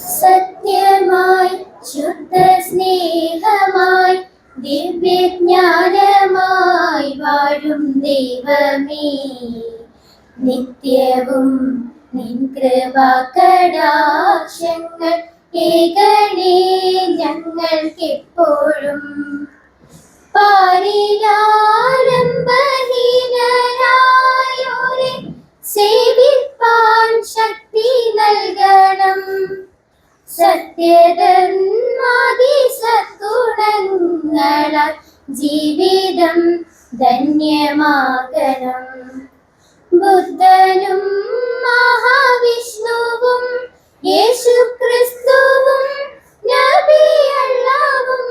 സത്യമായി ശുദ്ധ സ്നേഹമായി ദിവ്യജ്ഞാനമായി വാഴും ദൈവമേ, നിത്യവും നിൻ കൃപാകടാക്ഷങ്ങൾ ഏകണേ ഞങ്ങൾക്കെപ്പോഴും. പാരിലാരംഭഹീനരായോരെ സേവിപ്പാൻ ശക്തി നൽകണം. സത്യധർമാദി സദ്ഗുണങ്ങളാൽ ജീവിതം ധന്യമാകണം. ബുദ്ധനും മഹാവിഷ്ണുവും യേശുക്രിസ്തുവും നബിയല്ലാഹും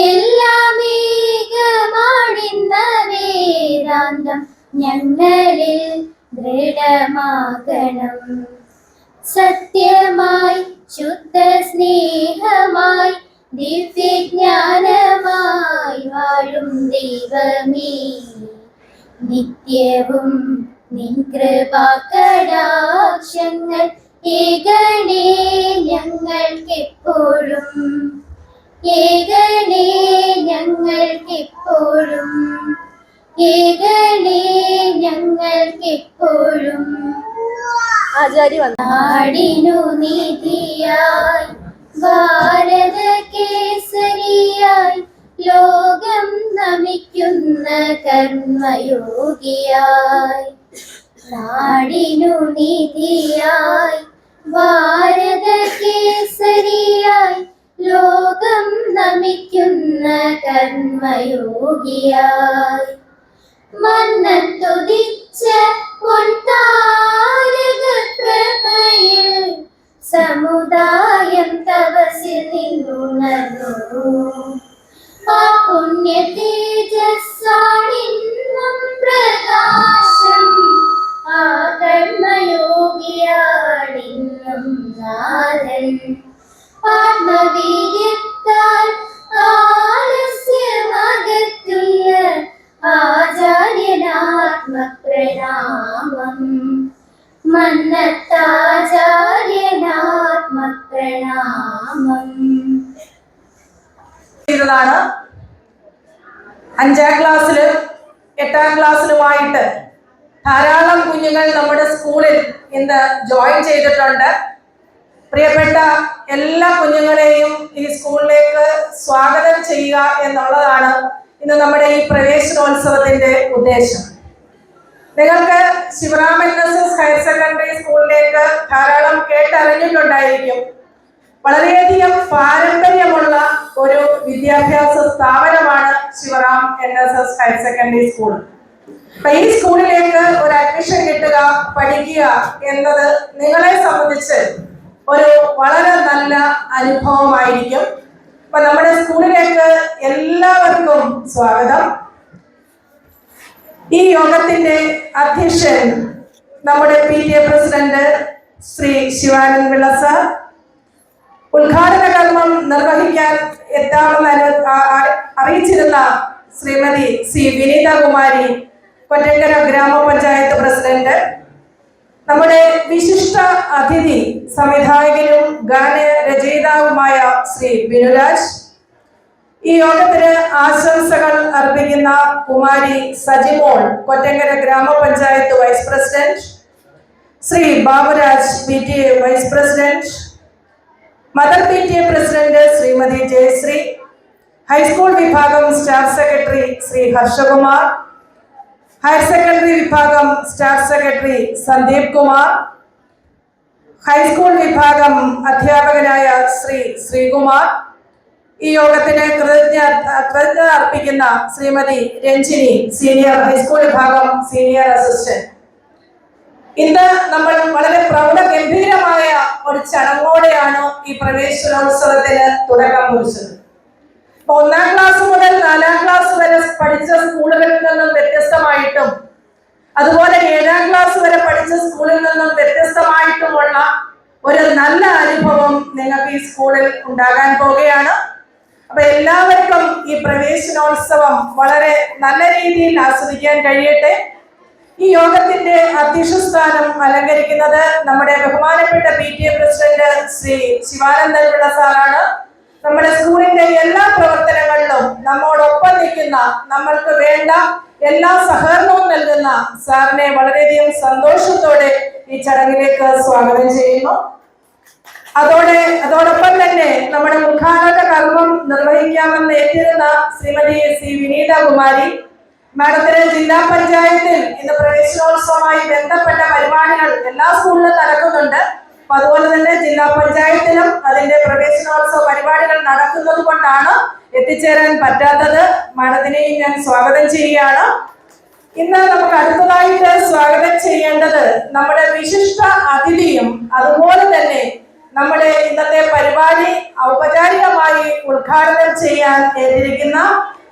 എല്ലാം ഏകമാണെന്ന വേദാന്തം ഞങ്ങളിൽ ദൃഢമാകണം. സത്യമായി ശുദ്ധ സ്നേഹമായി ദിവ്യജ്ഞാനമായി വാഴും ദൈവമേ, നിത്യവും നിൻ കൃപാകടാക്ഷങ്ങൾ ഏകണേ ഞങ്ങൾക്കെപ്പോഴും. ഏകണേ ഞങ്ങൾക്കെപ്പോഴും. ഏകണേ ഞങ്ങൾക്കെപ്പോഴും. നാടിനു നീതിയായി ഭാരത കേസരിയായി ലോകം നമിക്കുന്ന കർമ്മയോഗിയായി. നാടിനു നീതിയായി ഭാരത കേസരിയായി ലോകം നമിക്കുന്ന കർമ്മയോഗിയായി. മന്നത്തുദിച്ച പൊൻതാരകപ്രഭയിൽ സമുദായം തപസ്സിൽ നിന്നുണർന്നു. ആ പുണ്യ തേജസ്സാണിന്നും പ്രകാശം. ആ കർമ്മയോഗിയാണിന്നും നാഥൻ. ആത്മവീര്യത്താൽ ആലസ്യമകറ്റുന്ന ആചാര്യനാത്മപ്രണാമം. മന്നത്താചാര്യനാത്മപ്രണാമം. 5ാം ക്ലാസ്സിലും 8ാം ക്ലാസ്സിലുമായിട്ട് ധാരാളം കുഞ്ഞുങ്ങൾ നമ്മുടെ സ്കൂളിൽ ഇന്ന് ജോയിൻ ചെയ്തിട്ടുണ്ട്. പ്രിയപ്പെട്ട എല്ലാ കുഞ്ഞുങ്ങളെയും ഈ സ്കൂളിലേക്ക് സ്വാഗതം ചെയ്യുക എന്നുള്ളതാണ് ഇന്ന് നമ്മുടെ ഈ പ്രവേശനോത്സവത്തിന്റെ ഉദ്ദേശം. നിങ്ങൾക്ക് ശിവറാം NSS ഹയർ സെക്കൻഡറി സ്കൂളിലേക്ക് ധാരാളം കേട്ടറിഞ്ഞിട്ടുണ്ടായിരിക്കും. വളരെയധികം പാരമ്പര്യമുള്ള ഒരു വിദ്യാഭ്യാസ സ്ഥാപനമാണ് Shivaram NSS higher secondary school. അപ്പൊ ഈ സ്കൂളിലേക്ക് ഒരു അഡ്മിഷൻ കിട്ടുക, പഠിക്കുക എന്നത് നിങ്ങളെ സംബന്ധിച്ച് ഒരു വളരെ നല്ല അനുഭവമായിരിക്കും. അപ്പൊ നമ്മുടെ സ്കൂളിലേക്ക് എല്ലാവർക്കും സ്വാഗതം. ഈ യോഗത്തിന്റെ അധ്യക്ഷൻ നമ്മുടെ PTA president Shri Shivanand Pillai sir. ഉദ്ഘാടന കർമ്മം നിർവഹിക്കാൻ എത്താമെന്ന് അറിയിച്ചിരുന്ന ശ്രീമതി C വിനീത കുമാരി, കൊറ്റങ്കര ഗ്രാമപഞ്ചായത്ത് പ്രസിഡന്റ്. നമ്മുടെ വിശിഷ്ട അതിഥി സംവിധായകനും ഗാനരചയിതാവുമായ ശ്രീ ബിനുരാജ്. ഈ യോഗത്തിന് ആശംസകൾ അർപ്പിക്കുന്ന കുമാരി സജിമോൾ, കൊറ്റങ്കര ഗ്രാമപഞ്ചായത്ത് vice president. Shri Baburaj PTA vice president. Mother PTA president Shrimati Jayashree. High school വിഭാഗം staff secretary Shri Harshakumar. Higher secondary വിഭാഗം staff secretary Sandeep Kumar. High school വിഭാഗം അധ്യാപകനായ ശ്രീ ശ്രീകുമാർ. ഈ യോഗത്തിന് കൃതജ്ഞത അർപ്പിക്കുന്ന ശ്രീമതി രഞ്ജിനി, സീനിയർ ഹൈസ്കൂൾ വിഭാഗം സീനിയർ അസിസ്റ്റന്റ്. ഇന്ന് നമ്മൾ വളരെ പ്രൗഢഗംഭീരമായ ഒരു ചടങ്ങോടെയാണ് ഈ പ്രവേശനോത്സവത്തിന് തുടക്കം കുറിച്ചത്. 1ാം ക്ലാസ് മുതൽ 4ാം ക്ലാസ് വരെ പഠിച്ച സ്കൂളുകളിൽ നിന്നും വ്യത്യസ്തമായിട്ടും, അതുപോലെ 7ാം ക്ലാസ് വരെ പഠിച്ച സ്കൂളിൽ നിന്നും വ്യത്യസ്തമായിട്ടുമുള്ള ഒരു നല്ല അനുഭവം നിങ്ങൾക്ക് ഈ സ്കൂളിൽ ഉണ്ടാകാൻ പോവുകയാണ്. അപ്പൊ എല്ലാവർക്കും ഈ പ്രവേശനോത്സവം വളരെ നല്ല രീതിയിൽ ആസ്വദിക്കാൻ കഴിയട്ടെ. ഈ യോഗത്തിന്റെ അധ്യക്ഷ സ്ഥാനം അലങ്കരിക്കുന്നത് നമ്മുടെ ബഹുമാനപ്പെട്ട PTA പ്രസിഡന്റ് ശ്രീ ശിവാനന്ദൻ പിള്ള സാറാണ്. നമ്മുടെ സ്കൂളിന്റെ എല്ലാ പ്രവർത്തനങ്ങളിലും നമ്മോടൊപ്പം നിൽക്കുന്ന, നമ്മൾക്ക് വേണ്ട എല്ലാ സഹകരണവും നൽകുന്ന സാറിനെ വളരെയധികം സന്തോഷത്തോടെ ഈ ചടങ്ങിലേക്ക് സ്വാഗതം ചെയ്യുന്നു. അതോടൊപ്പം തന്നെ നമ്മുടെ ഉദ്ഘാടന കർമ്മം നിർവഹിക്കാമെന്ന് ഏറ്റിരുന്ന ശ്രീമതി സി വിനീത കുമാരി മാഡത്തിന് ജില്ലാ പഞ്ചായത്തിൽ ഇന്ന് പ്രവേശനോത്സവവുമായി ബന്ധപ്പെട്ട പരിപാടികൾ എല്ലാ സ്കൂളിലും നടക്കുന്നുണ്ട്. അപ്പൊ അതുപോലെ തന്നെ ജില്ലാ പഞ്ചായത്തിലും അതിന്റെ പ്രവേശനോത്സവ പരിപാടികൾ നടക്കുന്നത് കൊണ്ടാണ് എത്തിച്ചേരാൻ പറ്റാത്തത്. മാഡത്തിനെയും ഞാൻ സ്വാഗതം ചെയ്യുകയാണ്. ഇന്ന് നമുക്ക് അടുത്തതായിട്ട് സ്വാഗതം ചെയ്യേണ്ടത് നമ്മുടെ വിശിഷ്ട അതിഥിയും അതുപോലെ തന്നെ നമ്മുടെ ഇന്നത്തെ പരിപാടി ഔപചാരികമായി ഉദ്ഘാടനം ചെയ്യാൻ എത്തിയിരിക്കുന്ന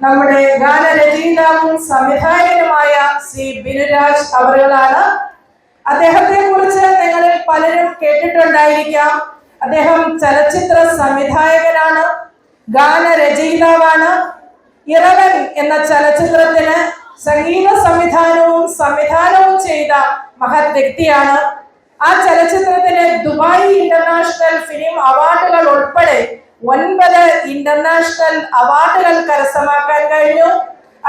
നമ്മുടെ ഗാനരചയിതാവും സംവിധായകനുമായ ശ്രീ ബിനുരാജ് അവറുകളാണ്. അദ്ദേഹത്തെ കുറിച്ച് നിങ്ങളിൽ പലരും കേട്ടിട്ടുണ്ടായിരിക്കാം. അദ്ദേഹം ചലച്ചിത്ര സംവിധായകനാണ്, ഗാനരചയിതാവാണ്. ഇറവൻ എന്ന ചലച്ചിത്രത്തിന് സംഗീത സംവിധാനവും ചെയ്ത മഹത് വ്യക്തിയാണ്. ആ ചലച്ചിത്രത്തിന് ദുബായ് ഇന്റർനാഷണൽ ഫിലിം അവാർഡുകൾ ഉൾപ്പെടെ 9 ഇന്റർനാഷണൽ അവാർഡുകൾ കരസ്ഥമാക്കാൻ കഴിഞ്ഞു.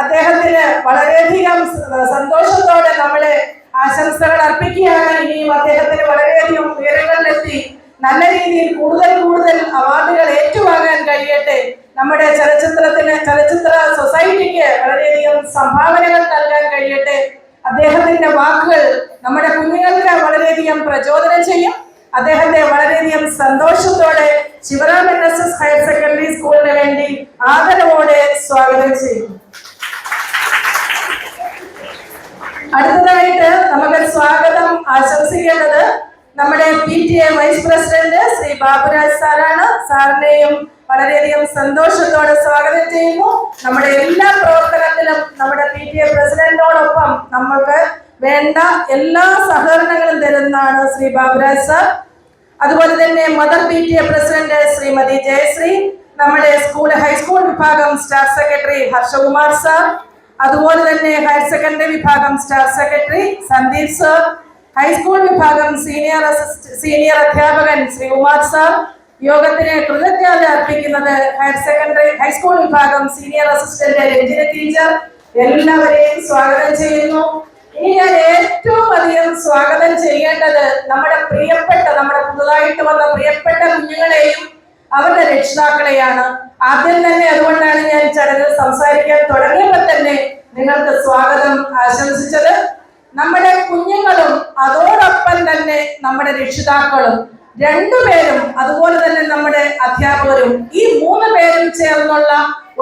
അദ്ദേഹത്തിന് വളരെയധികം സന്തോഷത്തോടെ നമ്മളെ ആശംസകൾ അർപ്പിക്കുകയാണ്. ഇനിയും അദ്ദേഹത്തിന് വളരെയധികം ഉയരങ്ങളിലെത്തി നല്ല രീതിയിൽ കൂടുതൽ അവാർഡുകൾ ഏറ്റുവാങ്ങാൻ കഴിയട്ടെ. നമ്മുടെ ചലച്ചിത്ര സൊസൈറ്റിക്ക് വളരെയധികം സംഭാവനകൾ നൽകാൻ കഴിയട്ടെ. അദ്ദേഹത്തിന്റെ വാക്കുകൾ നമ്മുടെ കുഞ്ഞുങ്ങൾക്ക് വളരെയധികം പ്രചോദനം ചെയ്യും. അദ്ദേഹത്തെ വളരെയധികം സന്തോഷത്തോടെ ശിവറാം NSS ഹയർ സെക്കൻഡറി സ്കൂളിന് വേണ്ടി ആദരവോടെ സ്വാഗതം ചെയ്യും. അടുത്തതായിട്ട് നമുക്ക് സ്വാഗതം ആശംസിക്കേണ്ടത് നമ്മുടെ PTA vice president Shri Baburaj സാറാണ്. സാറിനെയും വളരെയധികം സന്തോഷത്തോടെ സ്വാഗതം ചെയ്യുന്നു. നമ്മുടെ എല്ലാ പ്രവർത്തനത്തിലും നമ്മുടെ PTA പ്രസിഡന്റിനോടൊപ്പം നമ്മൾക്ക് വേണ്ട എല്ലാ സഹകരണങ്ങളും തരുന്നതാണ് ശ്രീ ബാബുരാജ് സാർ. അതുപോലെ തന്നെ mother PTA president Shrimati Jayashree, നമ്മുടെ ഹൈസ്കൂൾ വിഭാഗം സ്റ്റാഫ് സെക്രട്ടറി ഹർഷകുമാർ സാർ, അതുപോലെ തന്നെ ഹയർ സെക്കൻഡറി വിഭാഗം staff secretary Sandeep sir, high school വിഭാഗം സീനിയർ അധ്യാപകൻ ശ്രീ ഉമാർ സാർ, യോഗത്തിന് കൃതജ്ഞത അർപ്പിക്കുന്നത് ഹൈസ്കൂൾ വിഭാഗം സീനിയർ അസിസ്റ്റന്റ് രഞ്ജിന ടീച്ചർ, എല്ലാവരെയും സ്വാഗതം ചെയ്യുന്നു. ഇനി ഞാൻ ഏറ്റവും അധികം സ്വാഗതം ചെയ്യേണ്ടത് നമ്മുടെ പുതുതായിട്ട് വന്ന പ്രിയപ്പെട്ട കുഞ്ഞുങ്ങളെയും അവരുടെ രക്ഷിതാക്കളെയാണ്. ആദ്യം തന്നെ അതുകൊണ്ടാണ് ഞാൻ ചടങ്ങിൽ സംസാരിക്കാൻ തുടങ്ങിയപ്പോൾ തന്നെ നിങ്ങൾക്ക് സ്വാഗതം ആശംസിച്ചത്. നമ്മുടെ കുഞ്ഞുങ്ങളും അതോടൊപ്പം തന്നെ നമ്മുടെ രക്ഷിതാക്കളും രണ്ടുപേരും, അതുപോലെ തന്നെ നമ്മുടെ അധ്യാപകരും, ഈ 3 പേരും ചേർന്നുള്ള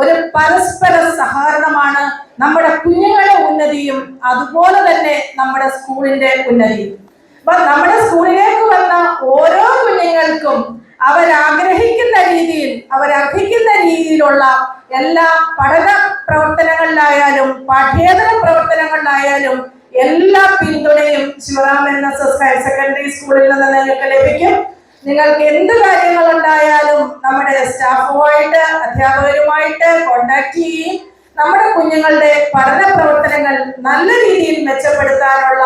ഒരു പരസ്പര സഹകരണമാണ് നമ്മുടെ കുഞ്ഞുങ്ങളുടെ ഉന്നതിയും അതുപോലെ തന്നെ നമ്മുടെ സ്കൂളിന്റെ ഉന്നതിയും. അപ്പൊ നമ്മുടെ സ്കൂളിലേക്ക് വന്ന ഓരോ കുഞ്ഞുങ്ങൾക്കും അവരർഹിക്കുന്ന രീതിയിലുള്ള എല്ലാ പഠന പ്രവർത്തനങ്ങളിലായാലും പാഠ്യേതര പ്രവർത്തനങ്ങളിലായാലും എല്ലാ പിന്തുണയും ശിവറാം NSS ഹയർ സെക്കൻഡറി സ്കൂളിൽ നിന്ന് നിങ്ങൾക്ക് ലഭിക്കും. നിങ്ങൾക്ക് എന്ത് കാര്യങ്ങൾ ഉണ്ടായാലും നമ്മുടെ സ്റ്റാഫുമായിട്ട് അധ്യാപകരുമായിട്ട് കോണ്ടാക്ട് ചെയ്യുകയും നമ്മുടെ കുഞ്ഞുങ്ങളുടെ പഠന പ്രവർത്തനങ്ങൾ നല്ല രീതിയിൽ മെച്ചപ്പെടുത്താനുള്ള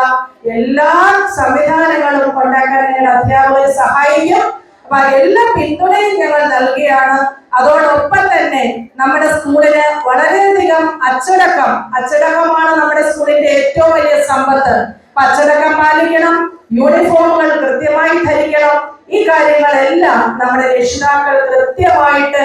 എല്ലാ സംവിധാനങ്ങളും ഉണ്ടാക്കാൻ നിങ്ങൾ അധ്യാപകർ സഹായിക്കും. അപ്പൊ എല്ലാ പിന്തുണയും ഞങ്ങൾ നൽകുകയാണ്. അതോടൊപ്പം തന്നെ നമ്മുടെ സ്കൂളിന് വളരെയധികം അച്ചടക്കമാണ് നമ്മുടെ സ്കൂളിന്റെ ഏറ്റവും വലിയ സമ്പത്ത്. അച്ചടക്കം പാലിക്കണം, യൂണിഫോമുകൾ കൃത്യമായി ധരിക്കണം. ഈ കാര്യങ്ങളെല്ലാം നമ്മുടെ രക്ഷിതാക്കൾ കൃത്യമായിട്ട്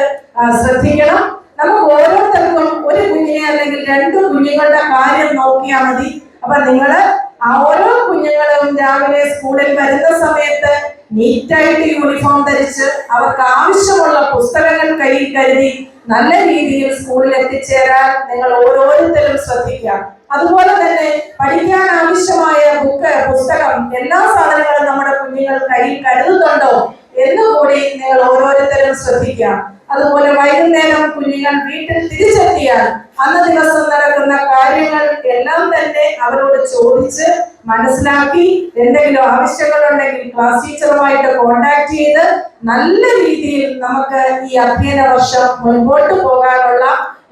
ശ്രദ്ധിക്കണം. നമുക്ക് ഓരോരുത്തർക്കും ഒരു കുഞ്ഞിനെ അല്ലെങ്കിൽ 2 കുഞ്ഞുങ്ങളുടെ കാര്യം നോക്കിയാൽ മതി. അപ്പൊ നിങ്ങള് ആ ഓരോ കുഞ്ഞുങ്ങളും രാവിലെ സ്കൂളിൽ വരുന്ന സമയത്ത് നീറ്റായിട്ട് യൂണിഫോം ധരിച്ച് അവർക്ക് ആവശ്യമുള്ള പുസ്തകങ്ങൾ കയ്യിൽ കരുതി നല്ല രീതിയിൽ സ്കൂളിൽ എത്തിച്ചേരാൻ നിങ്ങൾ ഓരോരുത്തരും ശ്രദ്ധിക്കാം. അതുപോലെ തന്നെ പഠിക്കാൻ ആവശ്യമായ പുസ്തകം എല്ലാ സാധനങ്ങളും നമ്മുടെ കുഞ്ഞുങ്ങൾ കയ്യിൽ കരുതുന്നുണ്ടോ എന്നുകൂടി നിങ്ങൾ ഓരോരുത്തരും ശ്രദ്ധിക്കാം. അതുപോലെ വൈകുന്നേരം കുഞ്ഞുങ്ങൾ വീട്ടിൽ തിരിച്ചെത്തിയാൽ അന്ന് ദിവസം നടക്കുന്ന കാര്യങ്ങൾ എല്ലാം തന്നെ അവരോട് ചോദിച്ച് മനസ്സിലാക്കി എന്തെങ്കിലും ആവശ്യങ്ങളുണ്ടെങ്കിൽ ക്ലാസ് ടീച്ചറുമായിട്ട് കോണ്ടാക്ട് ചെയ്ത് നല്ല രീതിയിൽ നമുക്ക് ഈ അധ്യയന വർഷം മുൻപോട്ട് പോകാനുള്ള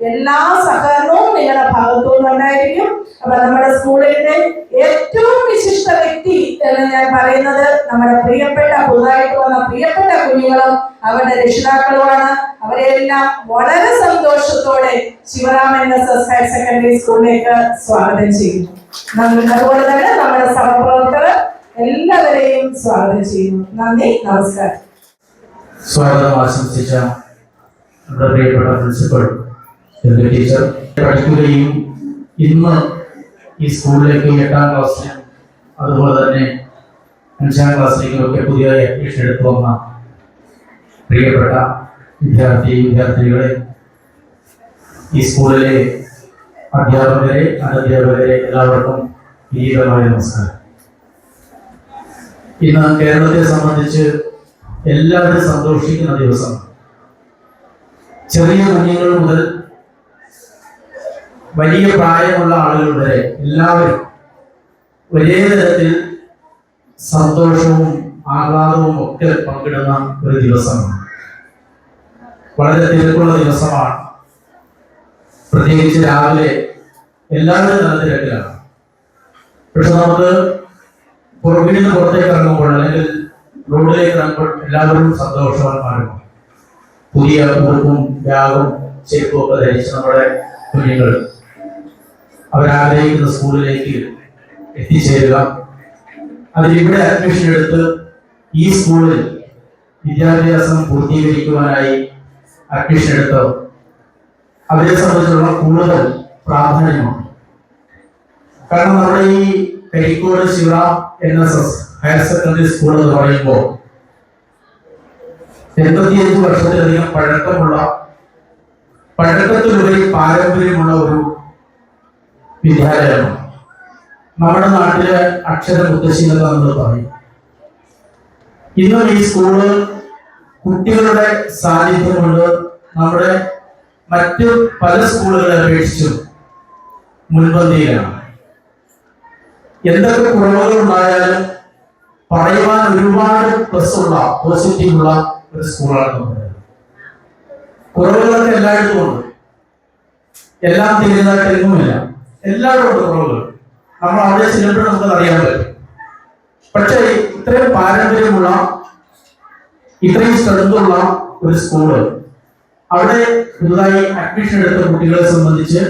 എല്ലാ സഹകരണവും നിങ്ങളുടെ ഭാഗത്തു നിന്നുണ്ടായിരിക്കും. അപ്പൊ നമ്മുടെ സ്കൂളിന്റെ ഏറ്റവും വിശിഷ്ട വ്യക്തി എന്ന് ഞാൻ പറയുന്നത് നമ്മുടെ പുതുതായിട്ട് വന്ന പ്രിയപ്പെട്ട കുഞ്ഞുങ്ങളും അവരുടെ രക്ഷിതാക്കളുമാണ്. അവരെല്ലാം വളരെ സന്തോഷത്തോടെ ശിവറാം NSS ഹയർ സെക്കൻഡറി സ്കൂളിലേക്ക് സ്വാഗതം ചെയ്യുന്നു. അതുപോലെ തന്നെ നമ്മുടെ സഹപ്രവർത്തകർ എല്ലാവരെയും സ്വാഗതം ചെയ്യുന്നു. നന്ദി, നമസ്കാരം. സ്വാഗതം ആശംസിച്ച നമ്മുടെ പ്രിയപ്പെട്ട പ്രിൻസിപ്പൽ ടീച്ചർ പഠിക്കുകയും ഇന്ന് ഈ സ്കൂളിലേക്ക് 8ാം ക്ലാസ്സിലും അതുപോലെ തന്നെ 5ാം ക്ലാസ്സിലേക്കും ഒക്കെ പുതിയതായി അഡ്മിഷൻ എടുത്തു വന്ന പ്രിയപ്പെട്ട വിദ്യാർത്ഥികളെ, ഈ സ്കൂളിലെ അധ്യാപകരെ, അനധ്യാപകരെ എല്ലാവർക്കും വിനീതമായ നമസ്കാരം. ഇന്ന് കേരളത്തെ സംബന്ധിച്ച് എല്ലാവരും സന്തോഷിക്കുന്ന ദിവസമാണ്. ചെറിയ കുഞ്ഞുങ്ങൾ മുതൽ വലിയ പ്രായമുള്ള ആളുകൾ വരെ എല്ലാവരും ഒരേ തരത്തിൽ സന്തോഷവും ആഹ്ലാദവും ഒക്കെ പങ്കിടുന്ന ഒരു ദിവസമാണ്. വളരെ തിരക്കുള്ള ദിവസമാണ്. പ്രത്യേകിച്ച് രാവിലെ എല്ലാവരും നല്ല തിരക്കിലാണ്. പക്ഷെ നമുക്ക് വീടിന് പുറത്തേക്ക് ഇറങ്ങുമ്പോൾ അല്ലെങ്കിൽ റോഡിലേക്ക് ഇറങ്ങുമ്പോൾ എല്ലാവരും സന്തോഷവാന്മാരും പുതിയ ഉടുപ്പും ബാഗും ചെരുപ്പും ഒക്കെ ധരിച്ച് നമ്മുടെ കുഞ്ഞുങ്ങൾ അവരാഗ്രഹിക്കുന്ന സ്കൂളിലേക്ക് എത്തിച്ചേരുക, അതിലിവിടെ അഡ്മിഷൻ എടുത്ത് ഈ സ്കൂളിൽ വിദ്യാഭ്യാസം പൂർത്തീകരിക്കുവാനായി അഡ്മിഷൻ എടുത്ത് അവരെ സംബന്ധിച്ചുള്ള കൂടുതൽ പ്രാധാന്യമാണ്. കാരണം നമ്മുടെ ഈ Karikode Shivaram NSS higher secondary school എന്ന് പറയുമ്പോൾ 85 വർഷത്തിലധികം പഴക്കത്തിലുപരി പാരമ്പര്യമുള്ള ഒരു വിദ്യാലയമാണ്. നമ്മുടെ നാട്ടിലെ അക്ഷര മുത്തശ്ശികൾ നമ്മൾ പറയും. ഇന്നും ഈ സ്കൂള് കുട്ടികളുടെ സാന്നിധ്യം കൊണ്ട് നമ്മുടെ മറ്റ് പല സ്കൂളുകളെ അപേക്ഷിച്ചും മുൻപന്തിയിലാണ്. എന്തൊക്കെ കുറവുകൾ ഉണ്ടായാലും പറയുവാൻ ഒരുപാട് പ്ലസുള്ള പോസിറ്റീവുള്ള ഒരു സ്കൂളാണ് പറയുന്നത്. കുറവുകളൊക്കെ എല്ലായിടത്തും ഉണ്ട്, എല്ലാം തിരിഞ്ഞതായിട്ടൊന്നുമില്ല, എല്ലാവരും ഉണ്ട് കുറവുകൾ. നമ്മൾ അവിടെ ചെല്ലുമ്പോൾ നമുക്ക് അറിയാൻ പറ്റും. പക്ഷേ ഇത്രയും പാരമ്പര്യമുള്ള, ഇത്രയും സ്ട്രെങ്തുള്ള ഒരു സ്കൂള്, അവിടെ പുതുതായി അഡ്മിഷൻ എടുത്ത കുട്ടികളെ സംബന്ധിച്ച്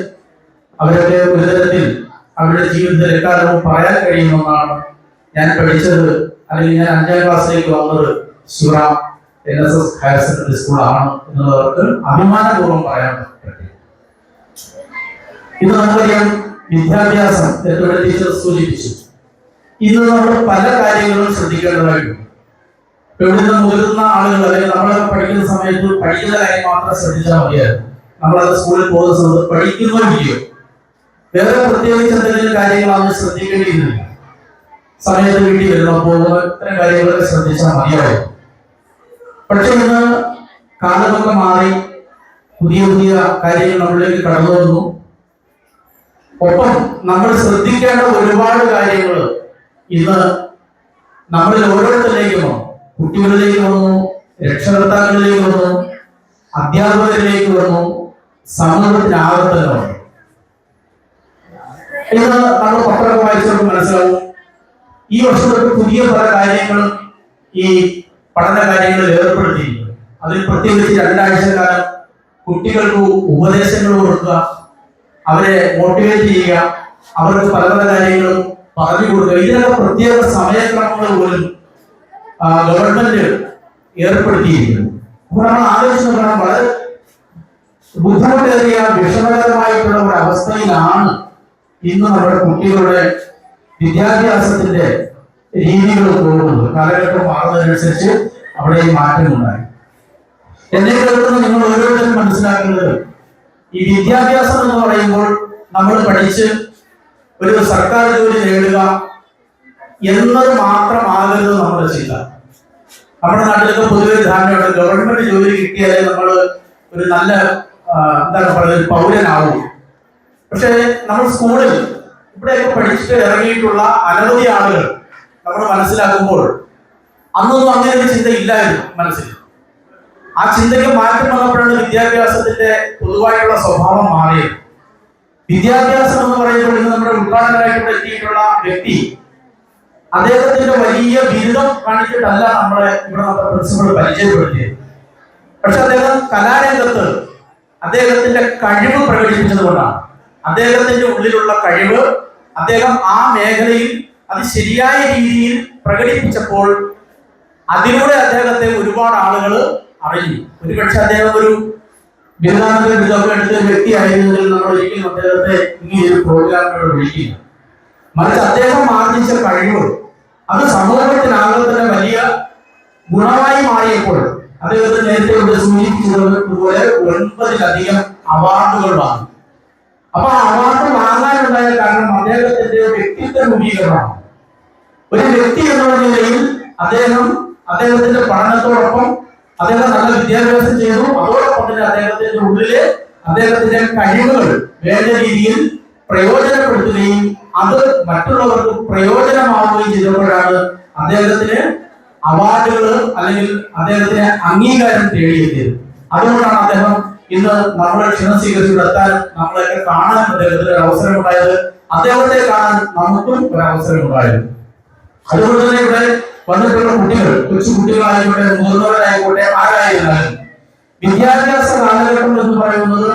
അവരൊക്കെ ഒരു തരത്തിൽ അവരുടെ ജീവിതത്തിൽ എക്കാലവും പറയാൻ കഴിയുമെന്നാണ്. ഞാൻ പഠിച്ചത് അല്ലെങ്കിൽ ഞാൻ 5ാം ക്ലാസ്സിലേക്ക് വന്നത് ശിവറാം NSS ഹയർ സെക്കൻഡറി സ്കൂളാണ് എന്നുള്ളവർക്ക് അഭിമാനപൂർവ്വം പറയാൻ പറ്റും. ഇന്ന് നമുക്കറിയാം, വിദ്യാഭ്യാസം എന്നോട് ടീച്ചർ സൂചിപ്പിച്ചു. ഇന്ന് നമ്മൾ പല കാര്യങ്ങളും ശ്രദ്ധിക്കേണ്ടതായിട്ടുണ്ട്. ഇവിടുന്ന് മുതിർന്ന ആളുകൾ അല്ലെങ്കിൽ നമ്മളൊക്കെ പഠിക്കുന്ന സമയത്ത് പഠിക്കുന്ന കാര്യം മാത്രം ശ്രദ്ധിച്ചാൽ മതിയായിരുന്നു. നമ്മളത് സ്കൂളിൽ പോകുന്ന സമയത്ത് പഠിക്കുന്നോ ഇല്ലയോ, വേറെ പ്രത്യേകിച്ച് എന്തെങ്കിലും കാര്യങ്ങളാണ് ശ്രദ്ധിക്കേണ്ടിയിരുന്നില്ല. സമയത്ത് വീട്ടിൽ വരുമ്പോൾ പോകുന്ന ഇത്തരം കാര്യങ്ങളൊക്കെ ശ്രദ്ധിച്ചാൽ മതിയായിരുന്നു. പക്ഷെ ഇന്ന് കാലമൊക്കെ മാറി പുതിയ പുതിയ കാര്യങ്ങൾ നമ്മളിലേക്ക് കടന്നു വന്നു. ഒപ്പം നമ്മൾ ശ്രദ്ധിക്കേണ്ട ഒരുപാട് കാര്യങ്ങൾ ഇന്ന് നമ്മളിൽ ഓരോരുത്തരിലേക്ക് വന്നു. കുട്ടികളിലേക്ക് വന്നു, രക്ഷകർത്താക്കളിലേക്ക് വന്നു, അധ്യാപകരിലേക്ക് വന്നു, സമൂഹത്തിനാകത്തന്നെ വന്നു. ഇന്ന് നമ്മൾ പത്രമൊക്കെ വായിച്ചവർക്ക് മനസ്സിലാവും, ഈ വർഷം തൊട്ട് പുതിയ പല കാര്യങ്ങളും ഈ പഠന കാര്യങ്ങളിൽ ഏർപ്പെടുത്തിയിരിക്കുന്നു. അതിൽ പ്രത്യേകിച്ച് 2 ആഴ്ചക്കാലം കുട്ടികൾക്ക് ഉപദേശങ്ങൾ കൊടുക്കുക, അവരെ മോട്ടിവേറ്റ് ചെയ്യുക, അവർക്ക് പല പല കാര്യങ്ങളും പറഞ്ഞു കൊടുക്കുക. ഇതിനൊക്കെ പ്രത്യേക സമയക്രമങ്ങൾ പോലും ഗവൺമെന്റ് ഏർപ്പെടുത്തിയിരിക്കുന്നു. അപ്പോൾ നമ്മൾ ആലോചിച്ച് നോക്കണം, വളരെ ബുദ്ധിമുട്ടേറിയ വിഷമകരമായിട്ടുള്ള ഒരു അവസ്ഥയിലാണ് ഇന്ന് നമ്മുടെ കുട്ടികളുടെ വിദ്യാഭ്യാസത്തിന്റെ രീതികൾ പോകുന്നത്. കാലഘട്ടം മാറുന്നതിനനുസരിച്ച് അവിടെ മാറ്റമുണ്ടായി. എന്നെ കേൾക്കുന്ന നിങ്ങൾ ഓരോരുത്തരും മനസ്സിലാക്കുന്നത്, ഈ വിദ്യാഭ്യാസം എന്ന് പറയുമ്പോൾ നമ്മൾ പഠിച്ച് ഒരു സർക്കാർ ജോലി നേടുക എന്നത് മാത്രമാകരുത് നമ്മുടെ ചിന്ത. നമ്മുടെ നാട്ടിലൊക്കെ പൊതുവെ ധാരണയുണ്ട്, ഗവൺമെന്റ് ജോലി കിട്ടിയാലേ നമ്മൾ ഒരു നല്ല എന്താണ് പറയുന്നത് പൗരനാവും. പക്ഷെ നമ്മൾ സ്കൂളിൽ ഇവിടെയൊക്കെ പഠിച്ചിട്ട് ഇറങ്ങിയിട്ടുള്ള അനവധി ആളുകൾ നമ്മൾ മനസ്സിലാക്കുമ്പോൾ അന്നൊന്നും അങ്ങനെ ഒരു ചിന്ത ഇല്ലായിരുന്നു മനസ്സിൽ. ആ ചിന്തയ്ക്ക് മാറ്റം വന്നപ്പോഴാണ് വിദ്യാഭ്യാസത്തിന്റെ പൊതുവായിട്ടുള്ള സ്വഭാവം മാറിയത്. വിദ്യാഭ്യാസം എന്ന് പറയുമ്പോൾ ഇന്ന് നമ്മുടെ ഉദ്ഘാടകരായിട്ട് എത്തിയിട്ടുള്ള വ്യക്തി അദ്ദേഹത്തിന്റെ വലിയ ബിരുദം കാണിച്ചിട്ടല്ല നമ്മളെ ഇവിടെ നമ്മുടെ പ്രിൻസിപ്പൾ പരിചയപ്പെടുത്തിയത്. പക്ഷെ അദ്ദേഹം കലാരംഗത്ത് അദ്ദേഹത്തിന്റെ കഴിവ് പ്രകടിപ്പിച്ചത് കൊണ്ടാണ്. അദ്ദേഹത്തിന്റെ ഉള്ളിലുള്ള കഴിവ് അദ്ദേഹം ആ മേഖലയിൽ അത് ശരിയായ രീതിയിൽ പ്രകടിപ്പിച്ചപ്പോൾ അതിലൂടെ അദ്ദേഹത്തെ ഒരുപാട് ആളുകൾ അറിഞ്ഞു. ഒരുപക്ഷെ അദ്ദേഹം ഒരു ബിരുദാനന്തര ബിരുദമൊക്കെ എടുത്ത വ്യക്തിയായിരുന്നെങ്കിൽ നമ്മൾ ഒരിക്കലും അദ്ദേഹത്തെ ഈ ഒരു പ്രോഗ്രാമിനോട് വിളിക്കില്ല. മറിച്ച് അദ്ദേഹം ആർജിച്ച കഴിവ് അത് സമൂഹത്തിനാകെ തന്നെ വലിയ ഗുണമായി മാറിയപ്പോൾ അദ്ദേഹത്തെ നേരത്തെ ഇവിടെ സൂചിപ്പിച്ചതുപോലെ 9-ലധികം അവാർഡുകൾ വാങ്ങി. അപ്പൊ ആ അവാർഡ് വാങ്ങാനുണ്ടായ കാരണം അദ്ദേഹത്തിന്റെ വ്യക്തിത്വ രൂപീകരണമാണ്. ഒരു വ്യക്തി എന്നുള്ള നിലയിൽ അദ്ദേഹത്തിന്റെ പഠനത്തോടൊപ്പം അദ്ദേഹം നല്ല വിദ്യാഭ്യാസം ചെയ്തു. അതോടൊപ്പം തന്നെ അദ്ദേഹത്തിന്റെ ഉള്ളില് അദ്ദേഹത്തിന്റെ കഴിവുകൾ വേണ്ട രീതിയിൽ പ്രയോജനപ്പെടുത്തുകയും അത് മറ്റുള്ളവർക്ക് പ്രയോജനമാവുകയും ചെയ്തപ്പോഴാണ് അദ്ദേഹത്തിന് അവാർഡുകൾ അല്ലെങ്കിൽ അദ്ദേഹത്തിന് അംഗീകാരം തേടിയെത്തിയത്. അതുകൊണ്ടാണ് അദ്ദേഹം ഇന്ന് നമ്മളെ ക്ഷണം സ്വീകരിച്ചെത്താൻ നമ്മളെയൊക്കെ കാണാൻ അദ്ദേഹത്തിന് ഒരു അവസരം ഉണ്ടായത്. അദ്ദേഹത്തെ കാണാൻ നമുക്കും ഒരു അവസരം ഉണ്ടായത്. അതുകൊണ്ട് തന്നെ ഇവിടെ വന്നിട്ടുള്ള കുട്ടികൾ, കൊച്ചു കുട്ടികളായിക്കോട്ടെ, മുതിർന്നവരായിക്കോട്ടെ, ആരായിരുന്നാലും വിദ്യാഭ്യാസ കാലഘട്ടം എന്ന് പറയുന്നത്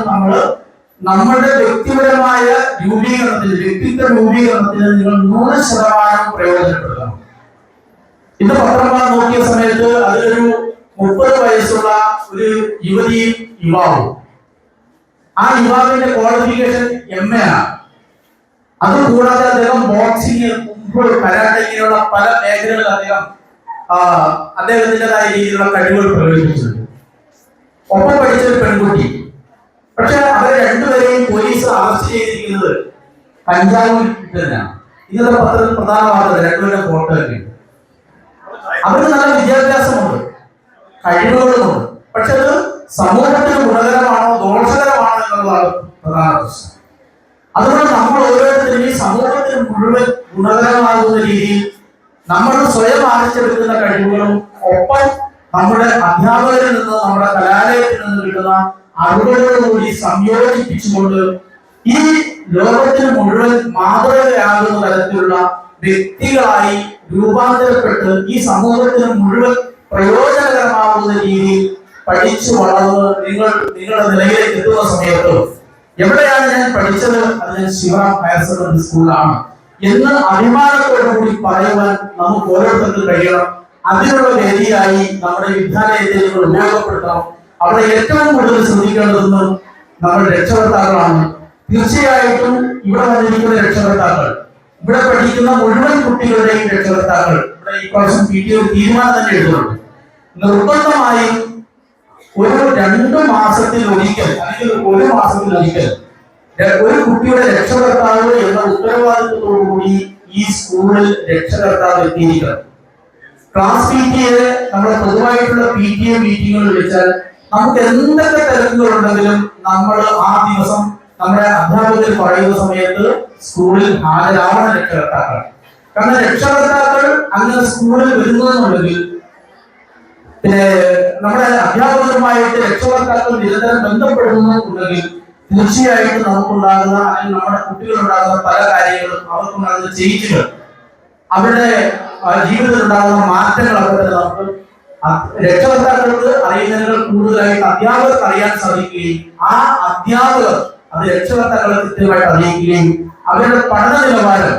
നമ്മുടെ വ്യക്തിപരമായ രൂപീകരണത്തിന്, വ്യക്തിത്വ രൂപീകരണത്തിന് നിങ്ങൾ 100% പ്രയോജനപ്പെടുത്തണം. ഇന്ന് പത്രം നോക്കിയ സമയത്ത് അതിലൊരു 30 വയസ്സുള്ള ഒരു യുവതിയും യുവാവും. ആ യുവാവിന്റെ ക്വാളിഫിക്കേഷൻ MA ആണ്. അതുകൂടാതെ അദ്ദേഹം ബോക്സിംഗ്, കരാട്ടെ, ഇങ്ങനെയുള്ള പല മേഖലകളിൽ അദ്ദേഹത്തിൻ്റെതായ രീതിയിലുള്ള കഴിവുകൾ പ്രകടിപ്പിച്ചിട്ടുണ്ട്. ഒപ്പം പഠിച്ചൊരു പെൺകുട്ടി. പക്ഷെ അവരെ രണ്ടുപേരെയും പോലീസ് അറസ്റ്റ് ചെയ്തിരിക്കുന്നത് കഞ്ചാവ് തന്നെയാണ്. ഇന്നത്തെ പത്രത്തിൽ പ്രധാന വാർത്ത രണ്ടുപേരും ഫോട്ടോയൊക്കെ. അവർക്ക് നല്ല വിദ്യാഭ്യാസമുണ്ട്, കഴിവുകളുമുണ്ട്. പക്ഷെ അത് സമൂഹത്തിന് ഗുണകരമാണോ ദോഷകരമാണോ എന്നുള്ളതാണ് പ്രധാന പ്രശ്നം. അതുകൊണ്ട് നമ്മൾ ഓരോരുത്തരും ഈ സമൂഹത്തിന് മുഴുവൻ ഗുണകരമാകുന്ന രീതിയിൽ നമ്മൾ സ്വയം ആർജിച്ചെടുക്കുന്ന കഴിവുകളും ഒപ്പം നമ്മുടെ അധ്യാപകരിൽ നിന്ന്, നമ്മുടെ കലാലയത്തിൽ നിന്ന് കിട്ടുന്ന അറിവുകളോടുകൂടി സംയോജിപ്പിച്ചുകൊണ്ട് ഈ ലോകത്തിന് മുഴുവൻ മാതൃകയാകുന്ന തരത്തിലുള്ള വ്യക്തികളായി രൂപാന്തരപ്പെട്ട് ഈ സമൂഹത്തിന് മുഴുവൻ പ്രയോജനകരമാകുന്ന രീതിയിൽ പഠിച്ചു വളർന്ന് നിങ്ങളുടെ നിലയിലേക്ക് എത്തുന്ന സമയത്ത് എവിടെയാണ് ഞാൻ പഠിച്ചത്, അത് ഞാൻ ശിവറാം ഹയർ സെക്കൻഡറി സ്കൂളിലാണ് എന്ന് അഭിമാനത്തോടുകൂടി പറയുവാൻ നമുക്ക് ഓരോരുത്തർക്കും കഴിയണം. അതിനുള്ള വേദിയായി നമ്മുടെ വിദ്യാലയത്തെ നിങ്ങൾ ഉപയോഗപ്പെടുത്തണം. അവിടെ ഏറ്റവും കൂടുതൽ ശ്രദ്ധിക്കേണ്ടതെന്ന് നമ്മുടെ രക്ഷകർത്താക്കളാണ്. തീർച്ചയായിട്ടും ഇവിടെ വന്നിരിക്കുന്ന രക്ഷകർത്താക്കൾ, ഇവിടെ പഠിക്കുന്ന മുഴുവൻ കുട്ടികളുടെയും രക്ഷകർത്താക്കൾ ഇവിടെ ഈ പ്രാവശ്യം PTA ഒരു തീരുമാനം തന്നെ എടുത്തിട്ടുണ്ട്. നിർബന്ധമായും ഒരു 2 മാസത്തിൽ ഒരിക്കൽ അല്ലെങ്കിൽ 1 മാസത്തിൽ ഒരിക്കൽ ഒരു കുട്ടിയുടെ രക്ഷകർത്താവ് എന്ന ഉത്തരവാദിത്വത്തോടുകൂടി ഈ സ്കൂളിൽ രക്ഷകർത്താവ് എത്തിയിരിക്കണം. ക്ലാസ് PTA നമ്മുടെ പൊതുവായിട്ടുള്ള PTA മീറ്റിങ്ങുകൾ വിളിച്ചാൽ നമുക്ക് എന്തൊക്കെ തിരക്കുകളുണ്ടെങ്കിലും നമ്മൾ ആ ദിവസം നമ്മുടെ അധ്യാപകർ പറയുന്ന സമയത്ത് സ്കൂളിൽ ഹാജരാവണ രക്ഷകർത്താക്കൾ. കാരണം രക്ഷകർത്താക്കൾ അങ്ങനെ സ്കൂളിൽ വരുന്നതെന്നുണ്ടെങ്കിൽ പിന്നെ നമ്മുടെ അധ്യാപകരുമായിട്ട് രക്ഷകർത്താക്കൾ നിരന്തരം ബന്ധപ്പെടുന്നുണ്ടെങ്കിൽ തീർച്ചയായിട്ടും നമുക്കുണ്ടാകുന്ന അല്ലെങ്കിൽ നമ്മുടെ കുട്ടികളുണ്ടാകുന്ന പല കാര്യങ്ങളും, അവർക്കുണ്ടാകുന്ന ചേഞ്ചുകൾ, അവരുടെ ജീവിതത്തിൽ ഉണ്ടാകുന്ന മാറ്റങ്ങളൊക്കെ തന്നെ നമുക്ക് രക്ഷകർത്താക്കൾക്ക് അറിയുന്നതിനേക്കാൾ കൂടുതലായിട്ട് അധ്യാപകർക്ക് അറിയാൻ സാധിക്കുകയും ആ അധ്യാപകർ അത് രക്ഷകർത്താക്കളെ കൃത്യമായിട്ട് അറിയിക്കുകയും അവരുടെ പഠന നിലവാരം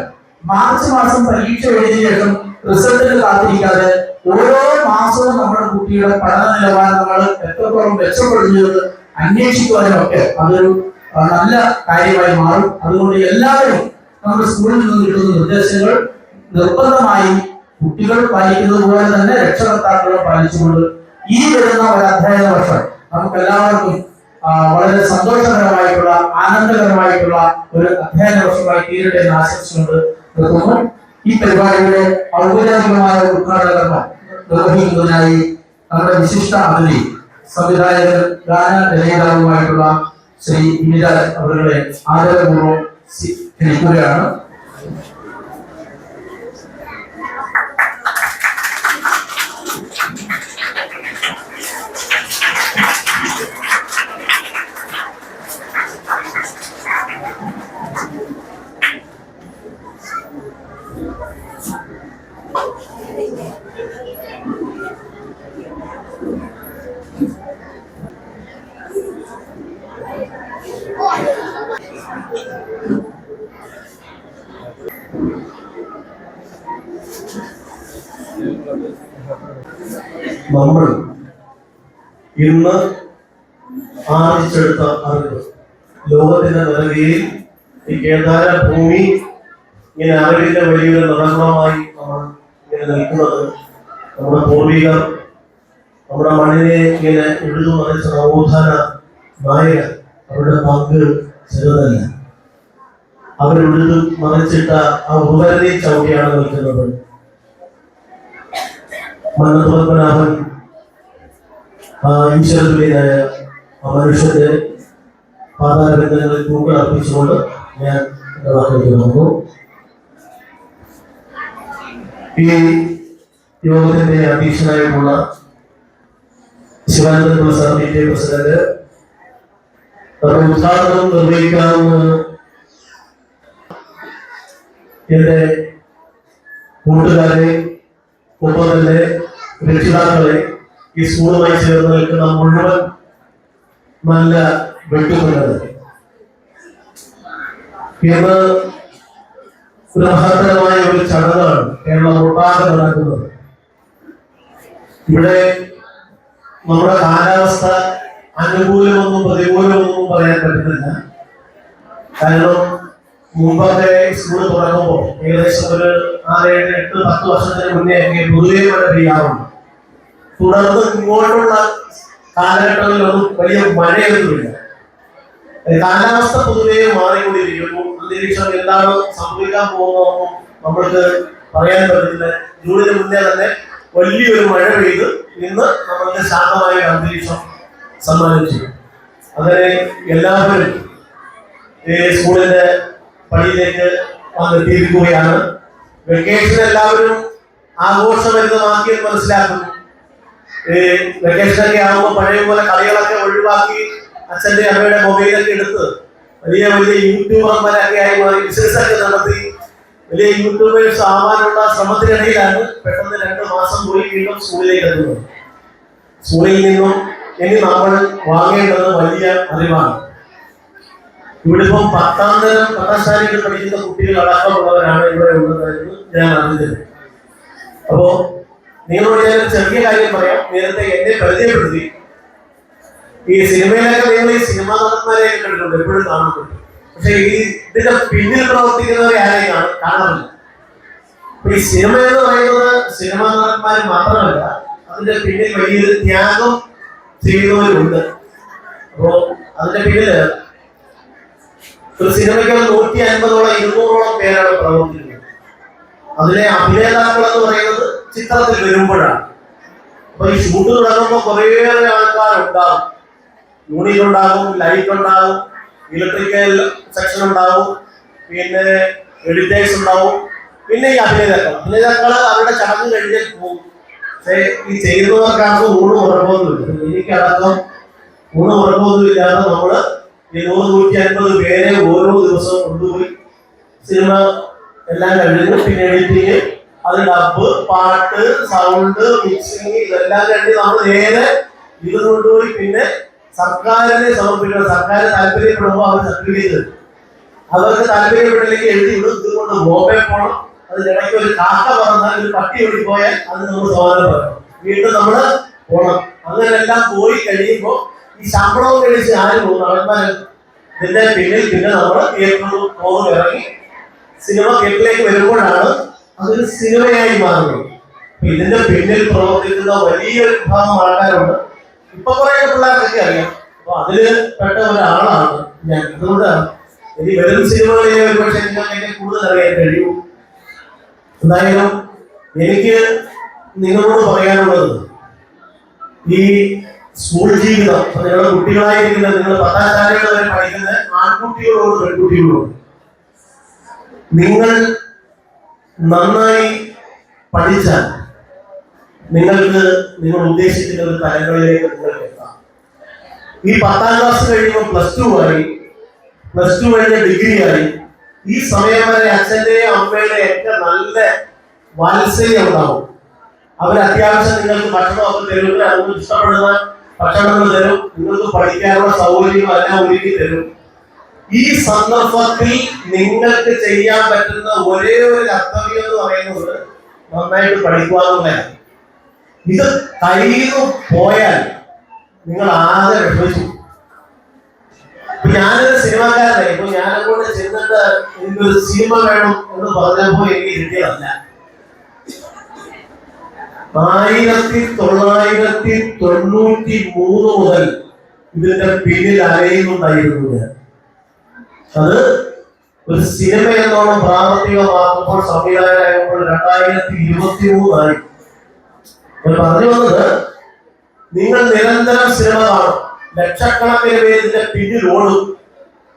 മാർച്ച് മാസം പരീക്ഷ എഴുതിയ ശേഷം റിസൾട്ടിന് കാത്തിരിക്കാതെ ഓരോ മാസവും നമ്മുടെ കുട്ടിയുടെ പഠന നിലവാരം നമ്മൾ എത്രത്തോളം മെച്ചപ്പെടുന്നു അന്വേഷിക്കുവാനും ഒക്കെ അതൊരു നല്ല കാര്യമായി മാറും. അതുകൊണ്ട് എല്ലാവരും നമ്മുടെ സ്കൂളിൽ നിന്ന് കിട്ടുന്ന നിർദ്ദേശങ്ങൾ നിർബന്ധമായും കുട്ടികൾ പാലിക്കുന്നത് പോലെ തന്നെ രക്ഷകർത്താക്കളെ പാലിച്ചുകൊണ്ട് ഈ വരുന്ന ഒരു അധ്യയന വർഷം നമുക്ക് എല്ലാവർക്കും വളരെ സന്തോഷകരമായിട്ടുള്ള ആനന്ദകരമായിട്ടുള്ള ഒരു അധ്യയന വർഷമായി തീരട്ടെ എന്ന് ആശംസിച്ചുകൊണ്ട് നിർത്തുന്നു. ഈ പരിപാടിയുടെ ഔപചാരികമായ ഉദ്ഘാടന കർമ്മം നിർവഹിക്കുന്നതിനായി നമ്മുടെ വിശിഷ്ട അതിഥി സംവിധായകൻ ഗാനരചയിതാവുമായിട്ടുള്ള ശ്രീ വിനിരാജ് അവരുടെ ആദരപൂർവ്വം ക്ഷണിക്കുകയാണ്. നമ്മൾ ഇന്ന് ആർജിച്ചെടുത്ത അറിവ് ലോകത്തിന്റെ നിലവിൽ ഈ കേദാര ഭൂമി ഇങ്ങനെ അറിവിന്റെ വലിയൊരു നിറകുളമായി നമ്മൾ ഇങ്ങനെ നിൽക്കുന്നത് നമ്മുടെ പൂർവികർ നമ്മുടെ മണ്ണിനെ ഇങ്ങനെ എഴുതു മറിച്ച നവോത്ഥാന നായകർ അവരുടെ പങ്ക് ചെറുതല്ല. അവരെഴുതു മറിച്ചിട്ട ആ ഉപകരണി ചവിട്ടിയാണ് നിൽക്കുന്നത്. മന്നത്തുപത്മനാഭൻ ഈശ്വരതുല്യനായ ആ മനുഷ്യന്റെ പാതാരബന്ധങ്ങളിൽ പൂക്കൾ അർപ്പിച്ചുകൊണ്ട് ഞാൻ എന്റെ വാക്കിലേക്ക് വന്നു. ഈ യോഗത്തിന്റെ അധ്യക്ഷനായിട്ടുള്ള ശിവാനന്ദ സാർ PTA പ്രസിഡന്റ് ഉദ്ഘാടനം നിർവഹിക്കാമെന്ന് എന്റെ കൂട്ടുകാരെ, ഒപ്പം തന്നെ രക്ഷിതാക്കളെ, ഈ സ്കൂളുമായി ചേർന്ന് നിൽക്കുന്ന മുഴുവൻ നല്ല വ്യക്തിത്വങ്ങളെ ഇന്ന് ഒരു മഹത്തരമായ ഒരു ചടങ്ങാണ് കേരളം ഒട്ടാകെ നടക്കുന്നത്. ഇവിടെ നമ്മുടെ കാലാവസ്ഥ അനുകൂലമൊന്നും പ്രതികൂലമൊന്നും പറയാൻ പറ്റുന്നില്ല. കാരണം മുമ്പൊക്കെ സ്കൂൾ തുറക്കുമ്പോൾ ഏകദേശം ഒരു 6, 7, 8, 10 വർഷത്തിന് മുന്നേ ഒക്കെ പൊതുവെ മഴ പെയ്യാറുണ്ട്. തുടർന്ന് ഇങ്ങോട്ടുള്ള കാലഘട്ടങ്ങളിലൊന്നും വലിയ മഴയൊന്നുമില്ല. കാലാവസ്ഥ പൊതുവെ മാറിക്കൊണ്ടിരിക്കുന്നു. അന്തരീക്ഷം എന്താണ് സംഭവിക്കാൻ പോകുന്നതെന്നും നമ്മൾക്ക് പറയാൻ പറ്റുന്നില്ല. ജൂണിന് മുന്നേ തന്നെ വലിയൊരു മഴ പെയ്ത് ഇന്ന് നമ്മൾക്ക് ശാന്തമായ അന്തരീക്ഷം സമ്മാനിച്ചു. അങ്ങനെ എല്ലാവരും സ്കൂളിന്റെ പടിയിലേക്ക് വന്നെത്തിയിരിക്കുകയാണ്. വെക്കേഷൻ എല്ലാവരും ആഘോഷഭരിതമാക്കിയെന്ന് മനസ്സിലാക്കുന്നു. വെക്കേഷനൊക്കെ ആകുമ്പോൾ പഴയ പോലെ കളികളൊക്കെ ഒഴിവാക്കി അച്ഛന്റെ അമ്മയുടെ മൊബൈലൊക്കെ എടുത്ത് വലിയ വലിയ യൂട്യൂബർമാരൊക്കെ ആയി മാറി ബിസിനസ് ഒക്കെ നടത്തി വലിയ യൂട്യൂബേഴ്സ് ആവാനുള്ള ശ്രമത്തിനിടയിലാണ് പെട്ടെന്ന് 2 മാസം പോയി വീണ്ടും സ്കൂളിലേക്ക് എത്തുന്നത്. സ്കൂളിൽ നിന്നും ഇനി നമ്മൾ വാങ്ങേണ്ടത് വലിയ അറിവാണ്. ഇവിടെ ഇപ്പം 10ാം തരം പഠിക്കുന്ന കുട്ടികൾ അടക്കമുള്ളവരാണ് ഇവിടെ ഉള്ളതെന്ന് ഞാൻ അറിഞ്ഞത്. അപ്പോ നിങ്ങളോട് ഞാൻ ചെറിയ കാര്യം പറയാം. നേരത്തെ എന്നെ പരിചയപ്പെടുത്തി. ഈ സിനിമയിലൊക്കെ നിങ്ങൾ ഈ സിനിമാ നടന്മാരെ കണ്ടിട്ടുണ്ട്, എപ്പോഴും കാണുന്നുണ്ട്. പക്ഷെ ഇതിന്റെ പിന്നിൽ പ്രവർത്തിക്കുന്നവരെ ആരെയും കാണാറില്ല. ഈ സിനിമ എന്ന് പറയുന്നത് സിനിമാ നടന്മാർ മാത്രമല്ല, അതിന്റെ പിന്നിൽ വലിയൊരു ത്യാഗം ചെയ്യുന്നവരുണ്ട്. അപ്പോ അതിന്റെ പിന്നില് ഒരു സിനിമയ്ക്ക് 150ഓളം 200ഓളം പേരാണ് പ്രവർത്തിക്കുന്നത്. അതിലെ അഭിനേതാക്കൾ എന്ന് പറയുന്നത് ചിത്രത്തിൽ വരുമ്പോഴാണ്. അപ്പൊ ഈ ഷൂട്ട് തുടങ്ങുമ്പോൾ കുറേയേറെ ആൾക്കാരുണ്ടാകും. യൂണിറ്റ് ഉണ്ടാകും, ലൈറ്റ് ഉണ്ടാകും, ഇലക്ട്രിക്കൽ സെക്ഷൻ ഉണ്ടാവും, പിന്നെ എഡിറ്റേഴ്സ് ഉണ്ടാവും, പിന്നെ ഈ അഭിനേതാക്കള് അവരുടെ ചടങ്ങ് കഴിഞ്ഞാൽ പോകും. പക്ഷെ ഈ ചെയ്യുന്നവർക്കാർക്ക് ഊണ് ഉറപ്പൊന്നുമില്ല. എനിക്കടക്കം ഊണ് ഉറപ്പൊന്നുമില്ലാതെ നമ്മള് 150 പേരെ ഓരോ ദിവസവും കൊണ്ടുപോയി സിനിമ എല്ലാം കഴിഞ്ഞു. പിന്നെ എഡിറ്റിങ്, അത് ഡബ്, പാട്ട്, സൗണ്ട്, മിക്സിങ്, ഇതെല്ലാം കഴിഞ്ഞ് നമ്മൾ നേരെ ഇത് കൊണ്ടുപോയി പിന്നെ സർക്കാരിനെ സമർപ്പിക്കണം. സർക്കാർ താല്പര്യപ്പെടുമ്പോൾ അവർ സർട്ടിഫിക്കറ്റ് തരും. അവർക്ക് താല്പര്യപ്പെട്ടില്ലെങ്കിൽ എഴുതി വിടും. ഇതുകൊണ്ട് ബോംബെ പോകണം. അതിനിടയ്ക്ക് ഒരു കാക്ക പറഞ്ഞാൽ, ഒരു പട്ടി ഓടിപ്പോയാൽ അത് നമ്മൾ സമാധാനം പറയണം. വീണ്ടും നമ്മൾ പോകണം. അങ്ങനെ എല്ലാം പോയി കഴിയുമ്പോൾ ഈ ശമ്പളവും കഴിച്ച് ആര് പോകും? അവന്മാർ ഇതിന്റെ പിന്നിൽ പിന്നെ നമ്മൾ തിയേറ്ററിൽ പോകും, ഇറങ്ങി സിനിമ തിയേറ്ററിലേക്ക് വരുമ്പോഴാണ് അതൊരു സിനിമയായി മാറുന്നത്. ഇതിന്റെ പിന്നിൽ പ്രവർത്തിക്കുന്ന വലിയൊരു വിഭാഗം ആൾക്കാരുണ്ട്. ഇപ്പൊ കുറെ പിള്ളേർക്കൊക്കെ അറിയാം. അപ്പൊ അതില് പെട്ട ഒരാളാണ് ഞാൻ. അതുകൊണ്ട് ഇനി വരും സിനിമകളിലെ ഒരു പക്ഷേ നിങ്ങൾക്ക് കൂടുതൽ അറിയാൻ കഴിയൂ. എന്തായാലും എനിക്ക് നിങ്ങളോട് പറയാനുള്ളത്, ഈ സ്കൂൾ ജീവിതം, നിങ്ങളുടെ കുട്ടികളായിരിക്കുന്ന, നിങ്ങൾ 10ാം ക്ലാസ് വരെ പഠിക്കുന്ന ആൺകുട്ടികളോട് പെൺകുട്ടികളോട് നിങ്ങൾ നന്നായി പഠിച്ചാൽ നിങ്ങൾക്ക് നിങ്ങൾ ഉദ്ദേശിക്കുന്ന ഒരു തലങ്ങളിലേക്ക് നിങ്ങൾക്ക് എത്താം. ഈ 10ാം ക്ലാസ് കഴിയുമ്പോൾ +2 ആയി, +2 കഴിഞ്ഞ ഡിഗ്രി ആയി. ഈ സമയം വരെ അച്ഛന്റെയും അമ്മയുടെയും ഒക്കെ നല്ല വാത്സല്യം ഉണ്ടാവും. അവർ അത്യാവശ്യം നിങ്ങൾക്ക് ഭക്ഷണമൊക്കെ തരും, അതുകൊണ്ട് ഇഷ്ടപ്പെടുന്ന ഭക്ഷണങ്ങൾ തരും, നിങ്ങൾക്ക് പഠിക്കാനുള്ള സൗകര്യങ്ങൾ എല്ലാം ഒരുക്കി തരും. ഈ സന്ദർഭത്തിൽ നിങ്ങൾക്ക് ചെയ്യാൻ പറ്റുന്ന ഒരേ ഒരു കർത്തവ്യം എന്ന് പറയുന്നത് നന്നായിട്ട് പഠിക്കുക എന്നുള്ളതാണ്. ഇത് കയ്യിൽ പോയാൽ നിങ്ങൾ ആകെ വിഷമിച്ചു. ഇപ്പൊ ഞാനൊരു സിനിമാക്കാരനെ, ഇപ്പൊ ഞാനങ്ങോട്ട് ചെന്നിട്ട് എനിക്കൊരു സിനിമ വേണം എന്ന് പറഞ്ഞപ്പോ എനിക്ക് കിട്ടിയതല്ല. 1993 മുതൽ ഇതിന്റെ പിന്നിൽ അലയുന്നുണ്ടായിരുന്നു ഞാൻ. അത് ഒരു സിനിമ എന്നോണം പ്രാവർത്തികമാക്കുമ്പോൾ സംവിധായകനായപ്പോൾ 2023 ആയി. ഞാൻ പറഞ്ഞു വന്നത്, നിങ്ങൾ നിരന്തരം സിനിമ കാണും, ലക്ഷക്കണക്കിന് പേര് ഇതിന്റെ പിന്നിൽ ഓടും,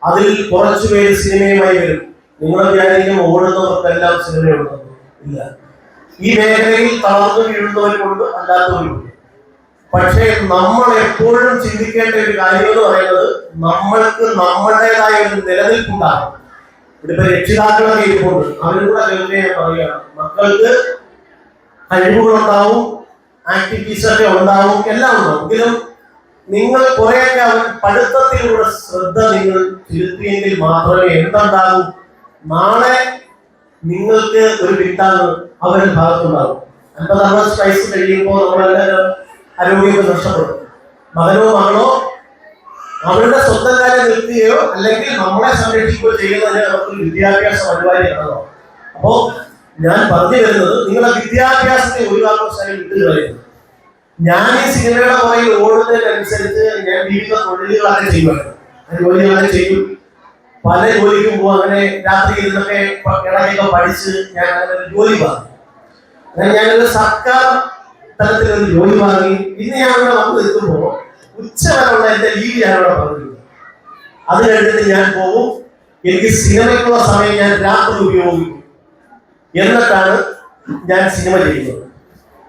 അതിൽ കുറച്ചു പേര് സിനിമയുമായി വരും. നിങ്ങൾ വിചാരിക്കും ഓടുന്നവർക്കെല്ലാം സിനിമയുണ്ടെന്ന്. ഇല്ല, ഈ മേഖലയിൽ തളർന്നു വീഴുന്നവരുമുണ്ട്, അല്ലാത്തവരുമുണ്ട്. പക്ഷേ നമ്മൾ എപ്പോഴും ചിന്തിക്കേണ്ട ഒരു കാര്യം എന്ന് പറയുന്നത്, നമ്മൾക്ക് നമ്മുടേതായ ഒരു നിലനിൽപ്പുണ്ടാകും. ഇവിടെ രക്ഷിതാക്കളൊക്കെ ഇരിപ്പുണ്ട്, അവരും കൂടെ കേൾക്കുകയും പറയുകയാണ്, മക്കൾക്ക് കഴിവുകളുണ്ടാവും, ആക്ടിവിറ്റീസ് ഒക്കെ ഉണ്ടാവും, എല്ലാം ഉണ്ടാവും. എങ്കിലും നിങ്ങൾ കുറെയൊക്കെ അവർ പഠിത്തത്തിലൂടെ ശ്രദ്ധ നിങ്ങൾ ചെലുത്തിയെങ്കിൽ മാത്രമേ എന്തുണ്ടാകും, നാളെ നിങ്ങൾക്ക് ഒരു വിട്ടാണ് അവരുടെ ഭാഗത്തുണ്ടാകും. 50-60 വയസ്സ് കഴിയുമ്പോൾ നമ്മളെല്ലാവരും ആരോഗ്യമൊക്കെ നഷ്ടപ്പെടും. മകനോ മകളോ അവരുടെ സ്വന്തം കാര്യം നിൽക്കുകയോ അല്ലെങ്കിൽ നമ്മളെ സംരക്ഷിക്കുകയോ ചെയ്യുന്നതിന് അവർക്കൊരു വിദ്യാഭ്യാസം അനിവാര്യമാണല്ലോ. അപ്പോ ഞാൻ പറഞ്ഞു വരുന്നത്, നിങ്ങളുടെ വിദ്യാഭ്യാസത്തെ ഒരു കാരണവശാലും വിട്ടു കളയുന്നത്. ഞാൻ ഈ സിനിമയുടെ പുറകിൽ ഓടുന്നതിനനുസരിച്ച് ഞാൻ വിവിധ തൊഴിലുകളൊക്കെ ചെയ്യുമായിരുന്നു. ജോലികളൊക്കെ ചെയ്യും, പല ജോലിക്കും പോകും. അങ്ങനെ രാത്രി ഇരുന്നൊക്കെ ഇടയ്ക്കൊക്കെ പഠിച്ച് ഞാൻ അങ്ങനെ ഒരു ജോലി വാങ്ങി. അങ്ങനെ ഞാനൊരു സർക്കാർ തലത്തിലൊരു ജോലി വാങ്ങി. ഇന്ന് ഞാൻ അവിടെ വന്ന് നിൽക്കുമ്പോൾ ഉച്ചവരെയുള്ള എന്റെ ലീവ് ഞാനവിടെ പറഞ്ഞിട്ടുണ്ട്. അത് കഴിഞ്ഞിട്ട് ഞാൻ പോകും. എനിക്ക് സിനിമയ്ക്കുള്ള സമയം ഞാൻ രാത്രി ഉപയോഗിക്കും. എന്നിട്ടാണ് ഞാൻ സിനിമ ചെയ്യുന്നത്.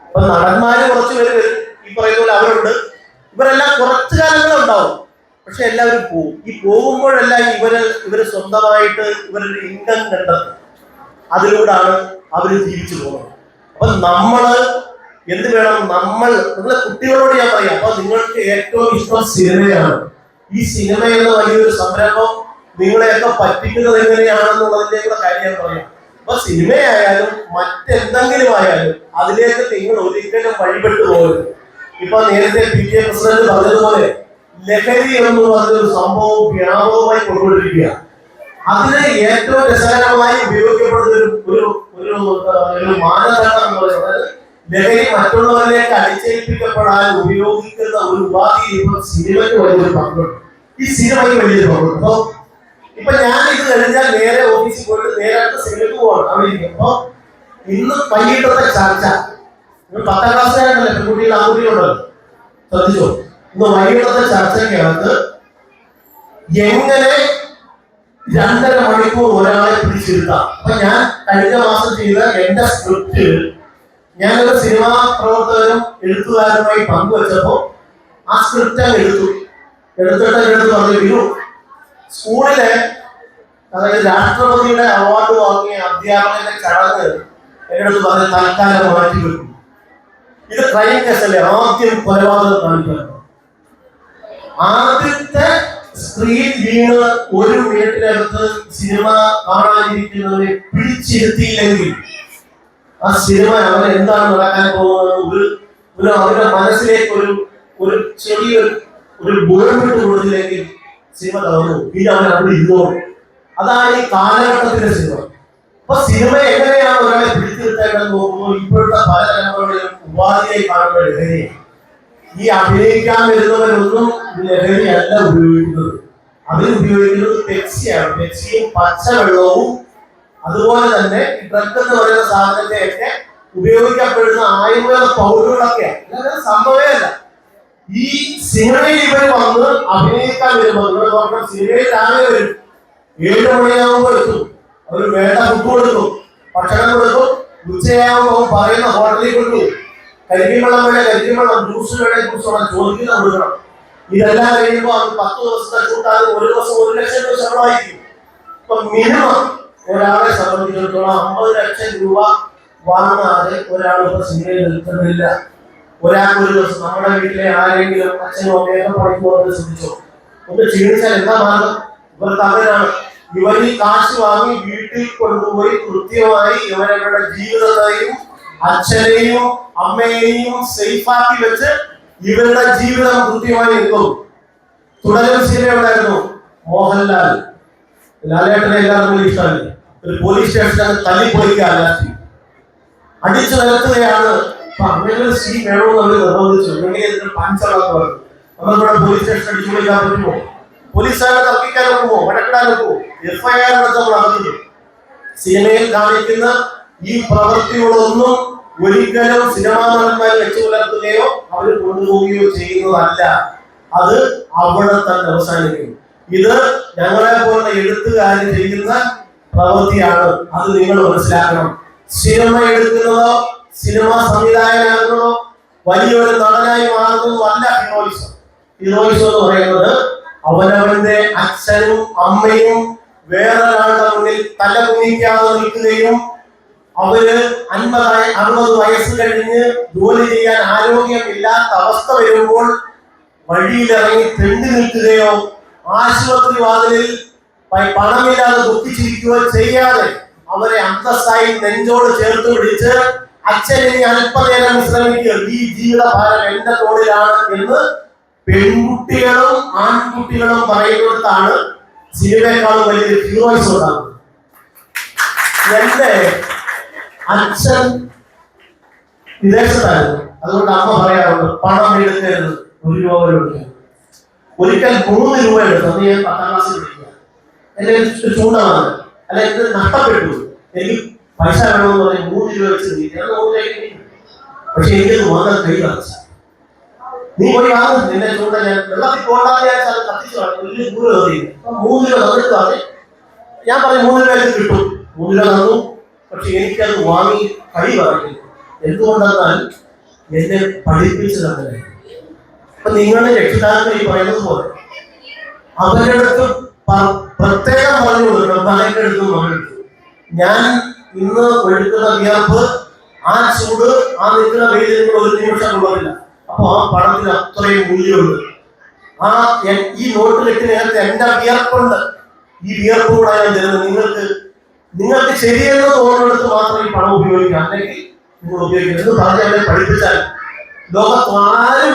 അപ്പൊ നടന്മാര് കുറച്ച് പേര് വരും, ഈ പറയുന്ന പോലെ അവരുണ്ട്. ഇവരെല്ലാം കുറച്ചു കാലങ്ങളെ ഉണ്ടാവും, പക്ഷെ എല്ലാവരും പോകും. ഈ പോകുമ്പോഴെല്ലാം ഇവര് സ്വന്തമായിട്ട് ഇവരൊരു ഇൻകം കണ്ടെത്തും. അതിലൂടെയാണ് അവർ ജീവിച്ചു പോകുന്നത്. അപ്പൊ നമ്മള് എന്ത് വേണം, നിങ്ങളെ കുട്ടികളോട് ഞാൻ പറയാം, അപ്പൊ നിങ്ങൾക്ക് ഏറ്റവും ഇഷ്ടം സിനിമയാണ്. ഈ സിനിമ എന്ന വലിയൊരു സംരംഭം നിങ്ങളെയൊക്കെ പറ്റിക്കുന്നത് എങ്ങനെയാണെന്നുള്ളതിന്റെ കൂടെ കാര്യം പറയാം. അപ്പൊ സിനിമയായാലും മറ്റെന്തെങ്കിലും ആയാലും അതിലേക്ക് നിങ്ങൾ ഒരിക്കലും വഴിപെട്ടു പോകരുത്. ഇപ്പൊ നേരത്തെ PTA പ്രസിഡന്റ് പറഞ്ഞതുപോലെ ലഹരി എന്ന് പറഞ്ഞൊരു സംഭവം വ്യാപകമായി കൊണ്ടുകൊണ്ടിരിക്കുക. അതിന് ഏറ്റവും രസകരമായി ഉപയോഗിക്കപ്പെടുന്ന ഒരു മാനദണ്ഡം എന്ന് പറയുന്നത്, ലഹരി മറ്റുള്ളവരിലേക്ക് അടിച്ചേൽപ്പിക്കപ്പെടാൻ ഉപയോഗിക്കുന്ന ഒരു ഉപാധി ഇപ്പൊ സിനിമയ്ക്ക് വലിയൊരു പങ്കുണ്ട്. ഈ സിനിമയ്ക്ക് വലിയൊരു പങ്കുണ്ട്. അപ്പൊ ഇപ്പൊ ഞാൻ ഇത് കഴിഞ്ഞാൽ നേരെ ഓഫീസിൽ പോയിട്ട് നേരെ അടുത്ത സിനിമയ്ക്ക് പോകണം. അവിടെ ഇരിക്കുമ്പോ ഇന്ന് വൈകിട്ടത്തെ ചർച്ച, 10ാം ക്ലാസ്സിലായിട്ടല്ലേ പെൺകുട്ടികൾ ആൺകുട്ടികളുണ്ടല്ലോ, ശ്രദ്ധിച്ചോ. ഇന്ന് വൈകിട്ടത്തെ ചർച്ചയ്ക്കകത്ത് എങ്ങനെ 2.5 മണിക്കൂർ ഒരാളെ പിടിച്ചിരുത്താം. അപ്പൊ ഞാൻ കഴിഞ്ഞ മാസം ചെയ്ത എന്റെ സ്ക്രിപ്റ്റ് ഞാനൊരു സിനിമാ പ്രവർത്തകരും എഴുത്തുകാരുമായി പങ്കുവെച്ചപ്പോ ആ സ്ക്രിപ്റ്റ് ഞാൻ എടുത്തിട്ട് എടുത്ത് പറഞ്ഞു, സ്കൂളിലെ, അതായത് രാഷ്ട്രപതിയുടെ അവാർഡ് വാങ്ങിയ അധ്യാപകന്റെ ചടങ്ങ് എന്നോട് പറഞ്ഞ് തൽക്കാലം മാറ്റി വെക്കും. ഇത് ക്രൈം കേസല്ലേ, ആദ്യം കൊലപാതകം കാണിക്കണം. ആദ്യത്തെ സ്ക്രീൻ വീണ് 1 മിനിറ്റിനകത്ത് സിനിമ കാണാനിരിക്കുന്നവരെ പിടിച്ചിരുത്തിയില്ലെങ്കിൽ ആ സിനിമ അവൻ എന്താണ് നടക്കാൻ പോകുന്നത് അവരുടെ മനസ്സിലേക്ക് ഒരു ചെറിയൊരു ബോൾമിട്ട് കൊടുത്തില്ലെങ്കിൽ സിനിമ തളർന്നു. പിന്നെ അവൻ അവിടെ ഇരുന്നോളും. അതാണ് ഈ കാലഘട്ടത്തിന്റെ സിനിമ. അപ്പൊ സിനിമ എങ്ങനെയാണ് ഒരാളെ പിടിച്ചിരുത്തേണ്ടത് നോക്കുമ്പോൾ ഇപ്പോഴത്തെ പല തലമുറകളിലും ഉപാധിയായി കാണുന്ന ലഹരിയാണ്. ഈ അഭിനയിക്കാൻ വരുന്നവരൊന്നും ലഹരിയല്ല ഉപയോഗിക്കുന്നത്. അവരുപയോഗിക്കുന്നത് പെപ്സിയാണ്. പെപ്സിയും പച്ചവെള്ളവും അതുപോലെ തന്നെ ഡ്രഗ് എന്ന് പറയുന്ന സാധനത്തെയൊക്കെ ഉപയോഗിക്കപ്പെടുന്ന ആയുർവേദ പൗഡറുകളൊക്കെയാണ്. ഇതൊക്കെ സംഭവമല്ല. ഈ സിനിമയിൽ ഇവർ വന്ന് അഭിനയിക്കാൻ വരുമ്പോൾ സിനിമയിൽ രാവിലെ വരും, 7 മണിയാകുമ്പോൾ എത്തും. അവർ വേണ്ട ഫുഡ് കൊടുക്കും, ഭക്ഷണം കൊടുക്കും. ഉച്ചയാകുമ്പോൾ പറയുന്ന ഹോട്ടലിൽ കൊടുക്കും. കരിമീൻവെള്ളം വേണേ കരിമീൻവെള്ളം, ജ്യൂസ് വേണേ ജ്യൂസ് വേണം, ചോദിക്കുന്ന കൊടുക്കണം. ഇതെല്ലാം കഴിയുമ്പോൾ അത് 10 ദിവസത്തെ കൂട്ടാതെ 1 ദിവസം 1 ലക്ഷം രൂപ ശമ്പളമായിരിക്കും. ഇപ്പൊ മിനിമം ഒരാളെ സംബന്ധിച്ചിടത്തോളം 50 ലക്ഷം രൂപ വാങ്ങാതെ ഒരാൾ ഇപ്പൊ സിനിമയിൽ നിൽക്കുന്നില്ല. ഒരാൾക്ക് ഒരു ദിവസം നമ്മുടെ വീട്ടിലെ ആരെങ്കിലും അച്ഛനോ അമ്മയൊക്കെ പണിക്ക് പോകുന്നത് ശ്രദ്ധിച്ചോ, ഒന്ന് ക്ഷീണിച്ചാൽ എന്താ മാർഗം? ഇവർക്ക് അങ്ങനെയാണ്. ഇവർ ഈ കാശ് വാങ്ങി വീട്ടിൽ കൊണ്ടുപോയി കൃത്യമായി ഇവരവരുടെ ജീവിതത്തെയും അച്ഛനെയും അമ്മയെയും സേഫാക്കി വെച്ച് ഇവരുടെ ജീവിതം കൃത്യമായി നിൽക്കും. തുടരും സിനിമ ഉണ്ടായിരുന്നു മോഹൻലാൽ, ലാലേട്ടനെ എല്ലാവർക്കും ഇഷ്ടമല്ലേ, ഒരു പോലീസ് സ്റ്റേഷനിൽ തല്ലിപ്പൊളിക്കുക, അടിച്ചു നിരത്തുകയാണ്. അപ്പൊ അങ്ങനെ ഒരു സീൻ വേണമെന്ന് അവർ നിർബന്ധിച്ചു. എങ്ങനെയാ പഞ്ചറാന്ന് പറഞ്ഞു. നമ്മളിവിടെ പോലീസ് സ്റ്റേഷൻ അടിച്ചു പൊളിക്കാൻ പറ്റുമോ? പോലീസുകാരെ തർക്കിക്കാൻ നോക്കുമോ? വഴക്കിടാൻ നോക്കുമോ? FIR നമ്മൾ നടത്തുന്നു. സിനിമയിൽ കാണിക്കുന്ന ഈ പ്രവൃത്തികളൊന്നും ഒരിക്കലും സിനിമാ നടന്മാർ വെച്ചു പുലർത്തുകയോ അവർ കൊണ്ടുപോവുകയോ ചെയ്യുന്നതല്ല. അത് അവിടെ തന്നെ അവസാനിക്കും. ഇത് ഞങ്ങളെ പോലുള്ള എഴുത്തുകാർ ചെയ്യുന്ന പ്രവൃത്തിയാണ്. അത് നിങ്ങൾ മനസ്സിലാക്കണം. സിനിമ എടുക്കുന്നതോ സിനിമാ സംവിധായകനാകുന്നതോ വലിയൊരു നടനായി മാറുന്നതോ അല്ല ഹീറോയിസം. ഹീറോയിസം എന്ന് പറയുന്നത് അവനവന്റെ അച്ഛനും അമ്മയും വേറൊരാളുടെ മുന്നിൽ തല കുനിക്കാതെ നിൽക്കുകയും അവര് 50-60 വയസ്സ് കഴിഞ്ഞ് ജോലി ചെയ്യാൻ ആരോഗ്യമില്ലാത്ത അവസ്ഥ വരുമ്പോൾ വഴിയിലിറങ്ങി തെണ്ടി നിൽക്കുകയോ ആശുപത്രി വാതിലിൽ പണമില്ലാതെ ദുഃഖിച്ചിരിക്കുകയോ ചെയ്യാതെ അവരെ അന്തസ്സായി നെഞ്ചോട് ചേർത്ത് പിടിച്ച് അച്ഛൻ ഇനി അല്പനേരം വിശ്രമിക്കുക, ഈ ജീവിതഭാരം എന്റെ തോളിലാണ് എന്ന് പെൺകുട്ടികളും ആൺകുട്ടികളും പറയുന്നിടത്താണ് സിനിമയെക്കാളും വലിയ ഹീറോയിസം ഉണ്ടാകുന്നത്. എന്റെ അച്ഛൻ വിദേശത്തായിരുന്നു. അതുകൊണ്ട് അമ്മ പറയാറുണ്ട്, പണം എടുക്കരുത്, 1 രൂപ വരെ എടുക്കരുത്. ഒരിക്കൽ 3 രൂപ എടുത്തു. അന്ന് ഞാൻ 10ാം ക്ലാസ്സിൽ പഠിക്കുക. എന്റെ ചൂടാണ്, അല്ല ഇത് നഷ്ടപ്പെട്ടു, എനിക്ക് പൈസ വേണമെന്ന് പറഞ്ഞ് 3 രൂപ വെച്ച് നീട്ടി. പക്ഷെ എനിക്കത് വാങ്ങാൻ കഴിയില്ല. നീ പോയി വാങ്ങും, നിന്നെ ചൂണ്ട ഞാൻ വെള്ളത്തിൽ പോകണ്ടെന്ന് വിചാരിച്ചാൽ അത് കത്തിച്ചു വലിയ ദൂരം എറിയും. 3 രൂപ തന്നിട്ട് പറഞ്ഞ് ഞാൻ പറഞ്ഞു 3 രൂപയ്ക്ക് കിട്ടും. 3 രൂപ തന്നു. പക്ഷെ എനിക്കത് വാങ്ങി കഴി പറയുന്നു. എന്തുകൊണ്ടെന്നാൽ എന്നെ പഠിപ്പിച്ചതങ്ങനെ. അപ്പൊ നിങ്ങളുടെ രക്ഷിതാക്കൾ ഈ പറയുന്നത് പോലെ അവരുടെ അടുത്ത് പ്രത്യേകം പറഞ്ഞു കൊടുക്കണം. മകന്റെ അടുത്തും മകനെടുത്തു ഞാൻ ഇന്ന് ഒഴുക്കുന്ന വിയർപ്പ്, ആ ചൂട്, ആ നിൽക്കുന്ന വെയിൽ ഒരു നിമിഷം കൊള്ളില്ല. അപ്പൊ ആ പണത്തിന് അത്രയും മൂല്യമുണ്ട്. ഈ നോട്ട് കെട്ടിനകത്ത് എന്റെ വിയർപ്പുണ്ട്. ഈ വിയർപ്പ് കൂടെ ഞാൻ തരുന്നത് നിങ്ങൾക്ക് ശരിയെന്ന് തോന്നുന്നിടത്ത് മാത്രം ഈ പണം ഉപയോഗിക്കാം, അല്ലെങ്കിൽ നിങ്ങൾ ഉപയോഗിക്കണം എന്ന് പറഞ്ഞ് അവരെ പഠിപ്പിച്ചാൽ ലോകത്താരും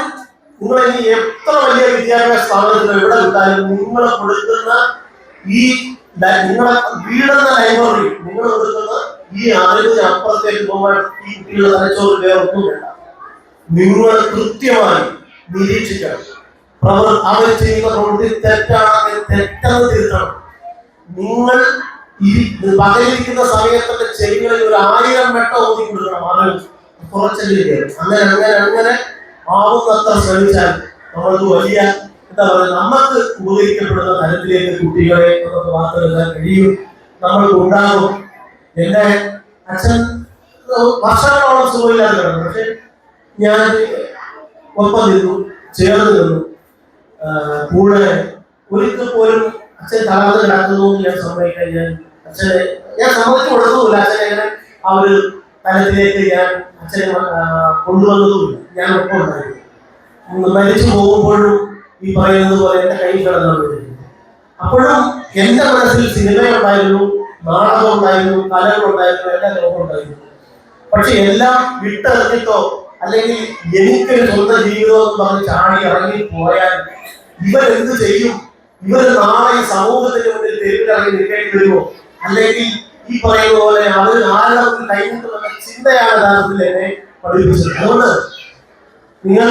നിങ്ങൾ ഇനി എത്ര വലിയ വിദ്യാഭ്യാസ സ്ഥാപനത്തിൽ എവിടെ വിട്ടാലും നിങ്ങൾ കൊടുക്കുന്ന ഈ നിങ്ങളെ വീടുന്ന ലൈബ്രറി, നിങ്ങൾ കൊടുക്കുന്ന ഈ അറിവിന് അപ്പുറത്തേക്ക് പോകാൻ ഈ കുട്ടികളുടെ തലച്ചോറ് വേറൊന്നും വേണ്ട. നിങ്ങൾ കൃത്യമായി നിരീക്ഷിക്കണം. അവർ ചെയ്യുന്ന പ്രവൃത്തി തെറ്റാണെങ്കിൽ തെറ്റെന്ന് തിരുത്തണം. നിങ്ങൾ ഈ പകലിരിക്കുന്ന സമയത്തിന്റെ ചെവികളിൽ 1000 വട്ടം ഓതി കൊടുക്കണം. അറിവ് കുറച്ചെങ്കിലും അങ്ങനെ ആവുന്നത്ര ശ്രമിച്ചാൽ നമ്മൾക്ക് വലിയ എന്താ പറയുക, നമുക്ക് ഉപകരിക്കപ്പെടുന്ന തരത്തിലേക്ക് കുട്ടികളെ നമുക്ക് വാർത്തെടുക്കാൻ കഴിയും, നമ്മൾക്ക് ഉണ്ടാകും. എന്റെ അച്ഛൻ വർഷങ്ങളോളം സുഖമില്ലാതെ കിടന്നു. പക്ഷെ ഞാൻ ഒപ്പം നിന്നു, ചേർന്ന് നിന്നു. കൂടെ ഒരിക്കൽ പോലും അച്ഛൻ തളർന്ന് കിടക്കുന്നു ഞാൻ സമ്മതിക്കാൻ ഞാൻ സമ്മതിച്ചു കൊടുക്കുന്നില്ല. അച്ഛനെ ഇങ്ങനെ ആ ഒരു തലത്തിലേക്ക് ഞാൻ അച്ഛനെ കൊണ്ടുവന്നതുമില്ല. ഞാൻ ഒപ്പം ഉണ്ടായിരുന്നു. മരിച്ചു പോകുമ്പോഴും ഈ പറയുന്നത് പോലെ എന്റെ കൈ കിടന്നു. അപ്പോഴും എന്റെ മനസ്സിൽ സിനിമയുണ്ടായിരുന്നു, നാടകം ഉണ്ടായിരുന്നു, കലകളുണ്ടായിരുന്നു, എല്ലാ ലോകം ഉണ്ടായിരുന്നു. പക്ഷെ എല്ലാം വിട്ടെറിഞ്ഞിട്ടോ അല്ലെങ്കിൽ എനിക്കൊരു സ്വന്തം ജീവിതം എന്ന് പറഞ്ഞ് ചാടി ഇറങ്ങി പോയാൽ ഇവരെന്ത് ചെയ്യും? ഇവർ നാളെ ഈ സമൂഹത്തിന് മുന്നിൽ തെരുവിലിറങ്ങി നിൽക്കേണ്ടി വരുമോ? അല്ലെങ്കിൽ ഈ പറയുന്ന പോലെ അവർ ആരുടെ കൈമുട്ടുന്ന ചിന്തയാണ് യഥാർത്ഥത്തിൽ എന്നെ പഠിപ്പിച്ചത്. അതുകൊണ്ട് നിങ്ങൾ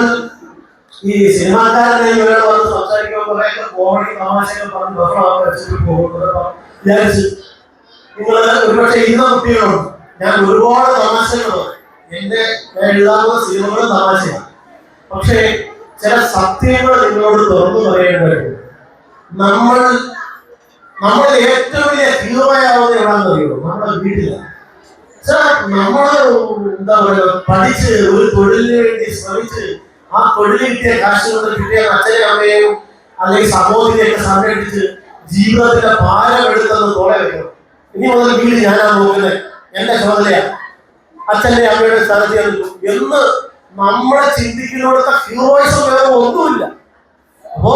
ഈ സിനിമാക്കാരനെ ഇവരോട് വന്ന് സംസാരിക്കുമ്പോൾ കുറെയൊക്കെ കോമഡി തമാശകൾ പറഞ്ഞ് ബഹളമൊക്കെ വെച്ചിട്ട് പോകുന്നത് വിചാരിച്ചു. നിങ്ങൾ ഒരുപക്ഷെ ഇന്ന കുട്ടികളുണ്ട്. ഞാൻ ഒരുപാട് തമാശകളുണ്ട്. എന്റെ എഴുതാവുന്ന സിനിമകളും തമാശയാണ്. പക്ഷേ ചില സത്യങ്ങൾ നിങ്ങളോട് തുറന്നു പറയേണ്ടതുണ്ട്. നമ്മൾ ഏറ്റവും വലിയ ഹീറോയാവുന്ന എവിടാന്ന് അറിയുമോ? നമ്മുടെ വീട്ടിലാണ്. നമ്മൾ എന്താ പറയുക, പഠിച്ച് ഒരു തൊഴിലിന് വേണ്ടി ശ്രമിച്ച് ആ തൊഴിൽ കിട്ടിയ കാശ് കൊണ്ട് കിട്ടിയ അച്ഛനെയും അമ്മയെയും അല്ലെങ്കിൽ സഹോദരിയൊക്കെ സംരക്ഷിച്ച് ജീവിതത്തിന്റെ ഭാരം എടുത്തെന്ന് തോളെ വെക്കണം. ഇനി മുതൽ വീട് ഞാനാണ് നോക്കുന്നത്, എന്റെ ചുമതലയാ, അച്ഛന്റെ അമ്മയുടെ സ്ഥാനത്ത് എന്ന് നമ്മളെ ചിന്തിക്കുന്നോടത്തെ ഹീറോയിസം വേറെ ഒന്നുമില്ല. അപ്പോ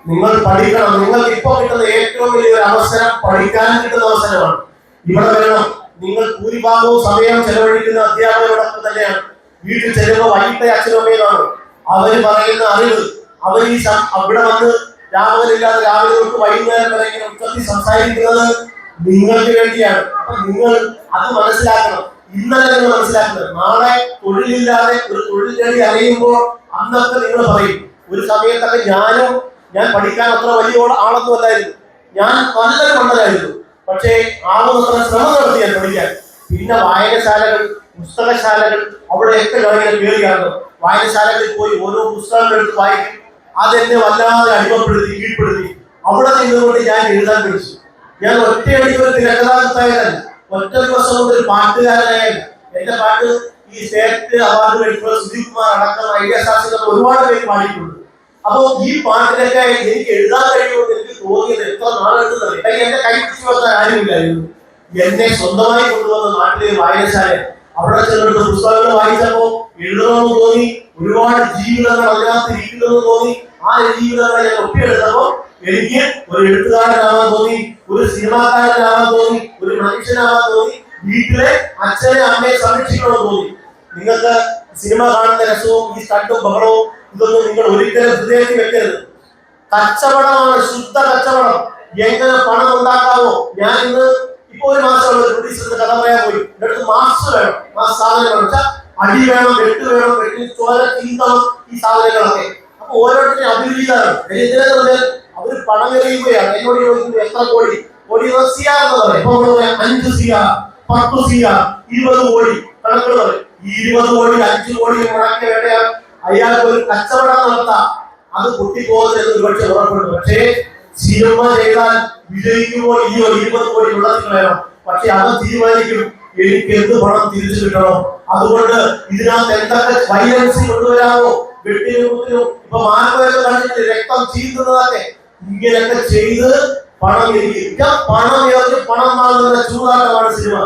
നിങ്ങൾ പഠിക്കണം. നിങ്ങൾക്ക് ഇപ്പൊ കിട്ടുന്ന ഏറ്റവും വലിയൊരു അവസരം പഠിക്കാൻ കിട്ടുന്ന അവസരമാണ്. ഇവിടെ വരണം. നിങ്ങൾ ഭൂരിഭാഗവും സമയം ചെലവഴിക്കുന്ന അധ്യാപകരോടൊപ്പം തന്നെയാണ്. വീട്ടിൽ ചെല്ലുമ്പോൾ വൈകിട്ട് അച്ഛനും അമ്മയും കാണും. അവര് പറയുന്ന അറിവ് അവർ അവിടെ വന്ന് രാമനില്ലാതെ രാവിലെ തൊട്ട് വൈകുന്നേരം വരെ ഇങ്ങനെ ഉച്ചത്തിൽ സംസാരിക്കുന്നത് നിങ്ങൾക്ക് വേണ്ടിയാണ്. അപ്പൊ നിങ്ങൾ അത് മനസ്സിലാക്കണം. ഇന്നലെ നിങ്ങൾ മനസ്സിലാക്കുന്നത് നാളെ തൊഴിലില്ലാതെ ഒരു തൊഴിൽ നേടി അറിയുമ്പോൾ അന്നൊക്കെ നിങ്ങൾ പറയും. ഒരു സമയത്തൊക്കെ ഞാൻ പഠിക്കാൻ അത്ര വലിയ ആളൊന്നും അല്ലായിരുന്നു, ഞാൻ നല്ലൊരു മണ്ടനായിരുന്നു. പക്ഷേ ആവുന്നത്ര ശ്രമം നടത്തിയാൽ പഠിക്കാൻ. പിന്നെ വായനശാലകൾ, പുസ്തകശാലകൾ, അവിടെയൊക്കെ ഞാൻ കയറിയാണ്. വായനശാലകളിൽ പോയി ഓരോ പുസ്തകങ്ങൾ എടുത്ത് വായിക്കും. അതെന്നെ വല്ലാതെ അടിമപ്പെടുത്തി, കീഴ്പ്പെടുത്തി. അവിടെ നിന്നുകൊണ്ട് ഞാൻ എഴുതാൻ പഠിച്ചു. ഞാൻ ഒറ്റയടിക്ക് ഒരു തിരക്കഥാകൃത്തായതല്ല, ഒറ്റ ദിവസം കൊണ്ട് ഒരു പാട്ടുകാരനായല്ല. എന്റെ പാട്ട് ഈ സ്റ്റേറ്റ് അവാർഡ് മേടിക്കുന്ന സുധീപ് കുമാർ അടക്കം ഐഡിയ ശാസ്ത്രങ്ങൾ ഒരുപാട് പേര് പാടിയിട്ടുണ്ട്. അപ്പൊ ഈ പാട്ടിലൊക്കെ എനിക്ക് എഴുതാൻ കഴിയുമെന്ന് എനിക്ക് തോന്നിയത് എത്ര നാളെടുത്തത്. എന്റെ കൈ പിടിച്ചു വെക്കാൻ ആരുമില്ലായിരുന്നു. എന്നെ സ്വന്തമായി കൊണ്ടുവന്ന നാട്ടിലെ വായനശാല, അവിടെ ചെന്നിട്ട് പുസ്തകങ്ങൾ വായിച്ചപ്പോ എഴുതണമെന്ന് തോന്നി. ഒരുപാട് ജീവിതങ്ങൾ അതിനകത്ത് ഇരിക്കുന്നതെന്ന് തോന്നി. ആ ജീവിതങ്ങളെ ഞാൻ ഒപ്പിയെടുത്തപ്പോ എനിക്ക് ഒരു എഴുത്തുകാരനാവാൻ തോന്നി, ഒരു സിനിമാക്കാരനാവാൻ തോന്നി, ഒരു മനുഷ്യനാവാൻ തോന്നി. വീട്ടിലെ അച്ഛനെ അമ്മയെ സംരക്ഷിക്കണമെന്ന് തോന്നി. നിങ്ങൾക്ക് സിനിമ കാണുന്ന രസവും ഈ സ്റ്റണ്ടും ബഹളവും ഇതൊന്നും നിങ്ങൾ ഒരിക്കലും ഹൃദയത്തിൽ വെക്കരുത്. കച്ചവടമാണ്, ശുദ്ധ കച്ചവടം. എങ്ങനെ പണം ഉണ്ടാക്കാവോ? ഞാൻ ഇന്ന് ഇപ്പൊ ഒരു മാസമുള്ള പ്രൊഡ്യൂസറിന്റെ കഥ പറയാൻ പോയി. എടുത്ത് മാസ് വേണം, മാസ് സാധനങ്ങൾ വെച്ചാൽ അടി വേണം, വെട്ട് വേണം, വെട്ടി ചോര ചീന്തണം, ഈ സാധനങ്ങളൊക്കെ. അപ്പൊ ഓരോരുത്തരും അഭിരുചിതാണ്. അവര് പണം എറിയുകയാണ്. എന്നോട് ചോദിക്കുന്നത് എത്ര കോടി? സിആർ എന്ന് പറയും. ഇപ്പൊ 5 സിആർ, 10 സിആർ, 20 കോടി കണക്കുകൾ പറയും. ഈ 20 കോടി 5 കോടി മുടക്കിയ വേണ്ടയാണ് അയാൾക്ക് ഒരു കച്ചവടം നടത്താം. അത് പൊട്ടിപ്പോകുന്നത് ഒരുപക്ഷെ ഉറപ്പുണ്ട്. പക്ഷേ സിനിമ ചെയ്താൽ വിജയിക്കുമ്പോൾ ഈ 20 കോടി ഉള്ളതിന് വേണം. പക്ഷെ അത് തീരുമാനിക്കും എനിക്ക് എന്ത് പണം തിരിച്ചു കിട്ടണം. അതുകൊണ്ട് ഇതിനകത്ത് എന്തൊക്കെ വൈലൻസ് കൊണ്ടുവരാമോ, വെട്ടിനും കുത്തിനും, ഇപ്പൊ മാനവയൊക്കെ കണ്ടിട്ട് രക്തം ചീന്തുന്നതൊക്കെ ഇങ്ങനെയൊക്കെ ചെയ്ത് പണം ഇരിക്കും. പണം ഇറക്കി പണം വാങ്ങുന്ന ചൂതാട്ടമാണ് സിനിമ.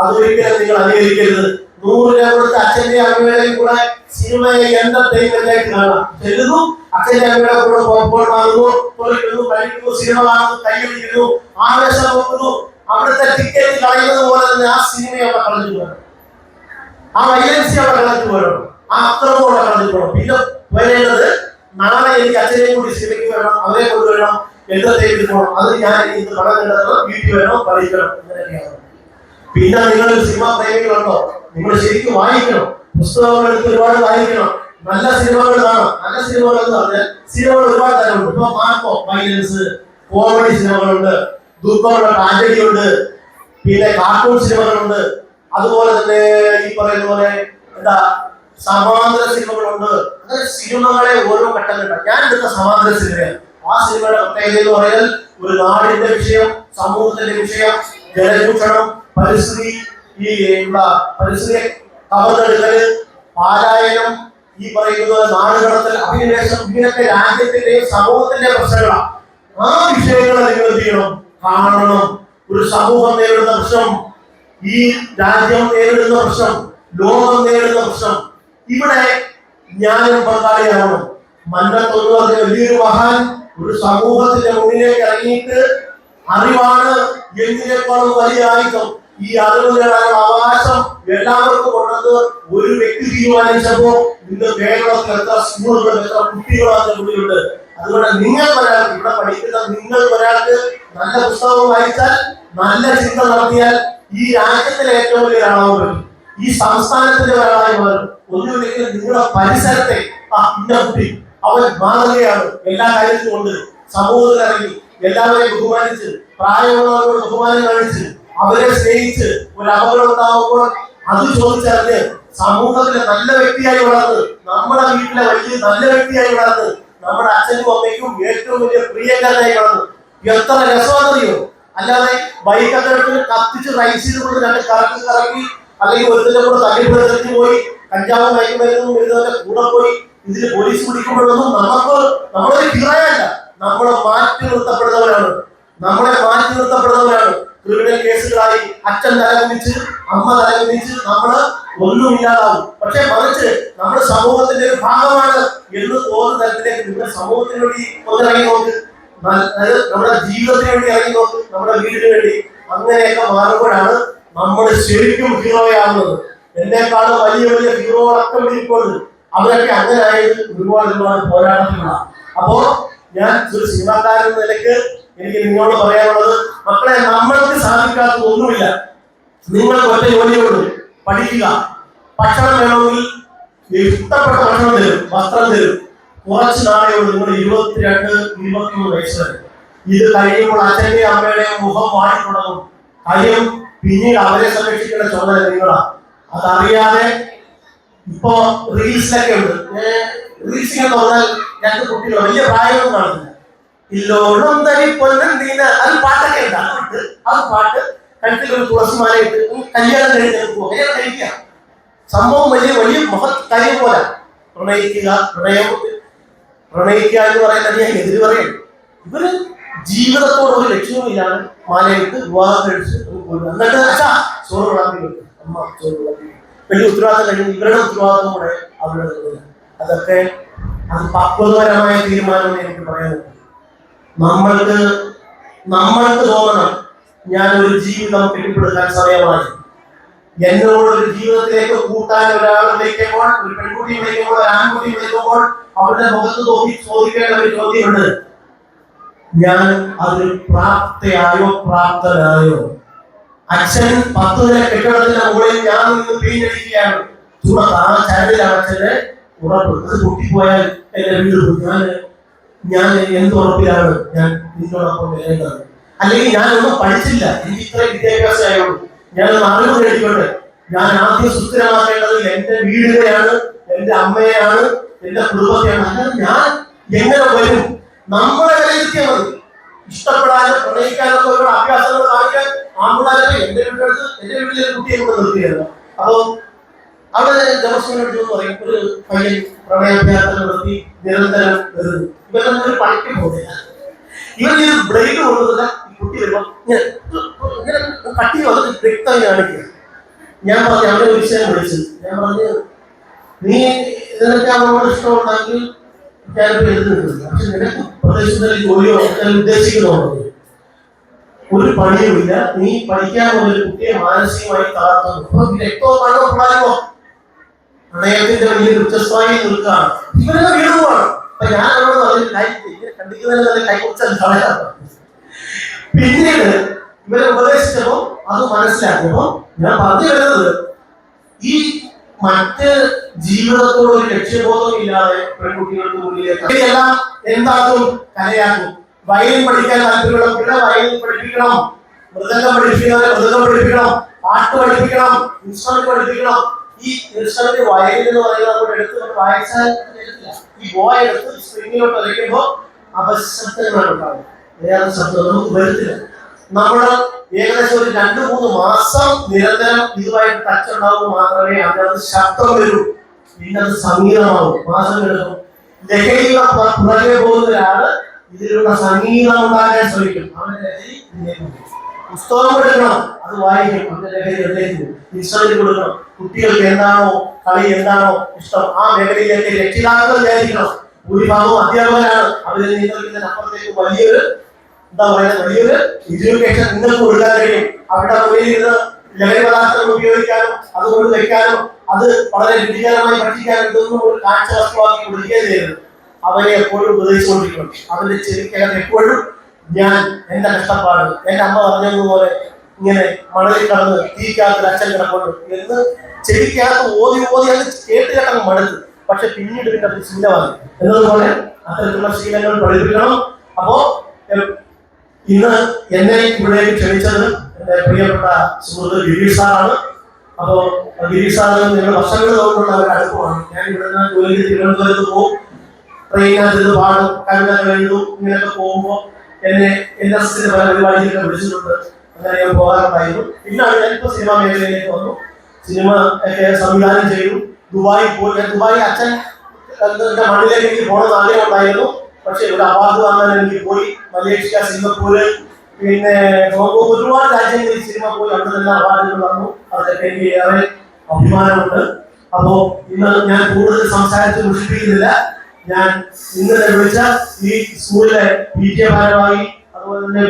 അതൊരിക്കലും നിങ്ങൾ അംഗീകരിക്കരുത്. 100 രൂപ കൊടുത്ത് അച്ഛന്റെ അമ്മയുടെയും കൂടെ സിനിമയെ എന്റർടൈൻമെന്റ് ആയിട്ട് കാണാം. ചെല്ലുന്നു, അച്ഛന്റെ അമ്മയുടെ കൂടെ പോപ്കോൺ വാങ്ങുന്നു, തുറക്കുന്നു, കഴിക്കുന്നു, സിനിമ കാണുന്നു, കൈയടിക്കുന്നു, ആവേശം നോക്കുന്നു. അവിടുത്തെ ടിക്കറ്റ് കളയുന്നത് പോലെ തന്നെ ആ സിനിമയെ അവിടെ കളഞ്ഞു വേണം, ആ വൈലൻസി അവിടെ കളഞ്ഞു വേണം, ആ അക്രമം അവിടെ കളഞ്ഞു പോകണം. പിന്നെ വരേണ്ടത് നാളെ എനിക്ക് അച്ഛനെ കൂടി സിനിമയ്ക്ക് വേണം, അവരെ കൊണ്ടുവരണം, എന്റർടൈൻമെന്റ് പോകണം. അത് ഞാൻ ഇത് പണം കണ്ടെത്തണം, വീട്ടിൽ വേണം, കളിക്കണം, ഇങ്ങനെയൊക്കെയാണ്. പിന്നെ നിങ്ങൾ സിനിമാ പ്രേമികളുണ്ടോ? നിങ്ങൾ ശരിക്കും വായിക്കണം, പുസ്തകങ്ങൾ എടുത്ത് ഒരുപാട് വായിക്കണം, നല്ല സിനിമകൾ കാണാം. നല്ല സിനിമകൾ എന്ന് പറഞ്ഞാൽ സിനിമകൾ ഒരുപാട് തരമുണ്ട്. ഇപ്പൊ മാർക്കോ വയലൻസ്, കോമഡി സിനിമകളുണ്ട്, ദുഃഖമുള്ള ട്രാജഡി ഉണ്ട്, പിന്നെ കാർട്ടൂൺ സിനിമകളുണ്ട്, അതുപോലെ തന്നെ ഈ പറയുന്ന പോലെ എന്താ സമാന്തര സിനിമകളുണ്ട്. അങ്ങനെ സിനിമകളെ ഓരോ ഘട്ടങ്ങളുണ്ട്. ഞാൻ എടുത്ത സമാന്തര സിനിമയാണ്. ആ സിനിമയുടെ പ്രത്യേകത എന്ന് പറഞ്ഞാൽ ഒരു നാടിന്റെ വിഷയം, സമൂഹത്തിന്റെ വിഷയം, ജലചൂഷണം, പരിസ്ഥിതി, ഈ പരിസ്ഥിതിയെ കവർന്നെടുക്കല്, പാലായനം, ഈ പറയുന്നത് നാടുകടത്തൽ, അഭിനിവേശം, ഇങ്ങനത്തെ രാജ്യത്തിന്റെയും സമൂഹത്തിന്റെ പ്രശ്നങ്ങളാണ്. ആ വിഷയങ്ങളെ നിങ്ങൾ എന്ത് ചെയ്യണം? കാണണം. ഒരു സമൂഹം നേരിടുന്ന പ്രശ്നം, ഈ രാജ്യം നേരിടുന്ന പ്രശ്നം, ലോകം നേരിടുന്ന പ്രശ്നം, ഇവിടെ ഞാനും പങ്കാളിയാവണം. മന്നത്തൊന്ന് പറഞ്ഞ വലിയൊരു മഹാൻ ഒരു സമൂഹത്തിന്റെ മുന്നിലേക്ക് ഇറങ്ങിയിട്ട് അറിവാണ് എന്തിനേക്കാളും വലിയ ആയുധം, ഈ അറിവ് നേടാനുള്ള അവകാശം എല്ലാവർക്കും ഉണ്ടെന്ന് ഒരു വ്യക്തി തീരുമാനിച്ചപ്പോ ഇന്ന് കേരളത്തിൽ എത്ര സ്കൂളുകൾ, എത്ര കുട്ടികൾ അതിന്റെ മുന്നിലുണ്ട്. അതുകൊണ്ട് നിങ്ങൾ ഒരാൾക്ക്, ഇവിടെ പഠിക്കുന്ന നിങ്ങൾ ഒരാൾക്ക് നല്ല പുസ്തകം വായിച്ചാൽ, നല്ല ചിന്ത നടത്തിയാൽ ഈ രാജ്യത്തിലെ ഏറ്റവും വലിയ ഒരാളാവും പറ്റും, ഈ സംസ്ഥാനത്തിന്റെ ഒരാളായി മാറും. ഒന്നുമില്ലെങ്കിൽ നിങ്ങളുടെ പരിസരത്തെ ഇന്ന കുട്ടി അവൻ മാതൃകയാണ്, എല്ലാ കാര്യത്തിലും ഉണ്ട്, സമൂഹത്തിൽ ഇറങ്ങി എല്ലാവരെയും ബഹുമാനിച്ച്, പ്രായമുള്ളവരോട് ബഹുമാനം കാണിച്ച്, അവരെ സ്നേഹിച്ച്, ഒരു അപകടം ഉണ്ടാവുമ്പോൾ അത് ചോദിച്ചറിഞ്ഞ് സമൂഹത്തിലെ നല്ല വ്യക്തിയായി വളർന്ന്, നമ്മുടെ വീട്ടിലെ വലിയ നല്ല വ്യക്തിയായി വളർന്ന്, നമ്മുടെ അച്ഛനും അമ്മയ്ക്കും ഏറ്റവും വലിയ പ്രിയങ്കരനായി വളർന്ന്. എത്ര രസമാണെന്നറിയോ? അല്ലാതെ ബൈക്കൊക്കെ എടുത്ത് കത്തിച്ച് റൈസ് ചെയ്തുകൊണ്ട് രണ്ട് കറക്കി അല്ലെങ്കിൽ ഒരുത്തിന്റെ കൂടെ തല്ലിപ്പുറത്തേക്ക് പോയി കഞ്ചാവും മയക്കുമരുന്നും വരുന്നവരുടെ കൂടെ പോയി ഇതിൽ പോലീസ് പിടിക്കുമ്പോഴൊന്നും നമ്മളൊരു ഹീറോയല്ല, നമ്മളെ മാറ്റി നിർത്തപ്പെടുന്നവരാണ്. ക്രിമിനൽ കേസുകളായി അച്ഛൻ തലകുനിച്ച്, അമ്മ തലകുനിച്ച് നമ്മള് ഒന്നുമില്ലാതാവും. പക്ഷെ മറിച്ച് നമ്മുടെ സമൂഹത്തിന്റെ ഒരു ഭാഗമാണ് എന്ന് തോന്നുന്ന തരത്തിലേക്ക് നിങ്ങളുടെ സമൂഹത്തിന് വേണ്ടി ഒന്നിറങ്ങി നോക്ക്, നമ്മുടെ ജീവിതത്തിന് വേണ്ടി ഇറങ്ങി നോക്ക്, നമ്മുടെ വീടിന് വേണ്ടി. അങ്ങനെയൊക്കെ മാറുമ്പോഴാണ് നമ്മൾ ശരിക്കും ഹീറോയാവുന്നത്. എന്നെക്കാളും വലിയ വലിയ ഹീറോകളൊക്കെ വിളിക്കൊണ്ട് അവരൊക്കെ അങ്ങനെ ആയത് ഒരുപാട് പോരാട്ടങ്ങളാണ്. അപ്പോ ഞാൻ ഒരു സിനിമാക്കാരൻ എന്ന നിലയ്ക്ക് എനിക്ക് നിങ്ങളോട് പറയാനുള്ളത്, മക്കളെ, നമ്മൾക്ക് സാധിക്കാത്തത് ഒന്നുമില്ല. നിങ്ങൾക്ക് ഒറ്റ ജോലിയുള്ളൂ, പഠിക്കുക. ഭക്ഷണം വേണമെങ്കിൽ ഇഷ്ടപ്പെട്ട ഭക്ഷണം തരും, വസ്ത്രം തരും. കുറച്ച് നാളെയുള്ളൂ, നിങ്ങൾ 22-23 വയസ്സ് വരെ. ഇത് കഴിയുമ്പോൾ അച്ഛന്റെയും അമ്മയുടെയും മുഖം വാടി തുടങ്ങും. കാര്യം പിന്നീട് അവരെ സംരക്ഷിക്കേണ്ട ചുമതല നിങ്ങളാണ്. അതറിയാതെ ഇപ്പോ റീൽസിലൊക്കെ ഉണ്ട്. റീൽസ് എന്ന് പറഞ്ഞാൽ 2 കുട്ടികൾ വലിയ പ്രായമൊന്നും കാണുന്നില്ല. ഇല്ലോണം തരി പൊന്നീന അത് പാട്ടൊക്കെ ഉണ്ട്. അത് പാട്ട് കഴുത്തിൽ ഒരു തുളസിമാലയിട്ട് കല്യാണം കഴിക്കുക. സംഭവം വലിയ വലിയ മഹത് കാര്യം പോലെ. പ്രണയിക്കുക എന്ന് പറയുന്നത് ഞാൻ എതിര് പറയും. ഇവര് ജീവിതത്തോട് ഒരു ലക്ഷ്യവുമില്ലാതെ മാലയിട്ട് വിവാഹം കഴിച്ച് എന്നിട്ട് അച്ഛാ ചോറ് വിളമ്പി വെക്കും, അമ്മ ചോറ് വിളമ്പി. വലിയ ഉത്തരവാദിത്തം കഴിയും. ഇവരുടെ ഉത്തരവാദിത്തം കൂടെ അവരുടെ അതൊക്കെ അത് പക്വതപരമായ തീരുമാനം എനിക്ക് പറയാനുണ്ട്. നമ്മൾക്ക് തോന്നണം, ഞാനൊരു ജീവിതം കെട്ടിപ്പടുക്കാൻ സമയമായി. എന്നോട് ഒരു ജീവിതത്തിലേക്ക് കൂട്ടാൻ ഒരാൾ വിളിക്കുമ്പോൾ, ഒരു പെൺകുട്ടി വിളിക്കുമ്പോൾ, ഒരു ആൺകുട്ടി വിളിക്കുമ്പോൾ അവരുടെ മുഖത്ത് നോക്കി ചോദിക്കേണ്ട ഒരു ചോദ്യമുണ്ട്, ഞാൻ അതിൽ പ്രാപ്തനായോ? അച്ഛൻ 10 നില കെട്ടിടത്തിന്റെ മുകളിൽ ഞാൻ നിന്ന് പിഴിഞ്ഞടിക്കുകയാണ്. ചരടിലാണ് അച്ഛന്റെ ഉറപ്പ്. അത് പൊട്ടിപ്പോയാൽ എന്റെ വീട് ഞാൻ എന്ത് ഉറപ്പിലാണ് ഞാൻ നിന്നോടൊപ്പം വരേണ്ടത്? അല്ലെങ്കിൽ ഞാനൊന്നും പഠിച്ചില്ല, എനിക്ക് ഇത്ര വിദ്യാഭ്യാസമായുള്ളൂ, ഞാനൊന്ന് അറിവ് നേടിക്കൊണ്ട് ഞാൻ ആദ്യം സുസ്ഥിരമാക്കേണ്ടത് എന്റെ വീടിനെയാണ്, എന്റെ അമ്മയെയാണ്, എന്റെ കുടുംബത്തെയാണ്. അല്ലാതെ ഞാൻ എങ്ങനെ വരും? നമ്മളെ വിലയിരുത്തിയാൽ മതി. ഇഷ്ടപ്പെടാനും പ്രണയിക്കാനൊക്കെ ഒരു അഭ്യാസങ്ങൾ കാണിക്കാൻ ആൺപിള്ളേരെ എന്റെ വീട്ടിലെ കുട്ടിയെ കൂടെ നിർത്തിയായിരുന്നു. അപ്പൊ അവിടെ ജമസ്മിനോട് പറയും, ഒരു പയ്യൻ പ്രണയാഭ്യാസം നടത്തി നിരന്തരം വരുന്നു. ഇവരൊന്നും പണിക്ക് പോകുന്നില്ല. ഇവർ ഈ ബ്രേക്ക് കൊണ്ടുവന്നില്ല. ഈ കുട്ടി വരുമ്പോ ഇങ്ങനെ കട്ടി വന്നിട്ട് വ്യക്തമായി കാണിക്കുക. ഞാൻ പറഞ്ഞു, അവരെ ഒരു വിഷയം വിളിച്ചു. ഞാൻ പറഞ്ഞു, നീ നിനക്ക് അവരോട് ഇഷ്ടമുണ്ടെങ്കിൽ ഞാനിപ്പോ എഴുതുന്നില്ല, പക്ഷെ നിനക്ക് പ്രദേശത്തിൽ ജോലിയോ ഉദ്ദേശിക്കുന്നുണ്ട്, ഒരു പണിയുമില്ല, നീ പഠിക്കാൻ പോകുന്ന കുട്ടിയെ മാനസികമായി തളർത്തുന്നു, രക്തവും മണ്ണോ പ്രായമോ പ്രണയത്തിന്റെ വലിയ ഉച്ചസ്ഥായി നിൽക്കുകയാണ്. ഇവരെ വീടുമാണ്. അപ്പൊ ഞാൻ അവരോട് പറഞ്ഞു, കണ്ടിക്കുന്നതിന് തന്നെ കൈക്കുറിച്ചാൽ കളയാറ്. പിന്നീട് ഇവരെ ഉപദേശിച്ചപ്പോ അത് മനസ്സിലാക്കിയപ്പോ ഞാൻ പറഞ്ഞു വരുന്നത്, ഈ മറ്റ് ജീവിതത്തോട് ഒരു ലക്ഷ്യബോധം ഇല്ലാതെ പെൺകുട്ടികൾക്ക് മുന്നിലേക്ക് എല്ലാം എന്താക്കും, കലയാക്കും. വയലിൻ പഠിക്കാൻ താല്പര്യമുള്ള പിള്ളേർ വയലിൻ പഠിപ്പിക്കണം, മൃദംഗം പഠിപ്പിക്കുന്നവരെ മൃദംഗം പഠിപ്പിക്കണം, പാട്ട് പഠിപ്പിക്കണം, ഇൻസ്ട്രുമെന്റ് പഠിപ്പിക്കണം. ഈ ഇൻസ്ട്രുമെന്റ് വയലിൻ എന്ന് പറയുന്നത് എടുത്ത് വായിച്ചാൽ ഈ ബോയ് എടുത്ത് സ്ട്രിങ്ങിലോട്ട് വരയ്ക്കുമ്പോ അപശബ്ദങ്ങളാണ് ഉണ്ടാവും, വേറെ ശബ്ദം നമുക്ക് വരുത്തില്ല. നമ്മള് ഏകദേശം ഒരു 2-3 മാസം നിരന്തരം ഇതുമായിട്ട് ടച്ച് ഉണ്ടാകുമ്പോൾ മാത്രമേ അതിനകത്ത് ശബ്ദം വരൂ, പിന്നെ അത് സംഗീതമാവും. മാസം എടുക്കും. ലഹരിയുടെ പുറകെ പോകുന്ന ഒരാള് ഇതിലുള്ള സംഗീതം ഉണ്ടാക്കാൻ ശ്രമിക്കും. അവന്റെ ലഹരി പുസ്തകം കൊടുക്കണം, അത് വായിക്കും, അവന്റെ ലഹരി എവിടേക്ക് ഇൻസ്ട്രുമെന്റ് കൊടുക്കണം. കുട്ടികൾക്ക് എന്താണോ കളി, എന്താണോ ഇഷ്ടം, ആ മേഖലയിലേക്ക് രക്ഷിതാക്കൾ വിചാരിക്കണം. ഭൂരിഭാഗവും അധ്യാപകരാണ്. അവരിൽ നിന്നപ്പുറത്തേക്ക് വലിയൊരു വലിയൊരു എഡ്യൂക്കേഷൻ നിങ്ങൾക്ക് കൊടുക്കാൻ കഴിയും. അവരുടെ മുന്നിൽ ഇരുന്ന് ലഹരി പദാർത്ഥങ്ങൾ ഉപയോഗിക്കാനും അതുകൊണ്ട് വെക്കാനും അത് വളരെ രുചികരമായി ഭക്ഷിക്കാനും ഇതൊന്നും ഒരു കാഴ്ച വസ്തുവാക്കി കൊടുക്കുകയും ചെയ്യരുത്. അവരെ എപ്പോഴും ഉപദേശിച്ചുകൊണ്ടിരിക്കണം. അവരുടെ ചെവിക്കകത്ത് എപ്പോഴും ഞാൻ എന്റെ കഷ്ടപ്പാട്, എന്റെ അമ്മ പറഞ്ഞതുപോലെ ഇങ്ങനെ മണലിൽ കടന്ന് തീക്കകത്ത് അച്ഛൻ കിടക്കൊണ്ട് എന്ന് ചെവിക്കകത്ത് ഓതി അത് കേട്ട് കേട്ടങ്ങ് മടുത്ത്. പക്ഷെ പിന്നീട് പിന്നെ അത് ശീലമായി എന്നതുപോലെ അത്തരത്തിലുള്ള ശീലങ്ങൾ പഠിപ്പിക്കണം. അപ്പോ ഇന്ന് എന്നെ ഇവിടേക്ക് ക്ഷണിച്ചത് എന്റെ പ്രിയപ്പെട്ട സുഹൃത്ത് ഗിരീഷ് സാറാണ്. അപ്പോ ഗിരീഷ് സാറ് നിങ്ങൾ വർഷങ്ങൾ തോന്നുള്ള ഒരു അടുപ്പമാണ്. ഞാൻ ഇവിടെ നിന്ന് ജോലി തിരുവനന്തപുരത്ത് പോകും, ട്രെയിനകത്ത് പാടും, കവിതകൾ എഴുതും. ഇങ്ങനെയൊക്കെ പോകുമ്പോൾ എന്നെ NSSന്റെ പല പരിപാടികളൊക്കെ വിളിച്ചിട്ടുണ്ട്. അങ്ങനെ ഞാൻ പോകാറുണ്ടായിരുന്നു. പിന്നാണ് ഞാനിപ്പോ സിനിമാ മേഖലയിലേക്ക് വന്നു. സിനിമ ഒക്കെ സംവിധാനം ചെയ്തു. ദുബായിൽ പോയി. ഞാൻ ദുബായി അച്ഛൻ മണ്ണിലേക്ക് എനിക്ക് പോകണമെന്ന് ആഗ്രഹം ഉണ്ടായിരുന്നു. പക്ഷെ ഇവിടെ അവാർഡ് വാങ്ങാൻ എനിക്ക് പോയി. മലേഷ്യ, സിംഗപ്പൂര്, പിന്നെ ഒരുപാട് രാജ്യങ്ങളിൽ സിനിമ പോയി. അവിടെ തന്നെ അവാർഡുകൾ വന്നു. അതൊക്കെ എനിക്ക് ഏറെ അഭിമാനമുണ്ട്. അപ്പോ ഇന്ന് ഞാൻ കൂടുതൽ സംസാരിച്ച് മുഷിപ്പിക്കുന്നില്ല. ഞാൻ ഇന്നലെ വിളിച്ച ഈ സ്കൂളിലെ PTA ഭാരവാഹി, അതുപോലെ തന്നെ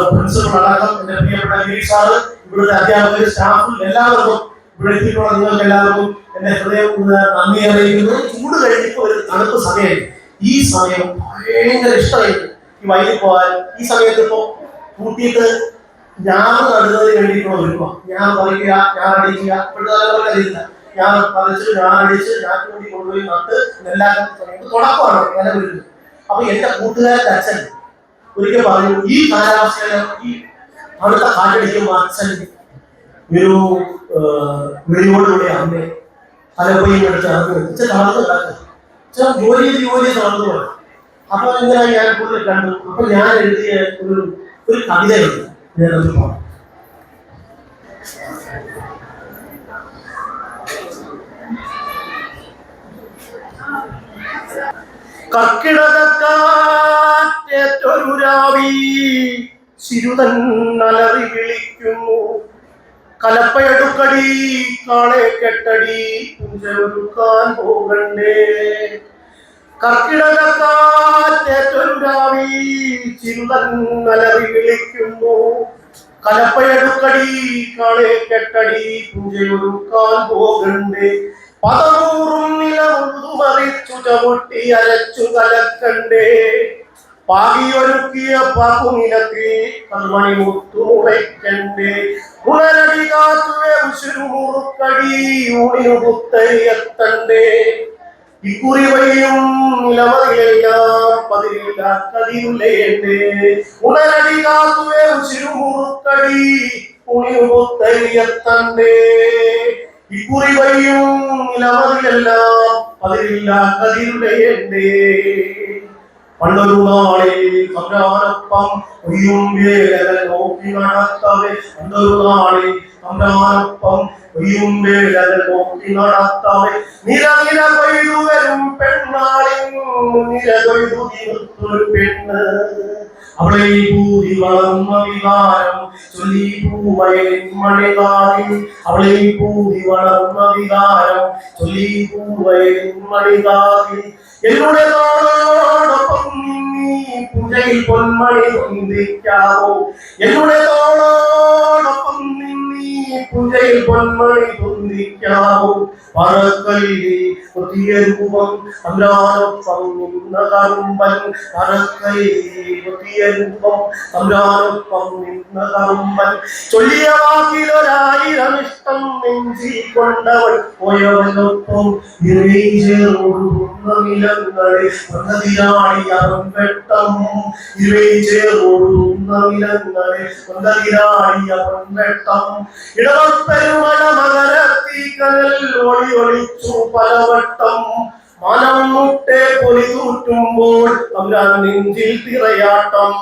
പ്രിൻസിപ്പൽ അടക്കം എന്റെ പ്രിയപ്പെട്ട ഗിരീഷ് സാറ് ഇവിടുത്തെ അധ്യാപകരും സ്റ്റാഫും എല്ലാവർക്കും ഇവിടെ എത്തിയിട്ടുള്ള നിങ്ങൾക്ക് എല്ലാവർക്കും എന്റെ ഹൃദയം നന്ദി അറിയിക്കുന്നു. ചൂട് കഴിഞ്ഞിട്ട് ഒരു തണുപ്പ് സമയമായിരുന്നു. ഈ സമയം ഭയങ്കര ഇഷ്ടമായിരുന്നു ഈ വയലിൽ പോകാൻ. ഈ സമയത്ത് ഇപ്പോ കൂട്ടിയിട്ട് ഞാൻ നടുന്നതിന് വേണ്ടിയിട്ടുള്ള ഒരുക്കുക, ഞാൻ പറിക്കുക, ഞാൻ അടിക്കുക. ഇപ്പോഴത്തെ തലമുറ അറിയില്ല. ഞാൻ പറിച്ച് ഞാൻ അടിച്ച് ഞാൻ കൂടി കൊണ്ടുപോയി നട്ട് നെല്ലാക്കുന്ന സമയത്ത് തുടക്കമാണ് അങ്ങനെ വരുന്നത്. അപ്പൊ എന്റെ കൂട്ടുകാരന്റെ അച്ഛൻ ഒരിക്കൽ പറഞ്ഞു, ഈ കാലാവസ്ഥയില് ഈ അടുത്ത കാറ്റടിക്കുമ്പോൾ അച്ഛൻ ഒരു വെളിയോടുകൂടി അമ്മയെ തലപ്പൊയും എടുത്ത് അച്ഛൻ തളർന്നു കിടക്കും. അച്ഛൻ ജോലി തളർന്നു പോയി. അപ്പൊ ഇങ്ങനെ ഞാൻ കൂടുതൽ കണ്ടു. അപ്പൊ ഞാൻ എഴുതിയ ഒരു കവിതയുണ്ട്, ഞാനത് പാടും. കർക്കിടകക്കാറ്റൊരു രാവി ശിരുതന്നലറി വിളിക്കുന്നു, കലപ്പയടുക്കടി കാളെ കെട്ടടി പുഞ്ചൊരുക്കാൻ പോകണ്ടേ. കർക്കിടകക്കാറ്റൊരു രാവി ശിരുതന്നലറി വിളിക്കുന്നു, കലപ്പയടുക്കടി കാളെ കെട്ടടി പുഞ്ചയൊരുക്കാൻ പോകണ്ടേ. പതമൂറും നിലമുറിച്ചു ചവിട്ടി അരച്ചു കലക്കണ്ടേ, പാകിയൊരുക്കിയ പാക്കുനിലത്തിൽ കൺമണി മുത്തുമുളയ്ക്കണ്ടേ. ഉണരടി കാത്തുവെ ഉശുരുമുറുക്കടി ഊണിനു കുത്തരിയെത്തണ്ടേ. ഇക്കുറി വയ്യും നിലമതിലെല്ലാം പതിരില്ല കതിരുലയണ്ടേ. ഉണരടി കാത്തുവെ ഉശുരുമുറുക്കടി ഊണിനു കുത്തരിയെത്തണ്ടേ. ഇക്കുറി വയ്യും നിലമതിലെല്ലാം പതിരില്ല കതിരുലയണ്ടേ. പണ്ടൊരു നാളിൽ കമ്പ്രാനൊപ്പം ഒയ്യും വേലകൾ നോക്കി നടത്തവേ. പണ്ടൊരു നാളിൽ കമ്പ്രാനൊപ്പം ഒയ്യും വേലകൾ നോക്കി നടത്തവേ. നിര നിര കൊയ്തു വരും പെണ്ണാളിൽ നിര കൊയ്തു തീർത്തൊരു പെണ്ണ്. അവളെ പൂതി വളർന്ന വികാരം ചൊല്ലി പൂവയലിൻ മണികാതിൽ. അവളെ പൂതി വളർന്ന വികാരം ചൊല്ലി പൂവയലിൻ മണികാതിൽ. എന്നുടെ തോളോടൊപ്പം നീ പൂജയിൽ പൊന്മണി പൊന്തിക്കാവോ. എന്നുടെ തോളോടൊപ്പം നീ പൂജയിൽ പൊന്മണി പൊന്തിക്കാവോ. പറക്കൈലി പുതിയ രൂപം തമ്പ്രാനൊപ്പം നിന്ന കറുമ്പൻ. പറക്കൈലി പുതിയ രൂപം തമ്പ്രാനൊപ്പം നിന്ന കറുമ്പൻ. ചൊല്ലിയ വാക്കിലൊരായിരം ഇഷ്ടം നെഞ്ചി കൊണ്ടവൾ പോയവനൊപ്പം ഇറങ്ങിച്ചേർന്ന നിലങ്ങളിൽ വന്നതിനാടി അവൻ വെട്ടം. ഇറങ്ങിച്ചേർന്ന നിലങ്ങളിൽ വന്നതിനാടി അവൻ വെട്ടം. ഇടവപ്പെരുമഴ മകരത്തീക്കനൽ ഒളി ഒളിച്ചു പലവട്ടം. മനം മുട്ടെ പൊലി തൂറ്റുമ്പോൾ അവരാൻ നെഞ്ചിൽ തിറയാട്ടം.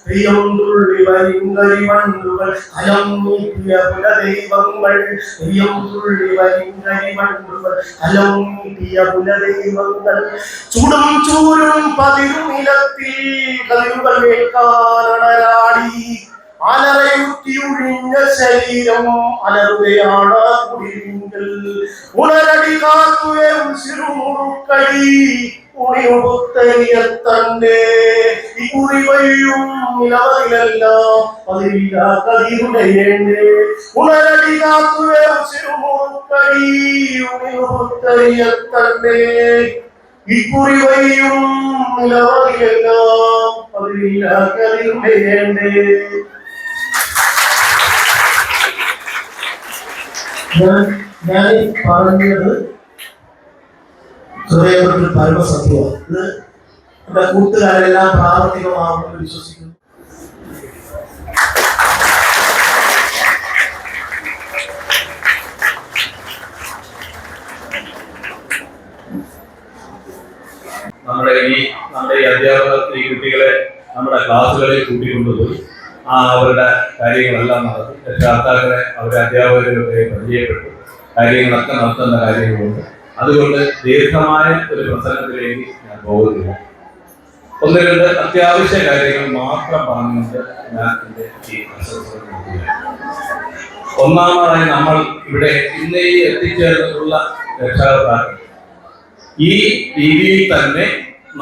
പ്രിയം തുള്ളി വരിങ്കരി വണ്ടുകൾ കലം നീട്ടിയ കുലദൈവങ്ങൾ. പ്രിയം തുള്ളി വരിങ്കരി വണ്ടുകൾ കലം നീട്ടിയ കുലദൈവങ്ങൾ. ചൂടും ചൂരും പതിരും നിലത്തിൽ കതിരുകൾ വേൽക്കാനടരാടി. അലറയുറ്റിയൊഴിഞ്ഞ ശരീരം അലറുകയാണ് കുടിലിങ്കൽ. ഉണരടി കാത്തുവെ ഉശിരുമുറുക്കടി ഉണിയുത്തരിയത്തണ്ടേ. ഇക്കുറി വയ്യും നിലവതിലെല്ലാം പതിരില്ല കതിരുടയേണ്ടേ. ഉണരടി കാത്തുവെ ഉശിരുമുറുക്കടി ഉണിയുത്തരിയത്തണ്ടേ. ഇക്കുറി വയ്യും നിലവതിലെല്ലാം പതിരില്ല കതിരുടയേണ്ടേ. ഞാൻ പറഞ്ഞത് ഹൃദയത്തിൽ പരമസത്യമാണ്. ഇത് എന്റെ കൂട്ടുകാരെല്ലാം പ്രാവർത്തികമാകുമെന്ന് വിശ്വസിക്കുന്നു. നമ്മുടെ ഈ അധ്യാപകർ ഈ കുട്ടികളെ നമ്മുടെ ക്ലാസ്സുകളിൽ കൂട്ടിക്കൊണ്ടുപോയി അവരുടെ കാര്യങ്ങളെല്ലാം നടത്തി. രക്ഷകർത്താക്കളെ അവരുടെ അധ്യാപകരെ പരിചയപ്പെട്ടു കാര്യങ്ങളൊക്കെ നടത്തുന്ന കാര്യങ്ങളുണ്ട്. അതുകൊണ്ട് ദീർഘമായ ഒരു പ്രസംഗത്തിലേക്ക് ഞാൻ പോകുന്നില്ല. ഒന്ന് രണ്ട് അത്യാവശ്യ കാര്യങ്ങൾ മാത്രം പറഞ്ഞുകൊണ്ട് ഞാൻ എൻ്റെ ഈ പ്രസംഗം നടത്തുകയാണ്. ഒന്നാമതായി നമ്മൾ ഇവിടെ ഇന്ന് ഈ എത്തിച്ചേർന്നിട്ടുള്ള രക്ഷകർത്താക്കൾ ഈ രീതിയിൽ തന്നെ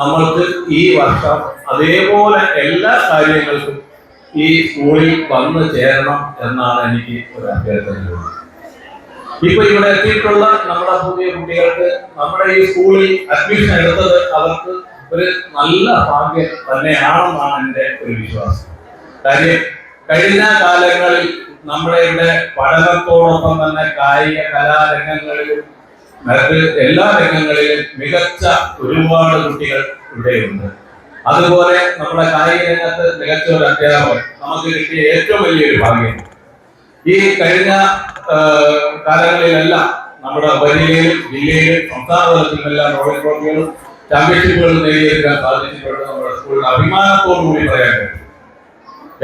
നമ്മൾക്ക് ഈ വർഷം അതേപോലെ എല്ലാ കാര്യങ്ങൾക്കും ഈ സ്കൂളിൽ വന്നു ചേരണം എന്നാണ് എനിക്ക് ഒരു അഭ്യർത്ഥനയുള്ളത്. ഇപ്പൊ ഇവിടെ എത്തിയിട്ടുള്ള നമ്മുടെ പുതിയ കുട്ടികൾക്ക് നമ്മുടെ ഈ സ്കൂളിൽ അഡ്മിഷൻ എടുത്തത് അവർക്ക് ഒരു നല്ല ഭാഗ്യം തന്നെയാണെന്നാണ് എൻ്റെ ഒരു വിശ്വാസം. കാര്യം കഴിഞ്ഞ കാലങ്ങളിൽ നമ്മുടെ ഇവിടെ പഠനത്തോടൊപ്പം തന്നെ കായിക കലാരംഗങ്ങളിലും മറ്റ് എല്ലാ രംഗങ്ങളിലും മികച്ച ഒരുപാട് കുട്ടികൾ ഇവിടെയുണ്ട്. അതുപോലെ നമ്മുടെ കായിക രംഗത്ത് മികച്ച ഒരു അധ്യാപകൻ നമുക്ക് കിട്ടിയ ഏറ്റവും വലിയൊരു ഭാഗ്യം. ഈ കഴിഞ്ഞ കാലങ്ങളിലെല്ലാം നമ്മുടെ ഉപജില്ലയിലും ജില്ലയിലും സംസ്ഥാന തലത്തിലുമെല്ലാം റോയൽ ട്രോഫികളും ചാമ്പ്യൻഷിപ്പുകളും നേടിയെടുക്കാൻ സാധിച്ചിട്ടുണ്ട്. നമ്മുടെ സ്കൂളിൽ അഭിമാനത്തോടു കൂടി പറയാൻ കഴിയും.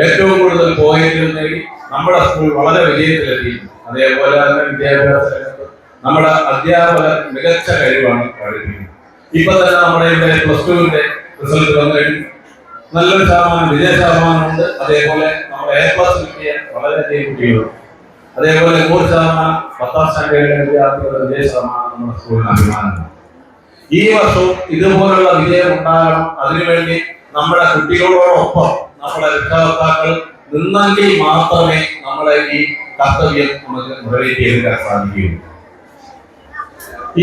ഏറ്റവും കൂടുതൽ പോയിന്റുകൾ നേടി നമ്മുടെ സ്കൂൾ വളരെ വിജയത്തിലെത്തി. അതേപോലെ തന്നെ വിദ്യാഭ്യാസ രംഗത്ത് നമ്മുടെ അധ്യാപകർ മികച്ച കഴിവാണ് പ്രകടിപ്പിക്കുന്നത്. ഇപ്പൊ തന്നെ നമ്മുടെ ഇവിടെ +2 റിസൾട്ട് വന്നു കഴിഞ്ഞു. നല്ലൊരു ശതമാനം വിജയ ശതമാനമുണ്ട്. അതേപോലെ നമ്മുടെ A+ കിട്ടിയ വളരെയധികം കുട്ടികളുണ്ട്. അതേപോലെ 100% 10ാം സ്റ്റാൻഡേർഡിലെ വിദ്യാർത്ഥികളുടെ വിജയ ശതമാനം നമ്മുടെ സ്കൂളിന് അഭിമാനമാണ്. ഈ വർഷവും ഇതുപോലുള്ള വിജയം ഉണ്ടാകണം. അതിനുവേണ്ടി നമ്മുടെ കുട്ടികളോടൊപ്പം നമ്മുടെ രക്ഷകർത്താക്കൾ നിന്നെങ്കിൽ മാത്രമേ നമ്മളെ ഈ കർത്തവ്യം നമുക്ക് നിറവേറ്റിയെടുക്കാൻ സാധിക്കുകയുള്ളൂ.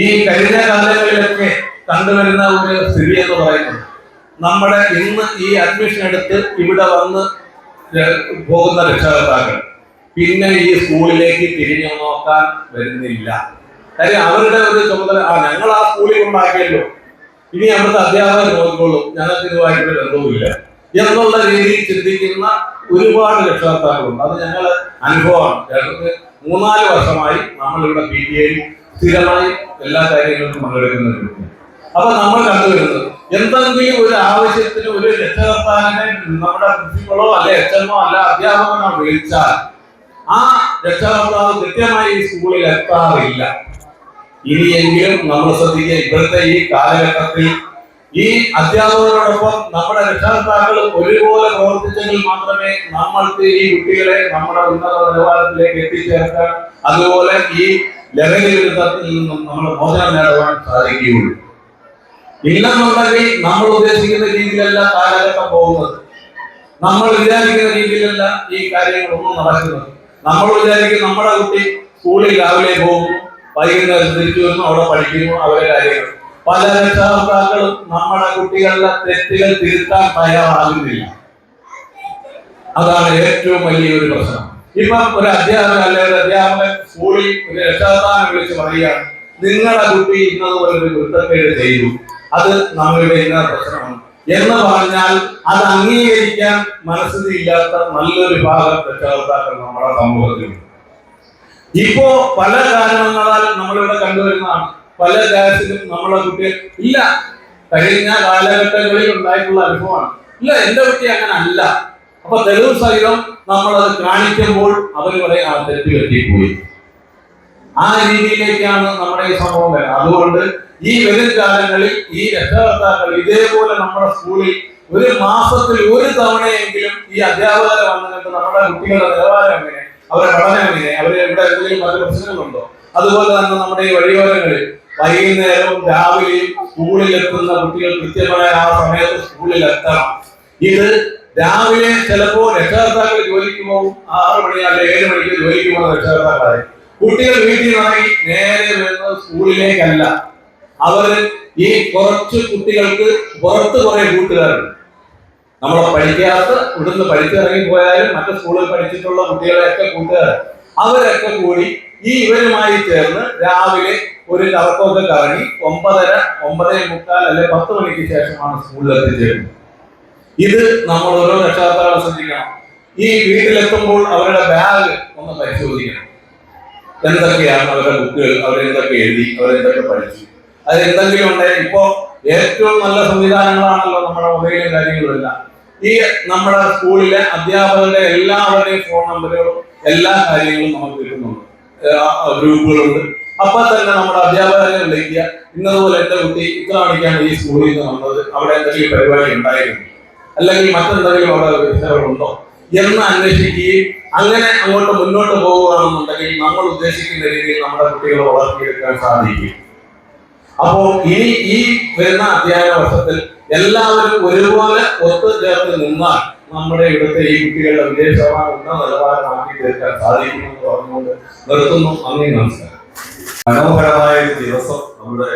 ഈ കഴിഞ്ഞ കാലങ്ങളിലൊക്കെ കണ്ടുവരുന്ന ഒരു സ്ഥിതി എന്ന് പറയുന്നത്, നമ്മുടെ ഇന്ന് ഈ അഡ്മിഷൻ എടുത്ത് ഇവിടെ വന്ന് പോകുന്ന രക്ഷകർത്താക്കൾ പിന്നെ ഈ സ്കൂളിലേക്ക് തിരിഞ്ഞു നോക്കാൻ വരുന്നില്ല. കാര്യം അവരുടെ ഒരു ചുമതല, ഞങ്ങൾ ആ സ്കൂളിൽ ഉണ്ടാക്കിയല്ലോ, ഇനി അവിടുത്തെ അധ്യാപകർ നോക്കിക്കോളും, ഞങ്ങൾക്ക് ഇതുമായിട്ട് ബന്ധവുമില്ല എന്നുള്ള രീതിയിൽ ചിന്തിക്കുന്ന ഒരുപാട് രക്ഷകർത്താക്കളുണ്ട്. അത് ഞങ്ങൾ അനുഭവമാണ്. ഞങ്ങൾക്ക് 3-4 വർഷമായി നമ്മളിവിടെ PTA സ്ഥിരമായി എല്ലാ കാര്യങ്ങൾക്കും പങ്കെടുക്കുന്നുണ്ട്. അപ്പൊ നമ്മൾ കണ്ടുവരുന്നത്, എന്തെങ്കിലും ഒരു ആവശ്യത്തിന് ഒരു രക്ഷകർത്താവിനെ നമ്മുടെ പ്രിൻസിപ്പളോ അല്ലെ HMO അല്ല അധ്യാപകനോ വിളിച്ചാൽ ആ രക്ഷകർത്താവ് കൃത്യമായി ഈ സ്കൂളിൽ എത്താറില്ല. ഇനിയെങ്കിലും നമ്മൾ ശ്രദ്ധിക്കുക, ഇപ്പോഴത്തെ ഈ കാലഘട്ടത്തിൽ ഈ അധ്യാപകരോടൊപ്പം നമ്മുടെ രക്ഷകർത്താക്കൾ ഒരുപോലെ പ്രവർത്തിച്ചെങ്കിൽ മാത്രമേ നമ്മൾക്ക് ഈ കുട്ടികളെ നമ്മുടെ ഉന്നത നിലവാരത്തിലേക്ക് എത്തിച്ചേർക്കാൻ, അതുപോലെ ഈ ലഹരി വിരുദ്ധത്തിൽ നിന്നും നമ്മൾ മോചനം നേടുവാൻ സാധിക്കുകയുള്ളൂ. ഇല്ലെന്നുണ്ടെങ്കിൽ നമ്മൾ ഉദ്ദേശിക്കുന്ന രീതിയിലല്ല കാലഘട്ടം പോകുന്നത്. നമ്മൾ വിചാരിക്കുന്ന രീതിയിലല്ല ഈ കാര്യങ്ങളൊന്നും നടക്കുന്നത്. നമ്മൾ വിചാരിക്കും നമ്മുടെ കുട്ടി സ്കൂളിൽ രാവിലെ പോകുന്നു, വൈകുന്നേരം തിരിച്ചു വരുന്നു, അവിടെ പഠിക്കുന്നു, അവരുടെ കാര്യങ്ങൾ. പല രക്ഷകർത്താക്കളും നമ്മുടെ കുട്ടികളുടെ തെറ്റുകൾ തിരുത്താൻ തയ്യാറാകുന്നില്ല. അതാണ് ഏറ്റവും വലിയൊരു പ്രശ്നം. ഇപ്പം ഒരു അധ്യാപകൻ അല്ലെ ഒരു അധ്യാപകൻ സ്കൂളിൽ ഒരു രക്ഷകർത്താവിനെ വിളിച്ച് പറയുകയാണ്, നിങ്ങളുടെ കുട്ടി ഇന്നതുപോലെ ഒരു കുറ്റക്കേട് ചെയ്തു, അത് നമ്മളുടെ ഇന്ന പ്രശ്നമാണ് എന്ന് പറഞ്ഞാൽ അത് അംഗീകരിക്കാൻ മനസ്സില്ലാത്ത നല്ലൊരു വിഭാഗം രക്ഷകർത്താക്കൾ നമ്മുടെ സമൂഹത്തിലുണ്ട്. ഇപ്പോ പല കാരണങ്ങളാൽ നമ്മളിവിടെ കണ്ടുവരുന്നതാണ്. പല കാര്യത്തിലും നമ്മളെ കുട്ടികൾ ഇല്ല, കഴിഞ്ഞ കാലഘട്ടങ്ങളിൽ ഉണ്ടായിട്ടുള്ള അനുഭവമാണ്, ഇല്ല എന്റെ കുട്ടി അങ്ങനെ അല്ല. അപ്പൊ തെളിവ് സഹിതം നമ്മളത് കാണിക്കുമ്പോൾ അവർ പറയും ആ തെറ്റ് പറ്റിപ്പോയി. ആ രീതിയിലേക്കാണ് നമ്മുടെ ഈ സംഭവം വരുന്നത്. അതുകൊണ്ട് ഈ വരും കാലങ്ങളിൽ ഈ രക്ഷകർത്താക്കൾ ഇതേപോലെ നമ്മുടെ സ്കൂളിൽ ഒരു മാസത്തിൽ ഒരു തവണയെങ്കിലും ഈ അധ്യാപകരെ വന്നിട്ട് നമ്മുടെ കുട്ടികളുടെ നിലവാരം എങ്ങനെ, അവരുടെ പഠനം എങ്ങനെ, അവരെ ഇവിടെ എന്തെങ്കിലും മറ്റു പ്രശ്നങ്ങളുണ്ടോ, അതുപോലെ തന്നെ നമ്മുടെ ഈ വഴിയോരങ്ങളിൽ വൈകുന്നേരവും രാവിലെയും സ്കൂളിൽ എത്തുന്ന കുട്ടികൾ കൃത്യമായ ആ സമയത്ത് സ്കൂളിൽ എത്തണം. ഇത് രാവിലെ ചിലപ്പോ രക്ഷകർത്താക്കൾ ജോലിക്ക് പോകും, 6 മണി അല്ലെ 7 മണിക്ക് ജോലിക്ക് പോകുന്ന രക്ഷകർത്താക്കളായി കുട്ടികൾ വീട്ടിൽ ഇറങ്ങി നേരെ വരുന്നത് സ്കൂളിലേക്കല്ല. അവര് ഈ കുറച്ച് കുട്ടികൾക്ക് പുറത്ത് കുറെ കൂട്ടുകാരുണ്ട്. നമ്മളെ പഠിക്കാത്ത ഇവിടുന്ന് പഠിച്ചിറങ്ങി പോയാലും മറ്റു സ്കൂളിൽ പഠിച്ചിട്ടുള്ള കുട്ടികളെയൊക്കെ കൂട്ടുകാർ, അവരൊക്കെ കൂടി ഈ ഇവരുമായി ചേർന്ന് രാവിലെ ഒരു കറക്കമൊക്കെ കറങ്ങി 9:30, 9:45 അല്ലെ 10 മണിക്ക് ശേഷമാണ് സ്കൂളിൽ എത്തിച്ചേരുന്നത്. ഇത് നമ്മൾ ഓരോ രക്ഷകർത്താക്കളും ശ്രദ്ധിക്കണം. ഈ വീട്ടിലെത്തുമ്പോൾ അവരുടെ ബാഗ് ഒന്ന് പരിശോധിക്കണം. എന്തൊക്കെയാണ് അവരുടെ ബുക്കുകൾ, അവരെന്തൊക്കെ എഴുതി, അവരെന്തൊക്കെ പഠിച്ചു, അതെന്തെങ്കിലും ഉണ്ടെങ്കിൽ ഇപ്പോ ഏറ്റവും നല്ല സംവിധാനങ്ങളാണല്ലോ നമ്മുടെ മൊബൈലും കാര്യങ്ങളും എല്ലാം. ഈ നമ്മുടെ സ്കൂളിലെ അധ്യാപകരുടെ എല്ലാവരുടെയും ഫോൺ നമ്പറുകളും എല്ലാ കാര്യങ്ങളും നമുക്ക് കിട്ടുന്നുണ്ട്, ഗ്രൂപ്പുകളുണ്ട്. അപ്പൊ തന്നെ നമ്മുടെ അധ്യാപകരെ വിളിക്കുക, ഇന്നതുപോലെ എന്റെ കുട്ടി ഇത്ര മണിക്കാണ് ഈ സ്കൂളിൽ നിന്ന് വന്നത്, അവിടെ എന്തെങ്കിലും പരിപാടി ഉണ്ടായിരുന്നു അല്ലെങ്കിൽ മറ്റെന്തെങ്കിലും അവിടെ വിഷയങ്ങളുണ്ടോ എന്ന് അന്വേഷിക്കുകയും അങ്ങനെ അങ്ങോട്ട് മുന്നോട്ട് പോവുകയാണെന്നുണ്ടെങ്കിൽ നമ്മൾ ഉദ്ദേശിക്കുന്ന രീതിയിൽ നമ്മുടെ കുട്ടികളെ വളർത്തിയെടുക്കാൻ സാധിക്കും. അപ്പോ ഈ വരുന്ന അധ്യയന വർഷത്തിൽ എല്ലാവരും ഒരുപോലെ ഒത്തുചേർന്ന് നിന്നാൽ നമ്മുടെ ഇവിടുത്തെ ഈ കുട്ടികളുടെ വിജയശതമാനം ഉന്നത നിലവാരമാക്കി തീർക്കാൻ സാധിക്കുമെന്ന് പറഞ്ഞുകൊണ്ട് നിർത്തുന്നു. നന്ദി, നമസ്കാരം. മനോഹരമായ ഒരു ദിവസം നമ്മുടെ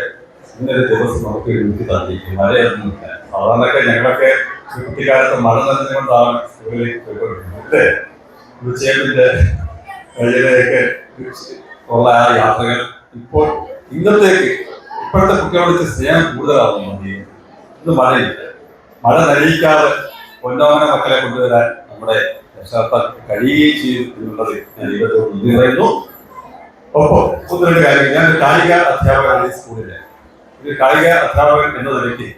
ഇന്നൊരു ദിവസം നമുക്ക് എനിക്ക് തന്നിരിക്കും. മഴയൊന്നുമില്ല. സാധാരണയൊക്കെ ഞങ്ങളൊക്കെ കുട്ടിക്കാലത്ത് മഴ നനഞ്ഞുകൊണ്ടാണ് സ്കൂളിൽ പോയിക്കൊണ്ടിരുന്നത്. തീർച്ചയായിട്ടും വഴിയിലേക്ക് ഉള്ള ആ യാത്രകൾ ഇപ്പോൾ ഇന്നത്തേക്ക് ഇപ്പോഴത്തെ കുട്ടികളുടെ സ്നേഹം കൂടുതലാവുന്നു. ഇന്ന് മഴയില്ല. മഴ നനയിക്കാതെ പൊന്നോമന മക്കളെ കൊണ്ടുവരാൻ നമ്മുടെ രക്ഷകർത്താക്കൾക്ക് കഴിയുകയും ചെയ്തു എന്നുള്ളത് ഞാൻ ദൈവത്തോട് നന്ദി പറയുന്നു. ഒപ്പം ഒന്ന് രണ്ട് കാര്യങ്ങൾ. ഞാൻ കായിക അധ്യാപകനാണ് ഈ സ്കൂളിലെ. ഒരു കായിക അധ്യാപകൻ എന്ന നിലയ്ക്ക്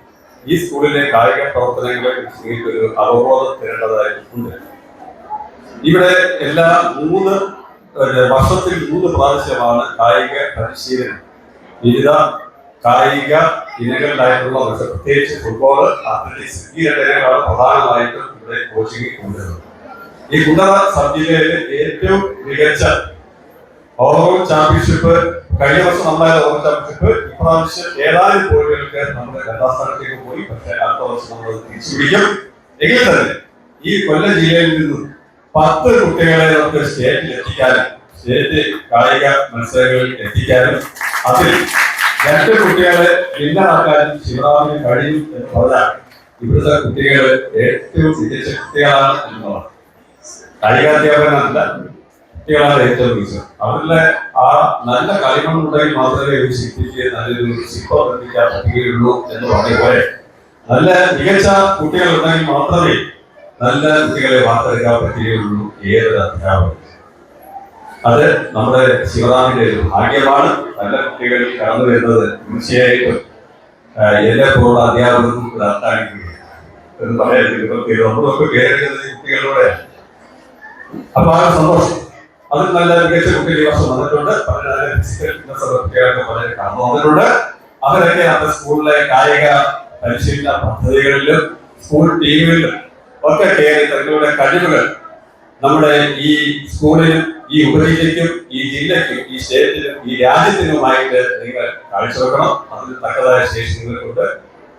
ഈ സ്കൂളിലെ കായിക പ്രവർത്തനങ്ങളെ കുറിച്ച് നിങ്ങൾക്കൊരു അവബോധം തരേണ്ടതായിട്ടുണ്ട്. ഇവിടെ എല്ലാ വർഷത്തിൽ 3 പ്രാവശ്യമാണ് കായിക പരിശീലനം വിവിധ കായിക ഇനങ്ങളിലായിട്ടുള്ള പ്രത്യേകിച്ച് ഫുട്ബോൾ, അത്ലറ്റിക്സ്, ഈ 2 ഇനങ്ങളാണ് പ്രധാനമായിട്ടും ഇവിടെ കോച്ചിങ് കൊണ്ടുവരുന്നത്. ഈ കുണ്ടറ സബ് ജില്ലയിലെ ഏറ്റവും മികച്ച ഓവറോൾ ചാമ്പ്യൻഷിപ്പ് കഴിഞ്ഞ വർഷം നമ്മളായ ഓവറോൾ ചാമ്പ്യൻഷിപ്പ് ഇപ്രാവശ്യം ഏതാനും പോയിന്റുകൾക്ക് നമ്മൾ 2ാം സ്ഥാനത്തേക്ക് പോയി. പക്ഷേ അടുത്ത വർഷം നമ്മൾ തിരിച്ചു പിടിക്കും. എങ്കിൽ തന്നെ ഈ കൊല്ലം ജില്ലയിൽ നിന്നും 10 കുട്ടികളെ നമുക്ക് സ്റ്റേറ്റിൽ എത്തിക്കാനും സ്റ്റേറ്റ് കായിക മത്സരങ്ങളിൽ എത്തിക്കാനും അതിൽ 2 കുട്ടികളെ വിന്നറാക്കാനും ശിവറാമിന് കഴിയും എന്ന് പറഞ്ഞാൽ ഇവിടുത്തെ കുട്ടികൾ ഏറ്റവും മികച്ച കുട്ടികളാണ് എന്നുള്ളതാണ്. കായികാധ്യാപകനല്ല, കുട്ടികളാണ് ഏറ്റവും മികച്ചത്. അവരുടെ ആ നല്ല കളിമണ്ണുണ്ടെങ്കിൽ മാത്രമേ ഒരു ശില്പിക്ക് നല്ലൊരു ശില്പം നിർമ്മിക്കാൻ പറ്റുകയുള്ളൂ എന്ന് പറഞ്ഞ പോലെ നല്ല മികച്ച കുട്ടികൾ ഉണ്ടെങ്കിൽ മാത്രമേ നല്ല കുട്ടികളെ വാർത്തെടുക്കാൻ പറ്റുകയുള്ളൂ ഏതൊരു അധ്യാപകൻ. അത് നമ്മുടെ ശിവറാമിന്റെ ഒരു ഭാഗ്യമാണ്. നല്ല കുട്ടികൾ കടന്നു വരുന്നത് തീർച്ചയായിട്ടും എന്നെ പോലുള്ള അധ്യാപകർക്കും ഒരു അർത്ഥാനിക്കുകയാണ് എന്ന് പറയാൻ നമ്മളൊക്കെ പേരെടുക്കുന്നത് കുട്ടികളിലൂടെ. അപ്പൊ ആ സന്തോഷം അതിൽ നല്ല മികച്ച കുട്ടികൾ ഈ വർഷം വന്നിട്ടുണ്ട്. ഫിസിക്കൽ ഫിറ്റ്നസ് കുട്ടികളൊക്കെ പലരും കടന്നു വന്നിട്ടുണ്ട്. അവരൊക്കെ നമ്മുടെ സ്കൂളിലെ കായിക പരിശീലന പദ്ധതികളിലും സ്കൂൾ ടീമിലും ഒക്കെ കയറി തങ്ങളുടെ കഴിവുകൾ നമ്മുടെ ഈ സ്കൂളിനും ഈ ഉപജില്ലയ്ക്കും ഈ ജില്ലയ്ക്കും ഈ സ്റ്റേറ്റിനും ഈ രാജ്യത്തിനുമായിട്ട് നിങ്ങൾ കാഴ്ചവെക്കണം. അതിന് തക്കതായ ശേഷി നിങ്ങൾക്കൊണ്ട്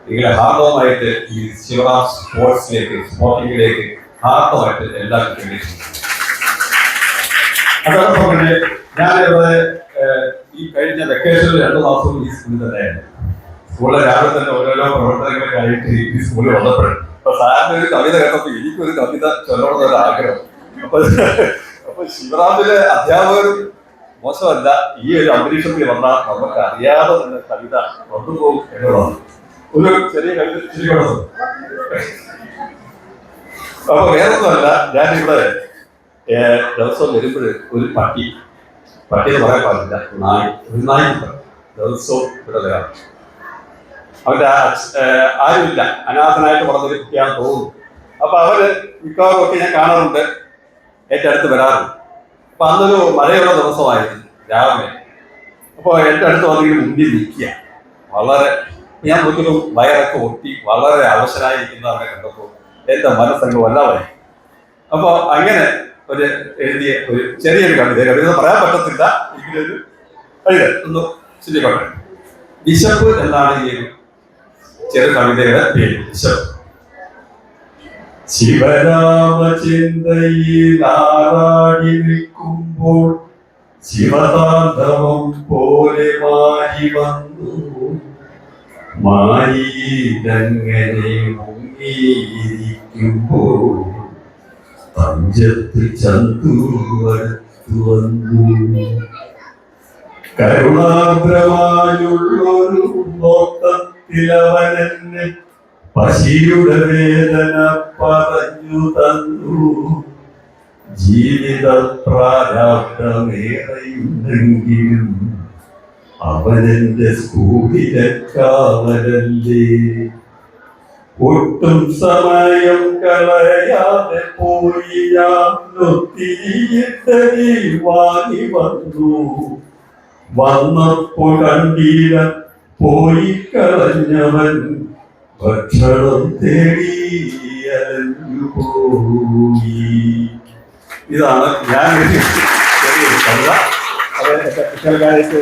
നിങ്ങളെ ഹാർദവമായിട്ട് ഈ ശിവറാം സ്പോർട്സിലേക്ക് സ്പോർട്ടിങ്ങിലേക്ക് ഹാർദമായിട്ട് എല്ലാ കുട്ടികളെയും. അതോടൊപ്പം തന്നെ ഞാനിവിടെ ഈ കഴിഞ്ഞ വെക്കേഷനിൽ 2 മാസവും ഈ സ്കൂളിൽ തന്നെയായിരുന്നു. സ്കൂളിലെ രാവിലെ തന്നെ ഓരോരോ പ്രവർത്തനങ്ങളൊക്കെ ആയിട്ട് ഈ സ്കൂളിൽ വന്നപ്പോഴും അപ്പൊ സാറിന് ഒരു കവിത കേട്ടപ്പോൾ എനിക്കൊരു കവിത ചൊല്ലണമെന്നൊരു ആഗ്രഹം. അപ്പൊ ശിവറാമിലെ അധ്യാപകർ മോശമല്ല, ഈ ഒരു അന്തരീക്ഷത്തിൽ വന്നാൽ നമുക്ക് അറിയാതെ തന്നെ കവിത കൊണ്ടുപോകും എന്നുള്ളതാണ്. ഒരു ചെറിയ കവിത ശരിക്കണം. അപ്പൊ വേറൊന്നുമല്ല, ഞാനിവിടെ ദിവസം വരുമ്പോൾ ഒരു പട്ടി എന്ന് പറയാൻ പാടില്ല, ഒരു നായി ദിവസവും ഇവിടെ വരാം. അവന്റെ ആരുമില്ല, അനാഥനായിട്ട് പറഞ്ഞൊരു കുട്ടിയാണെന്ന് തോന്നുന്നു. അപ്പൊ അവര് മിക്കവാറും ഒക്കെ ഞാൻ കാണാറുണ്ട്, എൻ്റെ അടുത്ത് വരാറുണ്ട്. അപ്പൊ അന്നൊരു മഴയുള്ള ദിവസമായിരുന്നു രാവിലെ. അപ്പൊ എൻ്റെ അടുത്ത് വന്നിങ്ങനെ മുന്നിൽ നിൽക്കുക. വളരെ ഞാൻ നോക്കിയപ്പോൾ വയറൊക്കെ ഒട്ടി വളരെ അവശനായിരിക്കുന്ന അവനെ കണ്ടപ്പോൾ എൻ്റെ മനസ്സങ്ങ് വല്ലാതായി. അപ്പൊ അങ്ങനെ ഒരു എഴുതിയ ഒരു ചെറിയൊരു കവിത പറയാൻ പറ്റത്തില്ല, എങ്കിലൊരു കവിത ഒന്ന് ശരിയാക്കട്ടെ. വിശപ്പ് എന്നാണ് ഈ ചെറു കവിതയുടെ പേര്. വിശപ്പ്. ശിവരാമചിന്തയിൽ ആറാടി നിൽക്കുമ്പോൾ ശിവതാണ്ഡവം പോലെ മാറി വന്നു. മാരിയിലങ്ങനെ മുങ്ങിയിരിക്കുമ്പോൾ പഞ്ചത്ത് ചന്തുവരത്തു വന്നു. കരുണാദ്രമായുള്ളൊരു നോട്ടത്തിലവനെന്നെ പശിയുടെ വേദന പറഞ്ഞു തന്നു. ജീവിത പ്രാരാബ്ധമേറെയുണ്ടെങ്കിലും അവനെന്റെ സ്കൂളിലെ കാവലല്ലേ. ഒട്ടും സമയം കളയാതെ പോയി ഞാൻ ഒത്തിരി വാങ്ങി വന്നു. വന്നപ്പോൾ കണ്ടീല പോയി കളഞ്ഞവൻ ഭക്ഷണം തേടി അലഞ്ഞു പോയി. ഇതാണ് ഞാൻ ചെറിയൊരു കവിത. അത് കുട്ടികൾക്കായിട്ട്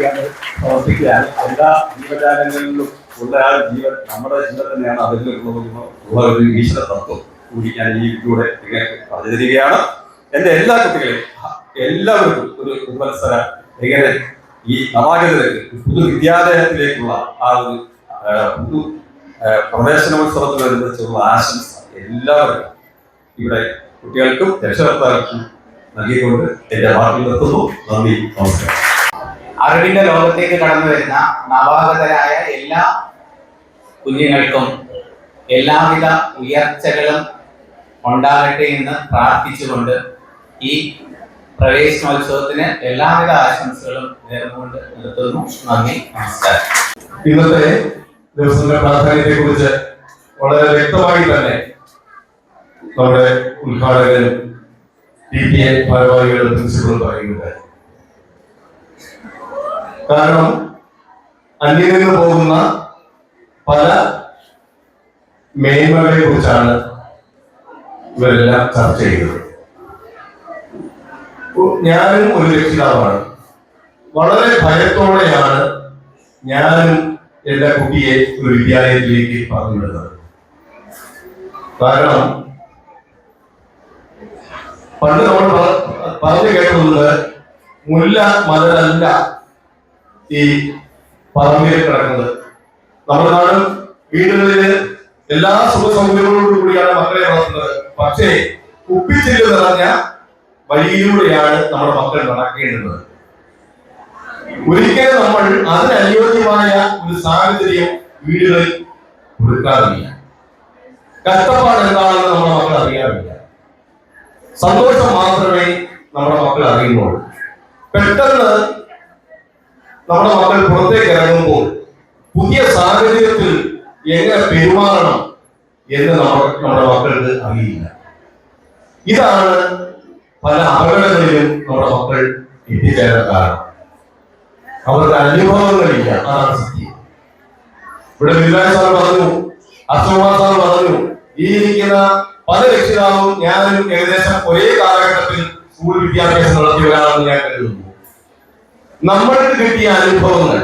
പ്രവർത്തിക്കുകയാണ്. എല്ലാ ജീവജാലങ്ങളിലും ഉള്ള ആ ജീവൻ നമ്മുടെ ജീവൻ തന്നെയാണ്. അതിലുള്ള ഒരു ഈശ്വര തത്വം. കൂടി ഞാൻ ഈ ഇതിലൂടെ നിങ്ങൾക്ക് പറഞ്ഞു തരികയാണ്. എൻ്റെ എല്ലാ കുട്ടികളെയും എല്ലാവർക്കും ഒരു പുതുവത്സര എങ്ങനെ ഈ നവാഗതർക്ക് പുതു വിദ്യാലയത്തിലേക്കുള്ള ആ ഒരു പുതു പ്രവേശനോത്സവത്തിനനുസരിച്ചുള്ള ആശംസ എല്ലാവർക്കും ഇവിടെ കുട്ടികൾക്കും രക്ഷകർത്താക്കൾക്കും നൽകിക്കൊണ്ട് എൻ്റെ വാക്കിൽ നിർത്തുന്നു. നന്ദി, നമസ്കാരം. അറിവിന്റെ ലോകത്തേക്ക് കടന്നു വരുന്ന നവാഗതരായ എല്ലാ കുഞ്ഞുങ്ങൾക്കും എല്ലാവിധ ഉയർച്ചകളും ഉണ്ടാകട്ടെ എന്ന് പ്രാർത്ഥിച്ചുകൊണ്ട് ഈ പ്രവേശനോത്സവത്തിന് എല്ലാവിധ ആശംസകളും നേർന്നുകൊണ്ട് നിർത്തുന്നു. നന്ദി, നമസ്കാരം. ഇന്നത്തെ ദിവസത്തിന്റെ പ്രാധാന്യത്തെ കുറിച്ച് വളരെ വ്യക്തമായി തന്നെ നമ്മുടെ ഉദ്ഘാടകരും PTA ഭാരവാഹികളും പ്രിൻസിപ്പളും പറയുന്നുണ്ടായി. കാരണം അന്യം നിന്ന് പോകുന്ന പല മേന്മകളെ കുറിച്ചാണ് ഇവരെല്ലാം ചർച്ച ചെയ്യുന്നത്. ഞാനും ഒരു രക്ഷിതാവാണ്. വളരെ ഭയത്തോടെയാണ് ഞാനും എന്റെ കുട്ടിയെ ഒരു വിദ്യാലയത്തിലേക്ക് പറഞ്ഞുവിടുന്നത്. കാരണം പണ്ട് നമ്മൾ പറഞ്ഞു കേട്ടത് മുല്ല മലരല്ല ഈ പറമ്പിൽ കിടക്കുന്നത്. നമ്മുടെ നാടും വീടുകളിൽ എല്ലാ സുഖ സൗകര്യങ്ങളോടും കൂടിയാണ് മക്കളെ വളർത്തുന്നത്. പക്ഷേ കുപ്പിച്ചില്ല് നിറഞ്ഞ വഴിയിലൂടെയാണ് നമ്മുടെ മക്കൾ നടക്കേണ്ടത്. ഒരിക്കലും നമ്മൾ അതിനനുയോജ്യമായ ഒരു സാഹചര്യം വീടുകളിൽ കൊടുക്കാറില്ല. കഷ്ടപ്പാട് എന്താണെന്ന് നമ്മുടെ മക്കൾ അറിയാറില്ല. സന്തോഷം മാത്രമേ നമ്മുടെ മക്കൾ അറിയുന്നുള്ളൂ. പെട്ടെന്ന് നമ്മുടെ മക്കൾ പുറത്തേക്ക് ഇറങ്ങുമ്പോൾ പുതിയ സാഹചര്യത്തിൽ എങ്ങനെ പെരുമാറണം എന്ന് നമ്മുടെ മക്കൾക്ക് അറിയില്ല. ഇതാണ് പല അപകടങ്ങളിലും നമ്മുടെ മക്കൾ എത്തിച്ചേരാൻ കാരണം. അവർക്ക് അനുഭവങ്ങളില്ല. അതാണ് സത്യം. ഇവിടെ ബില്ലായി സാർ പറഞ്ഞു, അശ്വകുമാർ സാർ പറഞ്ഞു, ഈ ഇരിക്കുന്ന പല രക്ഷിതാവും ഞാനും ഏകദേശം ഒരേ കാലഘട്ടത്തിൽ സ്കൂൾ വിദ്യാഭ്യാസം നടത്തിയവരാണെന്ന് ഞാൻ കരുതുന്നു. നമ്മൾക്ക് കിട്ടിയ അനുഭവങ്ങൾ,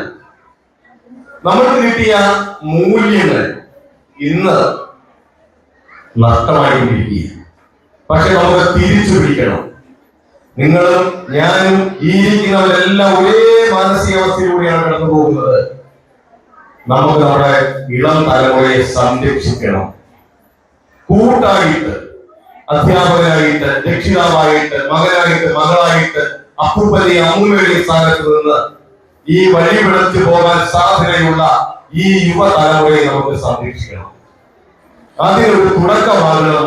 നമ്മൾക്ക് കിട്ടിയ മൂല്യങ്ങൾ ഇന്ന് നഷ്ടമായിക്കൊണ്ടിരിക്കുക. പക്ഷെ നമുക്ക് തിരിച്ചു പിടിക്കണം. നിങ്ങളും ഞാനും ഈ ഇരിക്കുന്നവരെല്ലാം ഒരേ മാനസികാവസ്ഥയിലൂടെയാണ് കടന്നു പോകുന്നത്. നമുക്ക് നമ്മുടെ ഇളം തലമുറയെ സംരക്ഷിക്കണം. കൂട്ടായിട്ട്, അധ്യാപകനായിട്ട്, രക്ഷിതാവായിട്ട്, മകനായിട്ട്, മകളായിട്ട്, അപ്പൂപ്പനെയും അമ്മൂമ്മയുടെയും സ്ഥാനത്ത് നിന്ന് ഈ വഴി പിഴച്ചു പോകാൻ സാധ്യതയുള്ള ഈ യുവതലമുറയെ നമുക്ക് സംരക്ഷിക്കണം. അതിനൊരു തുടക്കമാകണം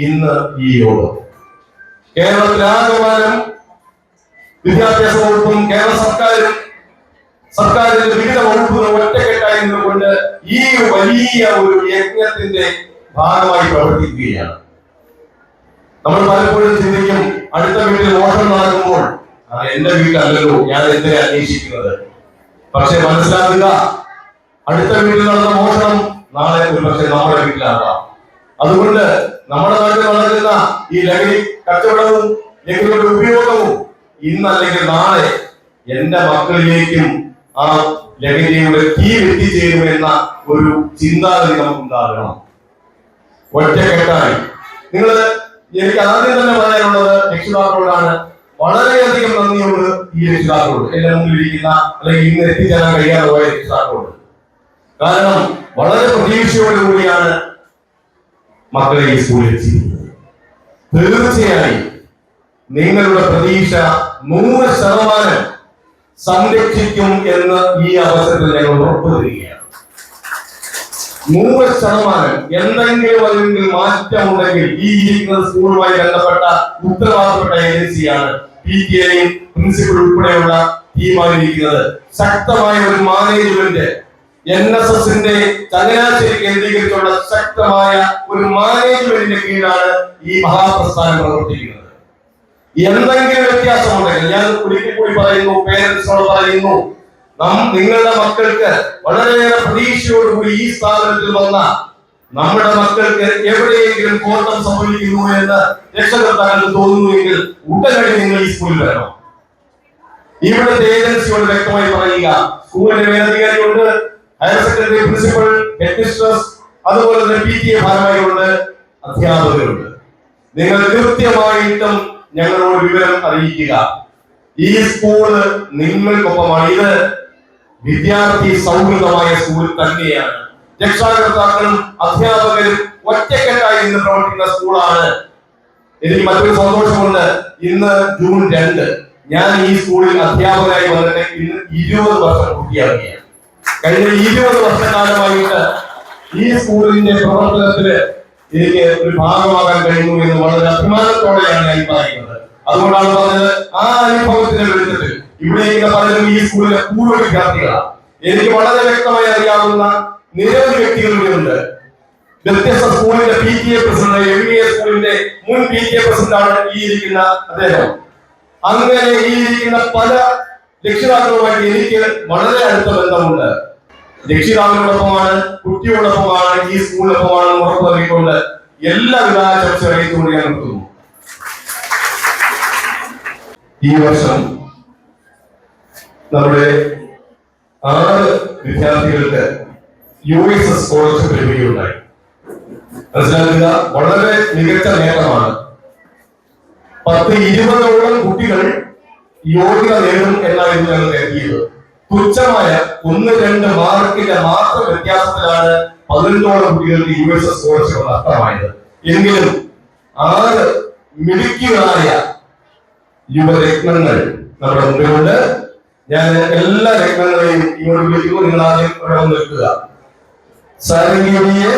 ഇന്ന് ഈ യോഗം. കേരളത്തിലാകമാനം വിദ്യാഭ്യാസ വകുപ്പും കേരള സർക്കാരിന്റെ വിവിധ വകുപ്പുകൾ ഒറ്റക്കെട്ടായി നിന്നുകൊണ്ട് ഈ വലിയ ഒരു യജ്ഞത്തിന്റെ ഭാഗമായി പ്രവർത്തിക്കുകയാണ്. നമ്മൾ പലപ്പോഴും ചിന്തിക്കും, അടുത്ത വീട്ടിൽ മോഷണം നടക്കുമ്പോൾ എന്റെ വീട്ടിലല്ലല്ലോ ഞാൻ എന്തിനെ അന്വേഷിക്കുന്നത്. പക്ഷെ മനസ്സിലാക്കുക, അടുത്ത വീട്ടിൽ നടന്ന മോഷണം നാളെ ഒരു പക്ഷെ നമ്മുടെ വീട്ടിലാകാം. അതുകൊണ്ട് നമ്മുടെ നാട്ടിൽ നടക്കുന്ന ഈ ലഹരി കച്ചവടവും ലഹരിയുടെ ഉപയോഗവും ഇന്നല്ലെങ്കിൽ നാളെ എന്റെ മക്കളിലേക്കും ആ ലഹരിയുടെ തീ എത്തിച്ചേരുമെന്ന ഒരു ചിന്താഗതി നമുക്കുണ്ടാകണം. ഒറ്റക്കെട്ടായി എനിക്ക് ആദ്യം തന്നെ പറയാനുള്ളത് രക്ഷിതാക്കളോടാണ്. വളരെയധികം നന്ദിയുണ്ട് ഈ രക്ഷിതാക്കളോട്, എന്റെ മുമ്പിലിരിക്കുന്ന അല്ലെങ്കിൽ ഇന്ന് എത്തിച്ചേരാൻ കഴിയാതെ പോയ രക്ഷിതാക്കളോട്. കാരണം വളരെ പ്രതീക്ഷയോടുകൂടിയാണ് മക്കളെ ഈ സ്കൂളിൽ എത്തിക്കുന്നത്. തീർച്ചയായും നിങ്ങളുടെ പ്രതീക്ഷ 100% സംരക്ഷിക്കും എന്ന് ഈ അവസരത്തിൽ ഞങ്ങൾ ഉറപ്പു തരികയാണ്. 100% എന്തെങ്കിലും അല്ലെങ്കിൽ മാറ്റമുണ്ടെങ്കിൽ ഈ ഇരിക്കുന്ന സ്കൂളുമായി ബന്ധപ്പെട്ട ഉത്തരവാദപ്പെട്ട ഏജൻസിയാണ് PTA-യും പ്രിൻസിപ്പൽ ഉൾപ്പെടെയുള്ള ടീമായിരിക്കുന്നത്. ശക്തമായ ഒരു മാനേജ്മെന്റ്, NSSന്റെ ചങ്ങനാശ്ശേരി കേന്ദ്രീകരിച്ചുള്ള ശക്തമായ ഒരു മാനേജ്മെന്റിന്റെ കീഴിലാണ് ഈ മഹാപ്രസ്ഥാനം പ്രവർത്തിക്കുന്നത്. എന്തെങ്കിലും വ്യത്യാസമുണ്ടെങ്കിൽ ഞാൻ ഒരിക്കൽ കൂടി പറയുന്നു, പേരൻസിനോട് പറയുന്നു, നിങ്ങളുടെ മക്കൾക്ക് വളരെയേറെ പ്രതീക്ഷയോടുകൂടി ഈ സ്ഥാപനത്തിൽ വന്ന നമ്മുടെ മക്കൾക്ക് എവിടെയെങ്കിലും കോട്ടം സംഭവിക്കുന്നു എന്ന് രക്ഷകർത്താക്കൾക്ക് തോന്നുന്നുവെങ്കിൽ ഉടനടി നിങ്ങൾ ഈ സ്കൂളിൽ വരണം. ഇവിടുത്തെ ഏജൻസിയോട് വ്യക്തമായി പറയുക, സ്കൂളിന്റെ മേലധികാരിയുണ്ട്, higher secondary principal, head mistress, അതുപോലെ തന്നെ PTA ഭാരവാഹികളുണ്ട്, അധ്യാപകരുണ്ട്. നിങ്ങൾ കൃത്യമായിട്ടും ഞങ്ങളോട് വിവരം അറിയിക്കുക. ഈ സ്കൂള് നിങ്ങൾക്കൊപ്പമാണ്. ഇത് വിദ്യാർത്ഥി സൗഹൃദമായ സ്കൂൾ തന്നെയാണ്. രക്ഷാകർത്താക്കളും അധ്യാപകരും ഒറ്റക്കെട്ടായി ഇന്ന് പ്രവർത്തിക്കുന്ന സ്കൂളാണ്. എനിക്ക് മറ്റൊരു സന്തോഷമുണ്ട്. ഇന്ന് ജൂൺ 2. ഞാൻ ഈ സ്കൂളിൽ അധ്യാപകരായി വന്നിട്ട് ഇന്ന് 20 വർഷം പൂർത്തിയാക്കുകയാണ്. കഴിഞ്ഞ 20 വർഷക്കാലമായിട്ട് ഈ സ്കൂളിന്റെ പ്രവർത്തനത്തില് എനിക്ക് ഒരു ഭാഗമാകാൻ കഴിയുന്നു എന്ന് വളരെ അഭിമാനത്തോടെയാണ് ഞാൻ പറയുന്നത്. അതുകൊണ്ടാണ് പറഞ്ഞത്, ആ അനുഭവത്തിന്റെ വെളിച്ചത്തിൽ ഇവിടെ പലരും ഈ സ്കൂളിലെ പൂർവ്വ വിദ്യാർത്ഥികളാണ്. എനിക്ക് വളരെ വ്യക്തമായി അറിയാവുന്ന നിരവധി വ്യക്തികളുണ്ട്. വ്യത്യസ്ത സ്കൂളിന്റെ PTA പ്രസിഡന്റ്, MVA സ്കൂളിന്റെ മുൻ PTA പ്രസിഡന്റാണ് ഈ ഇരിക്കുന്ന അദ്ദേഹം. അങ്ങനെ ഈ ഇരിക്കുന്ന പല രക്ഷിതാക്കളുമായിട്ട് എനിക്ക് വളരെ അടുത്ത ബന്ധമുണ്ട്. രക്ഷിതാക്കളോടൊപ്പമാണ്, കുട്ടിയോടൊപ്പമാണ്, ഈ സ്കൂളിനൊപ്പമാണ് ഉറപ്പ് നൽകിക്കൊണ്ട് എല്ലാവിധ ആശംസ അറിയിച്ചുകൊണ്ട് ഞാൻ നിർത്തുന്നു. ഈ വർഷം നമ്മുടെ 6 വിദ്യാർത്ഥികൾക്ക് USS സ്കോളർഷിപ്പ് ലഭിക്കുകയുണ്ടായി. മനസ്സിലാക്കുക, വളരെ മികച്ച നേട്ടമാണ്. 10-20ഓളം കുട്ടികൾ യോഗ്യത നേടും എന്നായിരുന്നു ഞങ്ങൾ കരുതിയത്. തുച്ഛമായ 1-2 മാർക്കിന്റെ മാത്രം വ്യത്യാസത്തിലാണ് 15ഓളം കുട്ടികൾക്ക് USS സ്കോളർഷിപ്പ് നഷ്ടമായത്. എങ്കിലും 6 മിടുക്കികളായ യുവരത്നങ്ങൾ നമ്മുടെ മുമ്പിലുണ്ട്. ഞാൻ എല്ലാ രത്നങ്ങളെയും ഇങ്ങോട്ട് വിളിക്കുന്നു. നിങ്ങൾ ആദ്യം ഇവിടെ നിൽക്കുക. സാരംഗിയെ,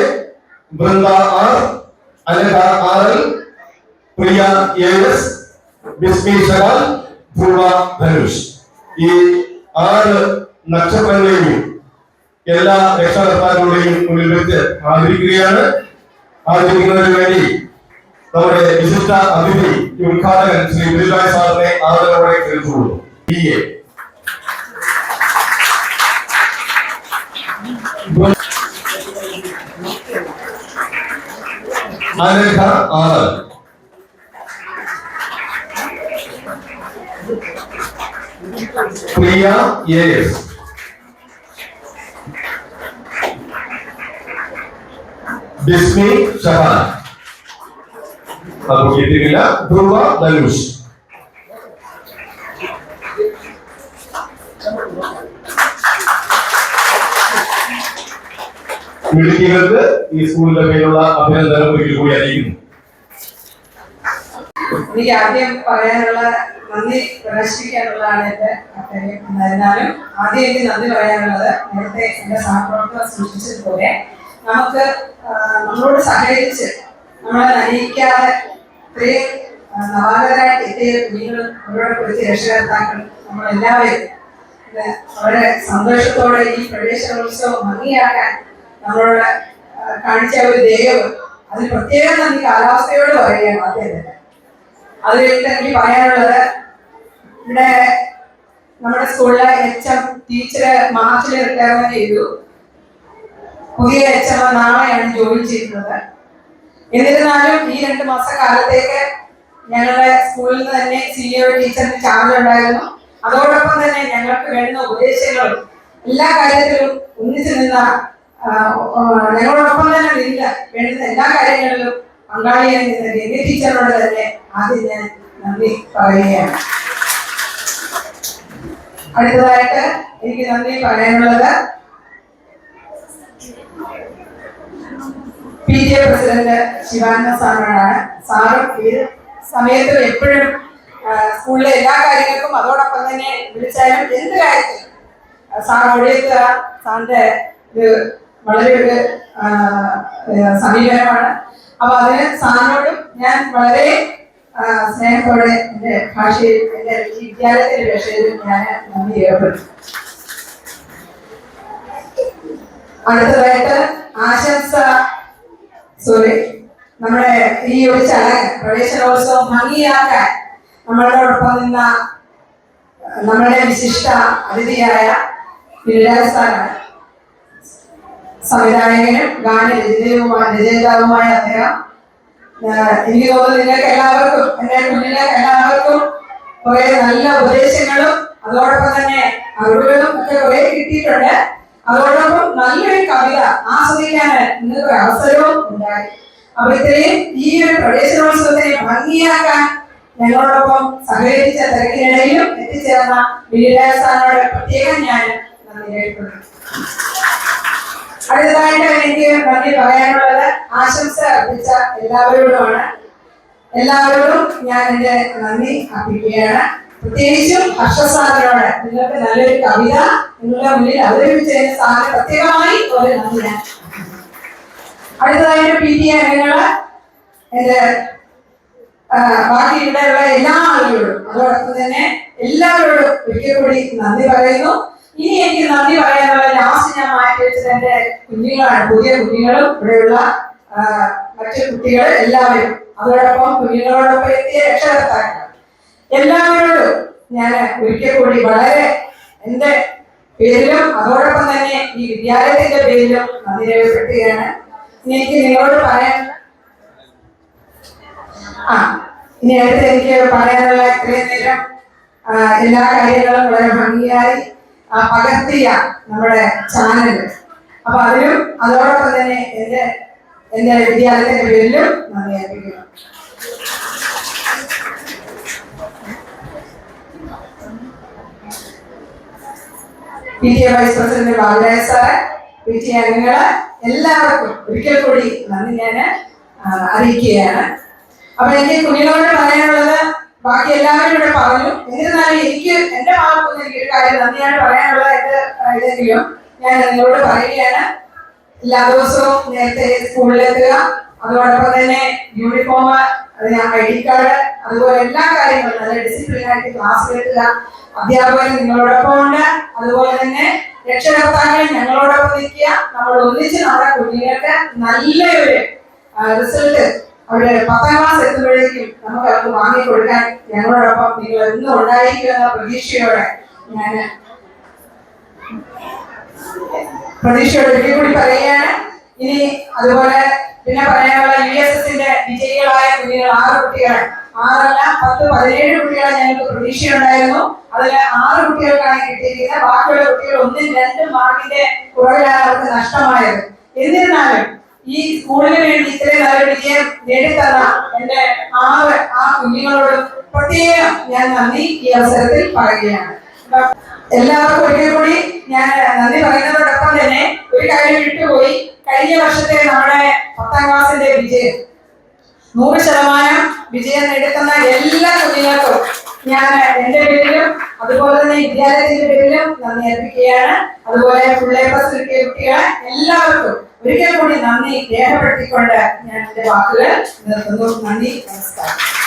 വൃന്ദ R, അനഘ RL, പ്രിയ AS, ബിസ്മി ശകാൽ, ധ്രുവ ധനുഷ്. ഈ 6 നക്ഷത്രങ്ങളെയും എല്ലാ രക്ഷാകർത്താക്കളുടെയും മുന്നിൽ വെച്ച് ആദരിക്കുകയാണ്. ആദരിക്കുന്നതിന് വേണ്ടി നമ്മുടെ വിശിഷ്ട അതിഥി ഉദ്ഘാടകൻ ശ്രീ ബിജുരാജ് സാറിനെ ആദരവോടെ ക്ഷണിച്ചുകൊള്ളുന്നു. PA അനഘ RL, പ്രിയ AS, ബിസ്മി ഷഹാൻ, ധ്രുവ ധനുഷ്. മിടുക്കികൾക്ക് ഈ സ്കൂളിന്റെ പേരുള്ള അഭിനന്ദനം ഒരിക്കൽ കൂടി അറിയിക്കുന്നു. എനിക്ക് ആദ്യം പറയാനുള്ള നന്ദി പ്രദർശിപ്പിക്കാനുള്ളതാണ് എന്റെ താല്പര്യം. എന്നാലും ആദ്യം എനിക്ക് നന്ദി പറയാനുള്ളത്, നേരത്തെ എന്റെ സഹപ്രവർത്തകർ സൂചിപ്പിച്ചതുപോലെ നമുക്ക് നമ്മളോട് സഹകരിച്ച് നമ്മളെ അറിയിക്കാതെ ഇത്രയും നവാഗതരായിട്ട് എത്തിയ കുഞ്ഞുങ്ങളും അവരോട് കുറിച്ച് രക്ഷകർത്താക്കളും നമ്മളെല്ലാവരും വളരെ സന്തോഷത്തോടെ ഈ പ്രവേശനോത്സവം ഭംഗിയാക്കാൻ നമ്മളോട് കാണിച്ച ഒരു ദൈവം, അതിന് പ്രത്യേകം നന്ദി കാലാവസ്ഥയോട് പറയുകയാണ് ആദ്യം തന്നെ. അത് കഴിഞ്ഞിട്ട് എനിക്ക് പറയാനുള്ളത്, ഇവിടെ നമ്മുടെ സ്കൂളിലെ HM ടീച്ചറ് മാർച്ചിൽ റിട്ടയർമെന്റ് ചെയ്തു. പുതിയ HM നാളെയാണ് ജോയിൻ ചെയ്യുന്നത്. എന്നിരുന്നാലും ഈ 2 മാസക്കാലത്തേക്ക് ഞങ്ങളുടെ സ്കൂളിൽ നിന്ന് തന്നെ സീനിയർ ടീച്ചറിന് ചാർജ് ഉണ്ടായിരുന്നു. അതോടൊപ്പം തന്നെ ഞങ്ങൾക്ക് വേണ്ടുന്ന ഉപദേശങ്ങളും എല്ലാ കാര്യത്തിലും ഒന്നിച്ചു നിന്ന, ഞങ്ങളോടൊപ്പം തന്നെ നിന്നില്ല, വേണ്ടുന്ന എല്ലാ കാര്യങ്ങളിലും പങ്കാളിയായി നിന്ന രമ്യ ടീച്ചറിനോട് തന്നെ ആദ്യം ഞാൻ നന്ദി പറയുകയാണ്. അടുത്തതായിട്ട് എനിക്ക് നന്ദി പറയാനുള്ളത് PTA പ്രസിഡന്റ് ശിവാനന്ദ സാറിനോടാണ്. സാറും ഈ സമയത്ത് എപ്പോഴും സ്കൂളിലെ എല്ലാ കാര്യങ്ങൾക്കും അതോടൊപ്പം തന്നെ വിളിച്ചാലും എന്ത് കാര്യത്തിലും സാർ ഓടിയെത്തുക സാറിന്റെ വളരെ ഒരു സമീപനമാണ്. അപ്പൊ അതിന് സാറിനോടും ഞാൻ വളരെ സ്നേഹത്തോടെ എന്റെ ഭാഷയിൽ, എന്റെ വിദ്യാലയത്തിന്റെ ഭാഷയിലും ഞാൻ നന്ദി രേഖപ്പെടുത്തും. അടുത്തതായിട്ട് നമ്മുടെ ഈ ഒരു ചടങ്ങ് പ്രവേശനോത്സവം ഭംഗിയാക്കാൻ നമ്മളോടൊപ്പം നിന്ന നമ്മുടെ വിശിഷ്ട അതിഥിയായ ബിജുരാജ് സാറാണ്. സംവിധായകനും രചയിതാവുമായ അദ്ദേഹം. എനിക്ക് തോന്നുന്നു നിങ്ങൾക്ക് എല്ലാവർക്കും, എന്റെ കുഞ്ഞുങ്ങൾക്ക് എല്ലാവർക്കും കുറെ നല്ല ഉപദേശങ്ങളും അതോടൊപ്പം തന്നെ അറിവുകളും ഒക്കെ കുറെ കിട്ടിയിട്ടുണ്ട്. അതോടൊപ്പം നല്ലൊരു കവിത ആസ്വദിക്കാൻ നിങ്ങൾക്ക് അവസരവും ഉണ്ടായി. അപ്പൊ ഇത്രയും ഈ ഒരു പ്രവേശനോത്സവത്തിനെ ഭംഗിയാക്കാൻ ഞങ്ങളോടൊപ്പം സഹകരിച്ച തിരക്കിനിടയിലും എത്തിച്ചേർന്ന വിജയസാറിനോട് പ്രത്യേകം ഞാൻ നന്ദി രേഖപ്പെടുത്തുന്നു. അടുത്തതായിട്ട് എനിക്ക് നന്ദി പറയാനുള്ളത് ആശംസ അർപ്പിച്ച എല്ലാവരോടുമാണ്. എല്ലാവരോടും ഞാൻ എൻ്റെ നന്ദി അർപ്പിക്കുകയാണ്. പ്രത്യേകിച്ചും ഹർഷസാറിനോട് നിങ്ങൾക്ക് നല്ലൊരു കവിത നിങ്ങളുടെ മുന്നിൽ അവതരിപ്പിച്ചതിന് സാറിന് പ്രത്യേകമായി ഒരു നന്ദി ഞാൻ. അടുത്തതായിട്ട് PTA അംഗങ്ങള് എൻ്റെ ബാക്കി ഇവിടെയുള്ള എല്ലാ ആളുകളോടും അതോടൊപ്പം തന്നെ എല്ലാവരോടും ഒരിക്കൽ കൂടി നന്ദി പറയുന്നു. ഇനി എനിക്ക് നന്ദി പറയാനുള്ള ലാസ്റ്റ് ഞാൻ മാറ്റി വെച്ചത് എൻ്റെ കുഞ്ഞുങ്ങളാണ്. പുതിയ കുഞ്ഞുങ്ങളും ഇവിടെയുള്ള മറ്റു കുട്ടികൾ എല്ലാവരും അതോടൊപ്പം കുഞ്ഞുങ്ങളോടൊപ്പം എത്തിയ രക്ഷകർത്താക്കൾ എല്ലാവരോടും ഞാൻ ഒരിക്കൽ കൂടി വളരെ എൻ്റെ പേരിലും അതോടൊപ്പം തന്നെ ഈ വിദ്യാലയത്തിന്റെ പേരിലും നന്ദി രേഖപ്പെടുത്തുകയാണ്. എനിക്ക് നിങ്ങളോട് പറയാൻ ഇനി അടുത്ത് എനിക്ക് പറയാനുള്ള ഇത്രയും നേരം എല്ലാ കാര്യങ്ങളും വളരെ ഭംഗിയായി പകർത്തിയ നമ്മുടെ ചാനൽ, അപ്പൊ അതിലും അതോടൊപ്പം തന്നെ എൻ്റെ വിദ്യാലയത്തിന്റെ പേരിലും നന്ദി അർപ്പിക്കുന്നു. PTA vice president Baburaj sir, PTA അംഗങ്ങള് എല്ലാവർക്കും ഒരിക്കൽ കൂടി നന്ദി ഞാൻ അറിയിക്കുകയാണ്. അപ്പൊ എനിക്ക് കുഞ്ഞുങ്ങളോട് പറയാനുള്ളത് ബാക്കി എല്ലാവരും ഇവിടെ പറഞ്ഞു. എന്നിരുന്നാലും എനിക്ക് എന്റെ ഭാഗത്തുനിന്ന് എനിക്ക് ഒരു കാര്യം നന്ദിയാണ് പറയാനുള്ളത്. ഇതെങ്കിലും ഞാൻ നിങ്ങളോട് പറയുകയാണ്. എല്ലാ ദിവസവും നേരത്തെ സ്കൂളിലെത്തുക, അതോടൊപ്പം തന്നെ യൂണിഫോം, ID കാർഡ്, അതുപോലെ എല്ലാ കാര്യങ്ങളും നല്ല ഡിസിപ്ലിനായിട്ട് ക്ലാസ്സിലെത്തുക. അധ്യാപകർ നിങ്ങളോടൊപ്പം ഉണ്ട്, അതുപോലെ തന്നെ രക്ഷകർത്താക്കൾ ഞങ്ങളോടൊപ്പം നിൽക്കുക. നമ്മൾ ഒന്നിച്ച് നമ്മുടെ കുഞ്ഞുങ്ങൾക്ക് നല്ലൊരു റിസൾട്ട് അവര് 10ാം ക്ലാസ് എത്തുമ്പോഴേക്കും നമുക്ക് അവർക്ക് വാങ്ങിക്കൊടുക്കാൻ ഞങ്ങളോടൊപ്പം നിങ്ങൾ എന്നും ഉണ്ടായിരിക്കുമെന്ന പ്രതീക്ഷയോടെ ഒരിക്കൽ കൂടി പറയുകയാണ്. ഇനി അതുപോലെ പിന്നെ പറയാനുള്ള USSന്റെ വിജയികളായ കുഞ്ഞുങ്ങൾ 6 കുട്ടികൾ, 6അല്ല 10, 17 കുട്ടികളെ ഞങ്ങൾക്ക് പ്രതീക്ഷയുണ്ടായിരുന്നു. അതിൽ 6 കുട്ടികൾക്കാണ് കിട്ടിയിരിക്കുന്നത്. ബാക്കിയുള്ള കുട്ടികൾ 1-2 മാർക്കിന്റെ കുറവിലാണ് അവർക്ക് നഷ്ടമായത്. എന്നിരുന്നാലും ഈ സ്കൂളിന് വേണ്ടി ഇത്രയും നല്ലൊരു വിജയം നേടിത്തന്ന എന്റെ 6 കുഞ്ഞുങ്ങളോട് പ്രത്യേകം ഞാൻ നന്ദി ഈ അവസരത്തിൽ പറയുകയാണ്. എല്ലാവർക്കും ഒരിക്കൽ കൂടി ഞാൻ നന്ദി പറയുന്നതോടൊപ്പം തന്നെ ഒരു കാര്യം വിട്ടുപോയി. കഴിഞ്ഞ വർഷത്തെ നമ്മുടെ 10ാം ക്ലാസ്സിന്റെ വിജയം 100% വിജയം നേടുന്ന എല്ലാ കുഞ്ഞുങ്ങൾക്കും ഞാൻ എന്റെ പേരിലും അതുപോലെ തന്നെ വിദ്യാലയത്തിന്റെ പേരിലും നന്ദി അർപ്പിക്കുകയാണ്. അതുപോലെ ഫുൾ A+ കിട്ടിയ കുട്ടികളെ എല്ലാവർക്കും ഒരിക്കൽ കൂടി നന്ദി രേഖപ്പെടുത്തിക്കൊണ്ട് ഞാൻ എന്റെ വാക്കുകൾ നിർത്തുന്നു. നന്ദി, നമസ്കാരം.